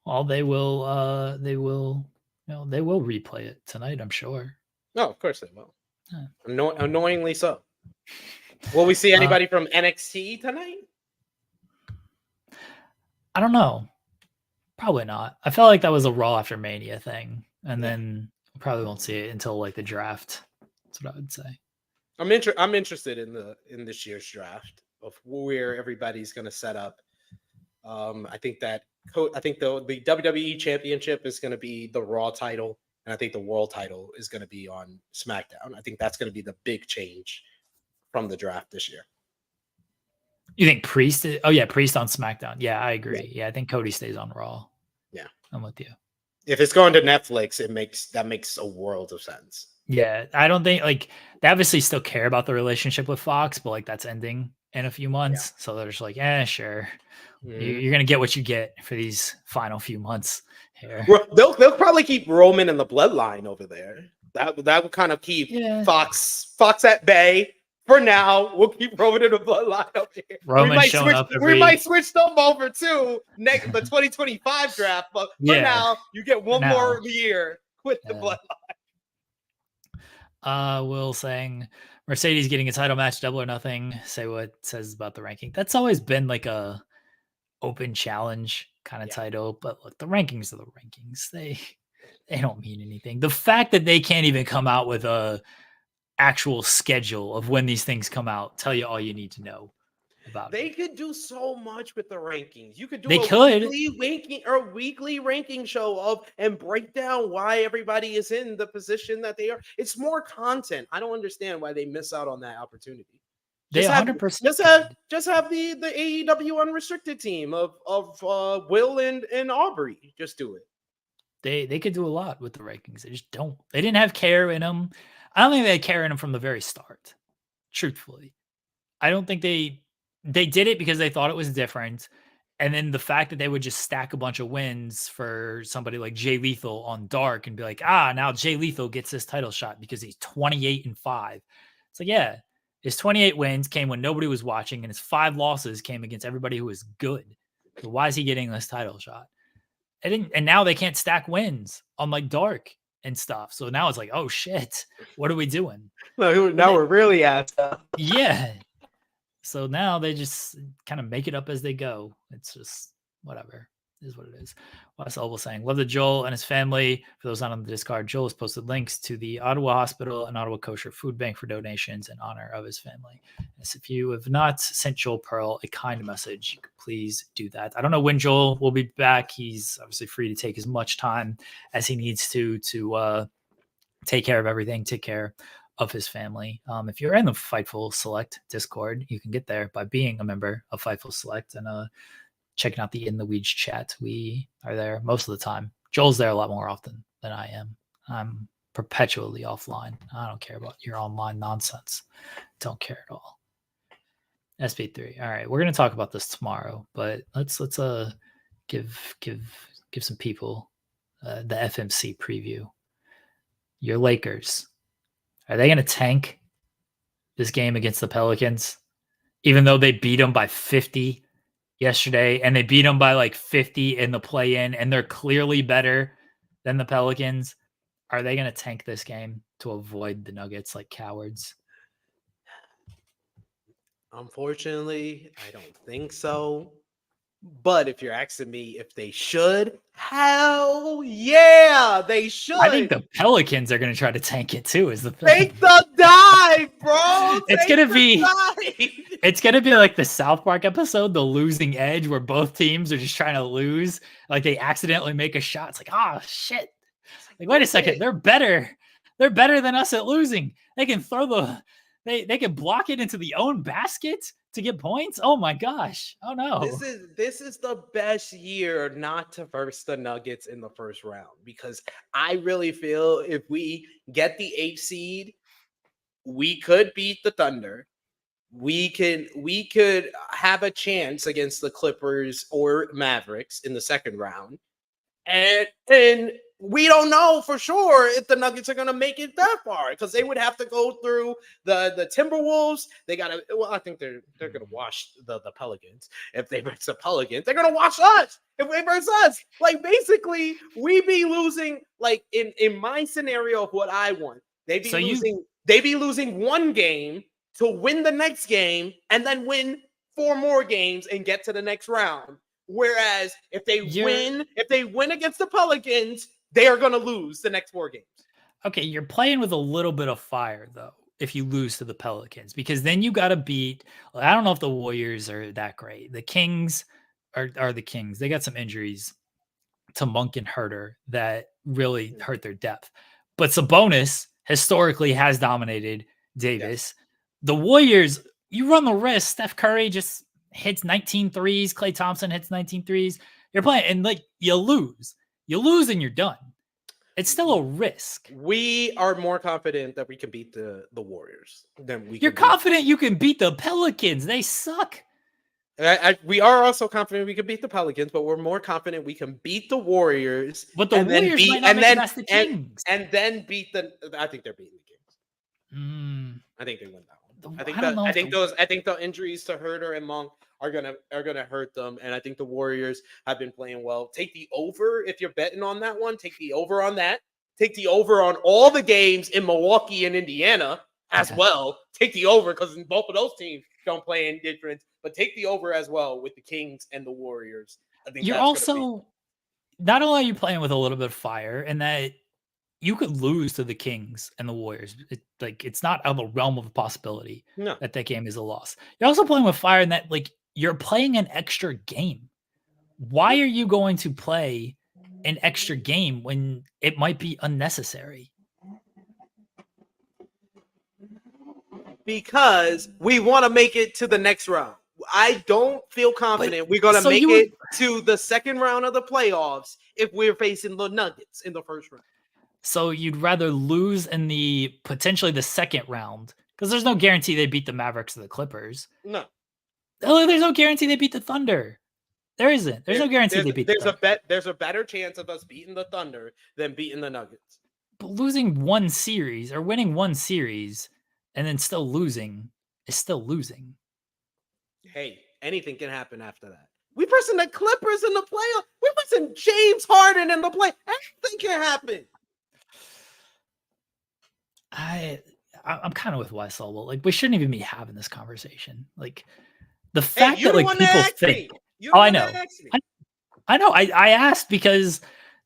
Well, they will replay it tonight, I'm sure. No, of course they will. Annoyingly so. Will we see anybody from NXT tonight? I don't know. Probably not. I felt like that was a Raw after Mania thing, and then we probably won't see it until the draft. That's what I would say. I'm interested in this year's draft of where everybody's going to set up. I think the WWE Championship is going to be the Raw title, and I think the World title is going to be on SmackDown. I think that's going to be the big change from the draft this year. You think Priest? Priest on SmackDown. Yeah, I agree. Yeah, I think Cody stays on Raw. Yeah, I'm with you. If it's going to Netflix, that makes a world of sense. Yeah, I don't think they obviously still care about the relationship with Fox, but that's ending in a few months, so they're just like, sure. Mm-hmm. You're gonna get what you get for these final few months here. They'll probably keep Roman and the Bloodline over there. That would kind of keep Fox at bay. For now, we'll keep Roman and the Bloodline over here. We might switch them over to the 2025 draft, but for now, you get one more year with the Bloodline. Will saying Mercedes getting a title match, Double or Nothing. Say what it says about the ranking. That's always been a open challenge kind of title, but look, the rankings are the rankings. They don't mean anything. The fact that they can't even come out with a actual schedule of when these things come out tell you all you need to know about they could do so much with the rankings. You could do weekly ranking show and break down why everybody is in the position that they are. It's more content. I don't understand why they miss out on that opportunity. They 100% just have the AEW unrestricted team of Will and Aubrey. Just do it. They could do a lot with the rankings. They just don't. They didn't have care in them. I don't think they had care in them from the very start. Truthfully, I don't think they did it because they thought it was different. And then the fact that they would just stack a bunch of wins for somebody like Jay Lethal on Dark and be like, now Jay Lethal gets this title shot because he's 28-5. It's like, his 28 wins came when nobody was watching, and his 5 losses came against everybody who was good. So why is he getting this title shot? And now they can't stack wins on Dark and stuff. So now it's like, oh shit, what are we doing? Now we're really asked. Yeah. So now they just kind of make it up as they go. It's just whatever. is what it is. Wes Elwell saying, love the Joel and his family. For those not on the Discord, Joel has posted links to the Ottawa Hospital and Ottawa Kosher Food Bank for donations in honor of his family. Yes, if you have not sent Joel Pearl a kind message, please do that. I don't know when Joel will be back. He's obviously free to take as much time as he needs to take care of everything, take care of his family. If you're in the Fightful Select Discord, you can get there by being a member of Fightful Select and checking out the In the Weeds chat. We are there most of the time. Joel's there a lot more often than I am. I'm perpetually offline. I don't care about your online nonsense. Don't care at all. SP3. All right, we're gonna talk about this tomorrow, but let's give some people the FMC preview. Your Lakers, are they gonna tank this game against the Pelicans, even though they beat them by 50 yesterday, and they beat them by like 50 in the play-in, and they're clearly better than the Pelicans? Are they going to tank this game to avoid the Nuggets like cowards? Unfortunately, I don't think so. But if you're asking me if they should, hell yeah, they should. I think the Pelicans are going to try to tank it too. Is the thing. Take the dive, bro. It's gonna be like the South Park episode, The Losing Edge, where both teams are just trying to lose. Like they accidentally make a shot. It's like, oh shit! Like wait a second, they're better. They're better than us at losing. They can throw they can block it into the own basket to get points. Oh my gosh! Oh no! This is the best year not to verse the Nuggets in the first round, because I really feel if we get the 8th seed, we could beat the Thunder. We could have a chance against the Clippers or Mavericks in the second round, and we don't know for sure if the Nuggets are going to make it that far, because they would have to go through the Timberwolves. They got to. Well, I think they're going to wash the Pelicans. If they verse the Pelicans, they're going to wash us. If they verse us, like basically, we be losing. Like in my scenario of what I want, they be losing one game to win the next game and then win 4 more games and get to the next round. Whereas if they win against the Pelicans, they are going to lose the next 4 games. Okay, you're playing with a little bit of fire though if you lose to the Pelicans, because then you got to beat. I don't know if the Warriors are that great. The Kings are the Kings. They got some injuries to Monk and Herter that really hurt their depth. But Sabonis historically has dominated Davis. Yes. The Warriors, you run the risk. Steph Curry just hits 19 threes. Klay Thompson hits 19 threes. You're playing, and like you lose. You lose and you're done. It's still a risk. We are more confident that we can beat the Warriors than we. You're confident you can beat the Pelicans. They suck. We are also confident we can beat the Pelicans, but we're more confident we can beat the Warriors. But the Warriors might not make it past the Kings. And then beat the. I think they're beating the Kings. I think they win that one. I think the injuries to Herter and Monk are gonna hurt them, and I think the Warriors have been playing well. Take the over if you're betting on that one. Take the over on that. Take the over on all the games in Milwaukee and Indiana as well. Take the over because both of those teams don't play any difference, but take the over as well with the Kings and the Warriors. I think you're also not only are you playing with a little bit of fire, and that you could lose to the Kings and the Warriors. It's not out of the realm of possibility that game is a loss. You're also playing with fire in that you're playing an extra game. Why are you going to play an extra game when it might be unnecessary? Because we want to make it to the next round. I don't feel confident we're going to make it to the second round of the playoffs if we're facing the Nuggets in the first round. So you'd rather lose in potentially the second round, because there's no guarantee they beat the Mavericks or the Clippers. No. There's no guarantee they beat the Thunder. There isn't. There's no guarantee they beat the Thunder. There's a better chance of us beating the Thunder than beating the Nuggets. But losing one series or winning one series and then still losing is still losing. Hey, anything can happen after that. We versing the Clippers in the playoff. We versing James Harden in the play. Anything can happen. I'm kind of with Wes Elwell. We shouldn't even be having this conversation. The fact that people think. I know. I know. I asked because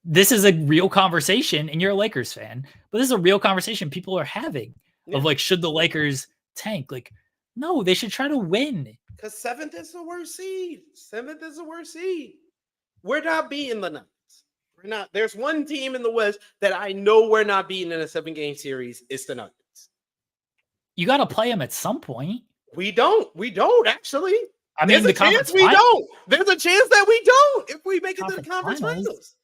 this is a real conversation, and you're a Lakers fan, but this is a real conversation people are having of like, should the Lakers tank? Like, no, they should try to win. Because 7th is the worst seed. 7th is the worst seed. We're not beating the Nuggets. We're not. There's one team in the West that I know we're not beating in a 7-game series. It's the Nuggets. You got to play them at some point. We don't. We don't actually. I mean, there's a chance we don't. There's a chance that we don't if we make it to the conference finals.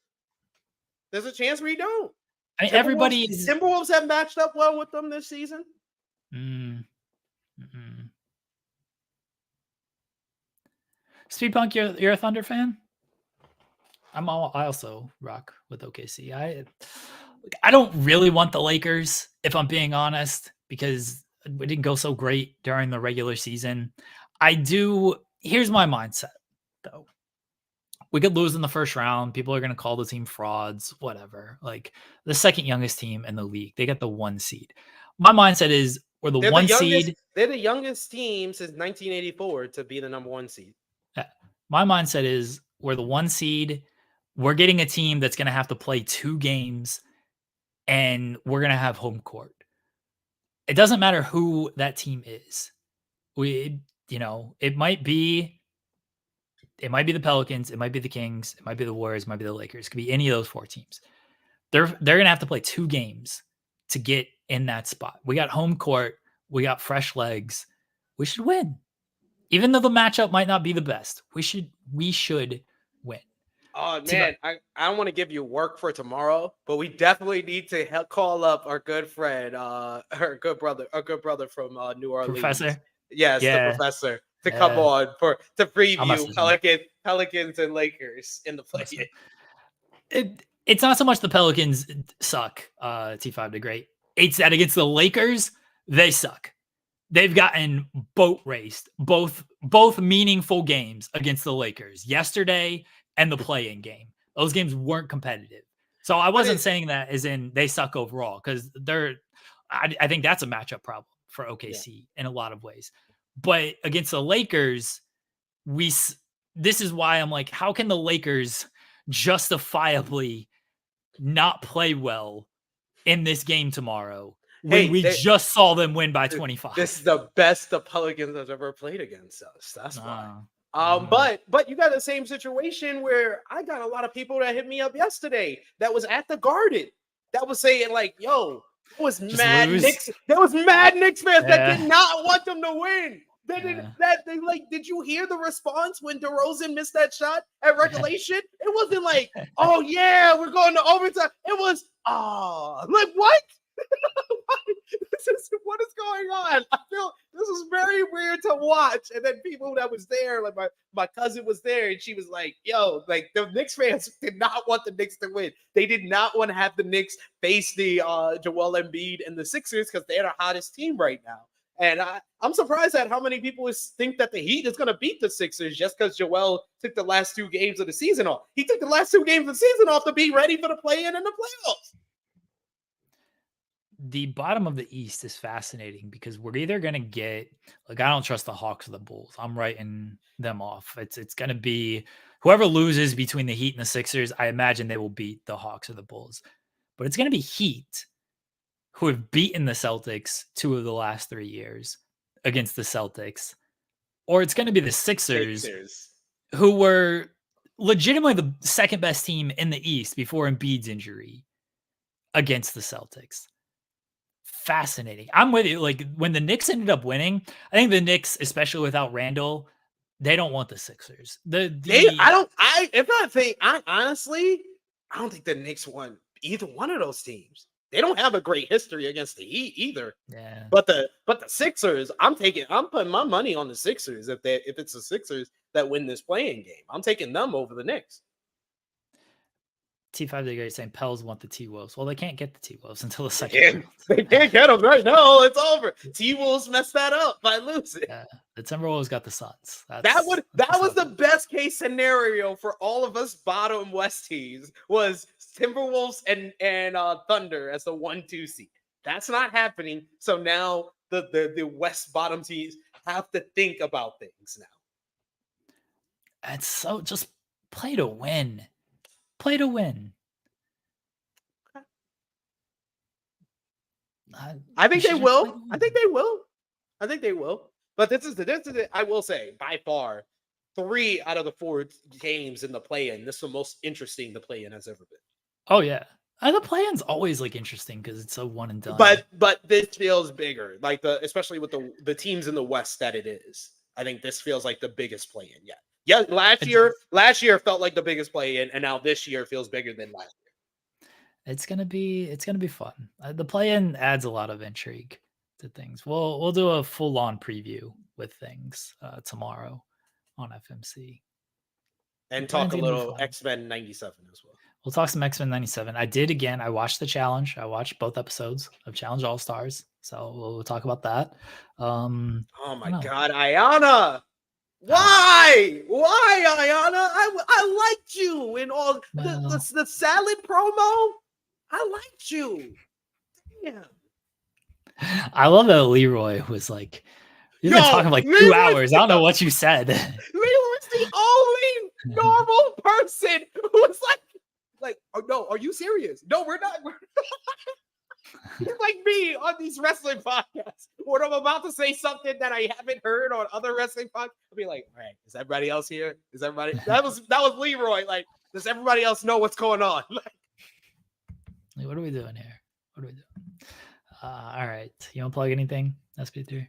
There's a chance we don't. I mean, Timberwolves have matched up well with them this season. Speed Punk, you're a Thunder fan? I also rock with OKC. I don't really want the Lakers, if I'm being honest, because it didn't go so great during the regular season. Here's my mindset, though. We could lose in the first round. People are going to call the team frauds, whatever. Like, the second youngest team in the league. They got the 1 seed. My mindset is we're the 1 seed. They're the youngest team since 1984 to be the number 1 seed. My mindset is we're the 1 seed. We're getting a team that's going to have to play 2 games, and we're going to have home court. It doesn't matter who that team is. It might be the Pelicans, it might be the Kings, it might be the Warriors, it might be the Lakers. It could be any of those 4 teams. They're going to have to play 2 games to get in that spot. We got home court. We got fresh legs. We should win. Even though the matchup might not be the best, we should win. Oh man, I don't want to give you work for tomorrow, but we definitely need to call up our good friend, our good brother from New Orleans. Professor? Yes, the professor to come on to preview Pelicans and Lakers in the play. It's not so much the Pelicans suck, T5 to great. It's that against the Lakers, they suck. They've gotten boat raced, both meaningful games against the Lakers yesterday and the play-in game. Those games weren't competitive. So I wasn't saying that as in they suck overall, because I think that's a matchup problem for OKC in a lot of ways. But against the Lakers, this is why I'm like, how can the Lakers justifiably not play well in this game tomorrow when we just saw them win by 25? This is the best the Pelicans have ever played against us. That's why. But you got the same situation where I got a lot of people that hit me up yesterday that was at the Garden that was saying like, "Yo, there was mad Knicks fans that did not want them to win." Did you hear the response when DeRozan missed that shot at regulation? It wasn't like, "Oh yeah, we're going to overtime." It was, like what? What is going on? I feel this is very weird to watch. And then people that was there, like my cousin was there, and she was like, "Yo, like the Knicks fans did not want the Knicks to win. They did not want to have the Knicks face the Joel Embiid and the Sixers because they're the hottest team right now." And I'm surprised at how many people think that the Heat is going to beat the Sixers just because Joel took the last 2 games of the season off. He took the last 2 games of the season off to be ready for the play-in and the playoffs. The bottom of the East is fascinating because we're either going to get, like, I don't trust the Hawks or the Bulls. I'm writing them off. It's going to be whoever loses between the Heat and the Sixers. I imagine they will beat the Hawks or the Bulls, but it's going to be Heat who have beaten the Celtics 2 of the last 3 years against the Celtics, or it's going to be the Sixers who were legitimately the second best team in the East before Embiid's injury against the Celtics. Fascinating. I'm with you. Like, when the Knicks ended up winning, I think the Knicks, especially without Randall, they don't want the Sixers. Honestly, I don't think the Knicks won either one of those teams. They don't have a great history against the Heat either. Yeah. But the Sixers, I'm putting my money on the Sixers if it's the Sixers that win this playing game. I'm taking them over the Knicks. T5 the Great saying Pels want the T-Wolves. Well, they can't get the T-Wolves until the second round. They can't get them right now. It's over. T-Wolves messed that up by losing. Yeah, the Timberwolves got the Suns. That was the best case scenario for all of us bottom West teams was Timberwolves and Thunder as the 1-2 seed. That's not happening. So now the West bottom teams have to think about things now. It's so just play to win. Play to win. I think they will. I think they will. I think they will. But this is the I will say by far 3 out of the 4 games in the play-in. This is the most interesting the play-in has ever been. Oh yeah. The play-in's always like interesting because it's a one and done. But this feels bigger, like especially with the teams in the West that it is. I think this feels like the biggest play-in yet. Yeah, last year felt like the biggest play-in, and now this year feels bigger than last year. It's gonna be fun. The play-in adds a lot of intrigue to things. We'll do a full-on preview with things tomorrow on FMC. And talk a little X-Men 97 as well. We'll talk some X-Men 97. I watched the challenge. I watched both episodes of Challenge All-Stars. So we'll talk about that. Oh my God, Ayana. Why? Why, Ayana? I liked you in all the salad promo. I liked you. Damn. I love that Leroy was like, you've been talking like 2 hours. I don't know what you said. Leroy's the only normal person who's like, oh no, are you serious? No, we're not. He's like me on these wrestling podcasts. When I'm about to say something that I haven't heard on other wrestling podcasts, I'll be like, all right, is everybody else here? Is everybody? That was Leroy. Like, does everybody else know what's going on? Like, what are we doing here? What are we doing? All right. You want to plug anything, SP3?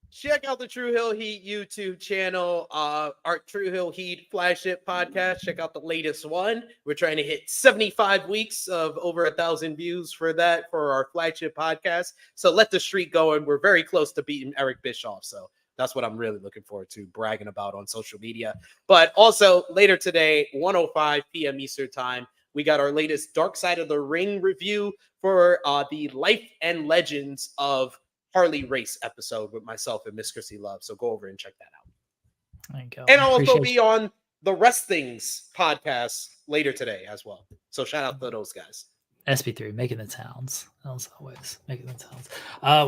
Check out the True Hill Heat YouTube channel, our True Hill Heat flagship podcast. Check out the latest one. We're trying to hit 75 weeks of over 1,000 views for our flagship podcast. So let the streak go, and we're very close to beating Eric Bischoff. So that's what I'm really looking forward to bragging about on social media. But also later today, 1:05 p.m. Eastern time, we got our latest Dark Side of the Ring review for the Life and Legends of Harley Race episode with myself and Miss Chrissy Love. So go over and check that out. There you go. And I'll also be on the Wrestling's podcast later today as well. So shout out to those guys. SP3 making the towns. As always, making the towns.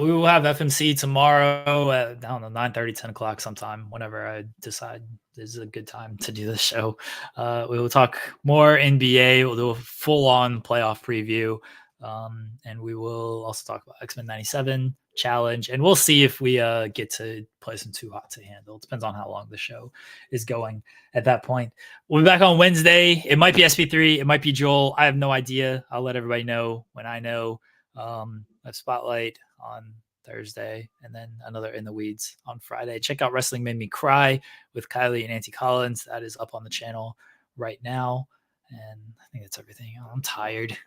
We will have FMC tomorrow at, I don't know, 9:30, 10 o'clock sometime, whenever I decide this is a good time to do this show. We will talk more NBA. We'll do a full-on playoff preview. And we will also talk about X-Men 97 challenge, and we'll see if we get to play some Too Hot to Handle. It depends on how long the show is going at that point. We'll be back on Wednesday. It might be SP3, it might be Joel. I have no idea. I'll let everybody know when I know. A Spotlight on Thursday, and then another In the Weeds on Friday. Check out Wrestling Made Me Cry with Kylie and Auntie Collins. That is up on the channel right now. And I think that's everything. I'm tired.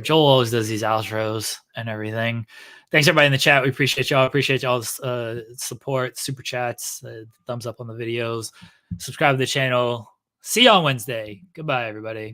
Joel always does these outros and everything. Thanks everybody in the chat. We appreciate y'all. Appreciate y'all's support, super chats, thumbs up on the videos. Subscribe to the channel. See you on Wednesday. Goodbye, everybody.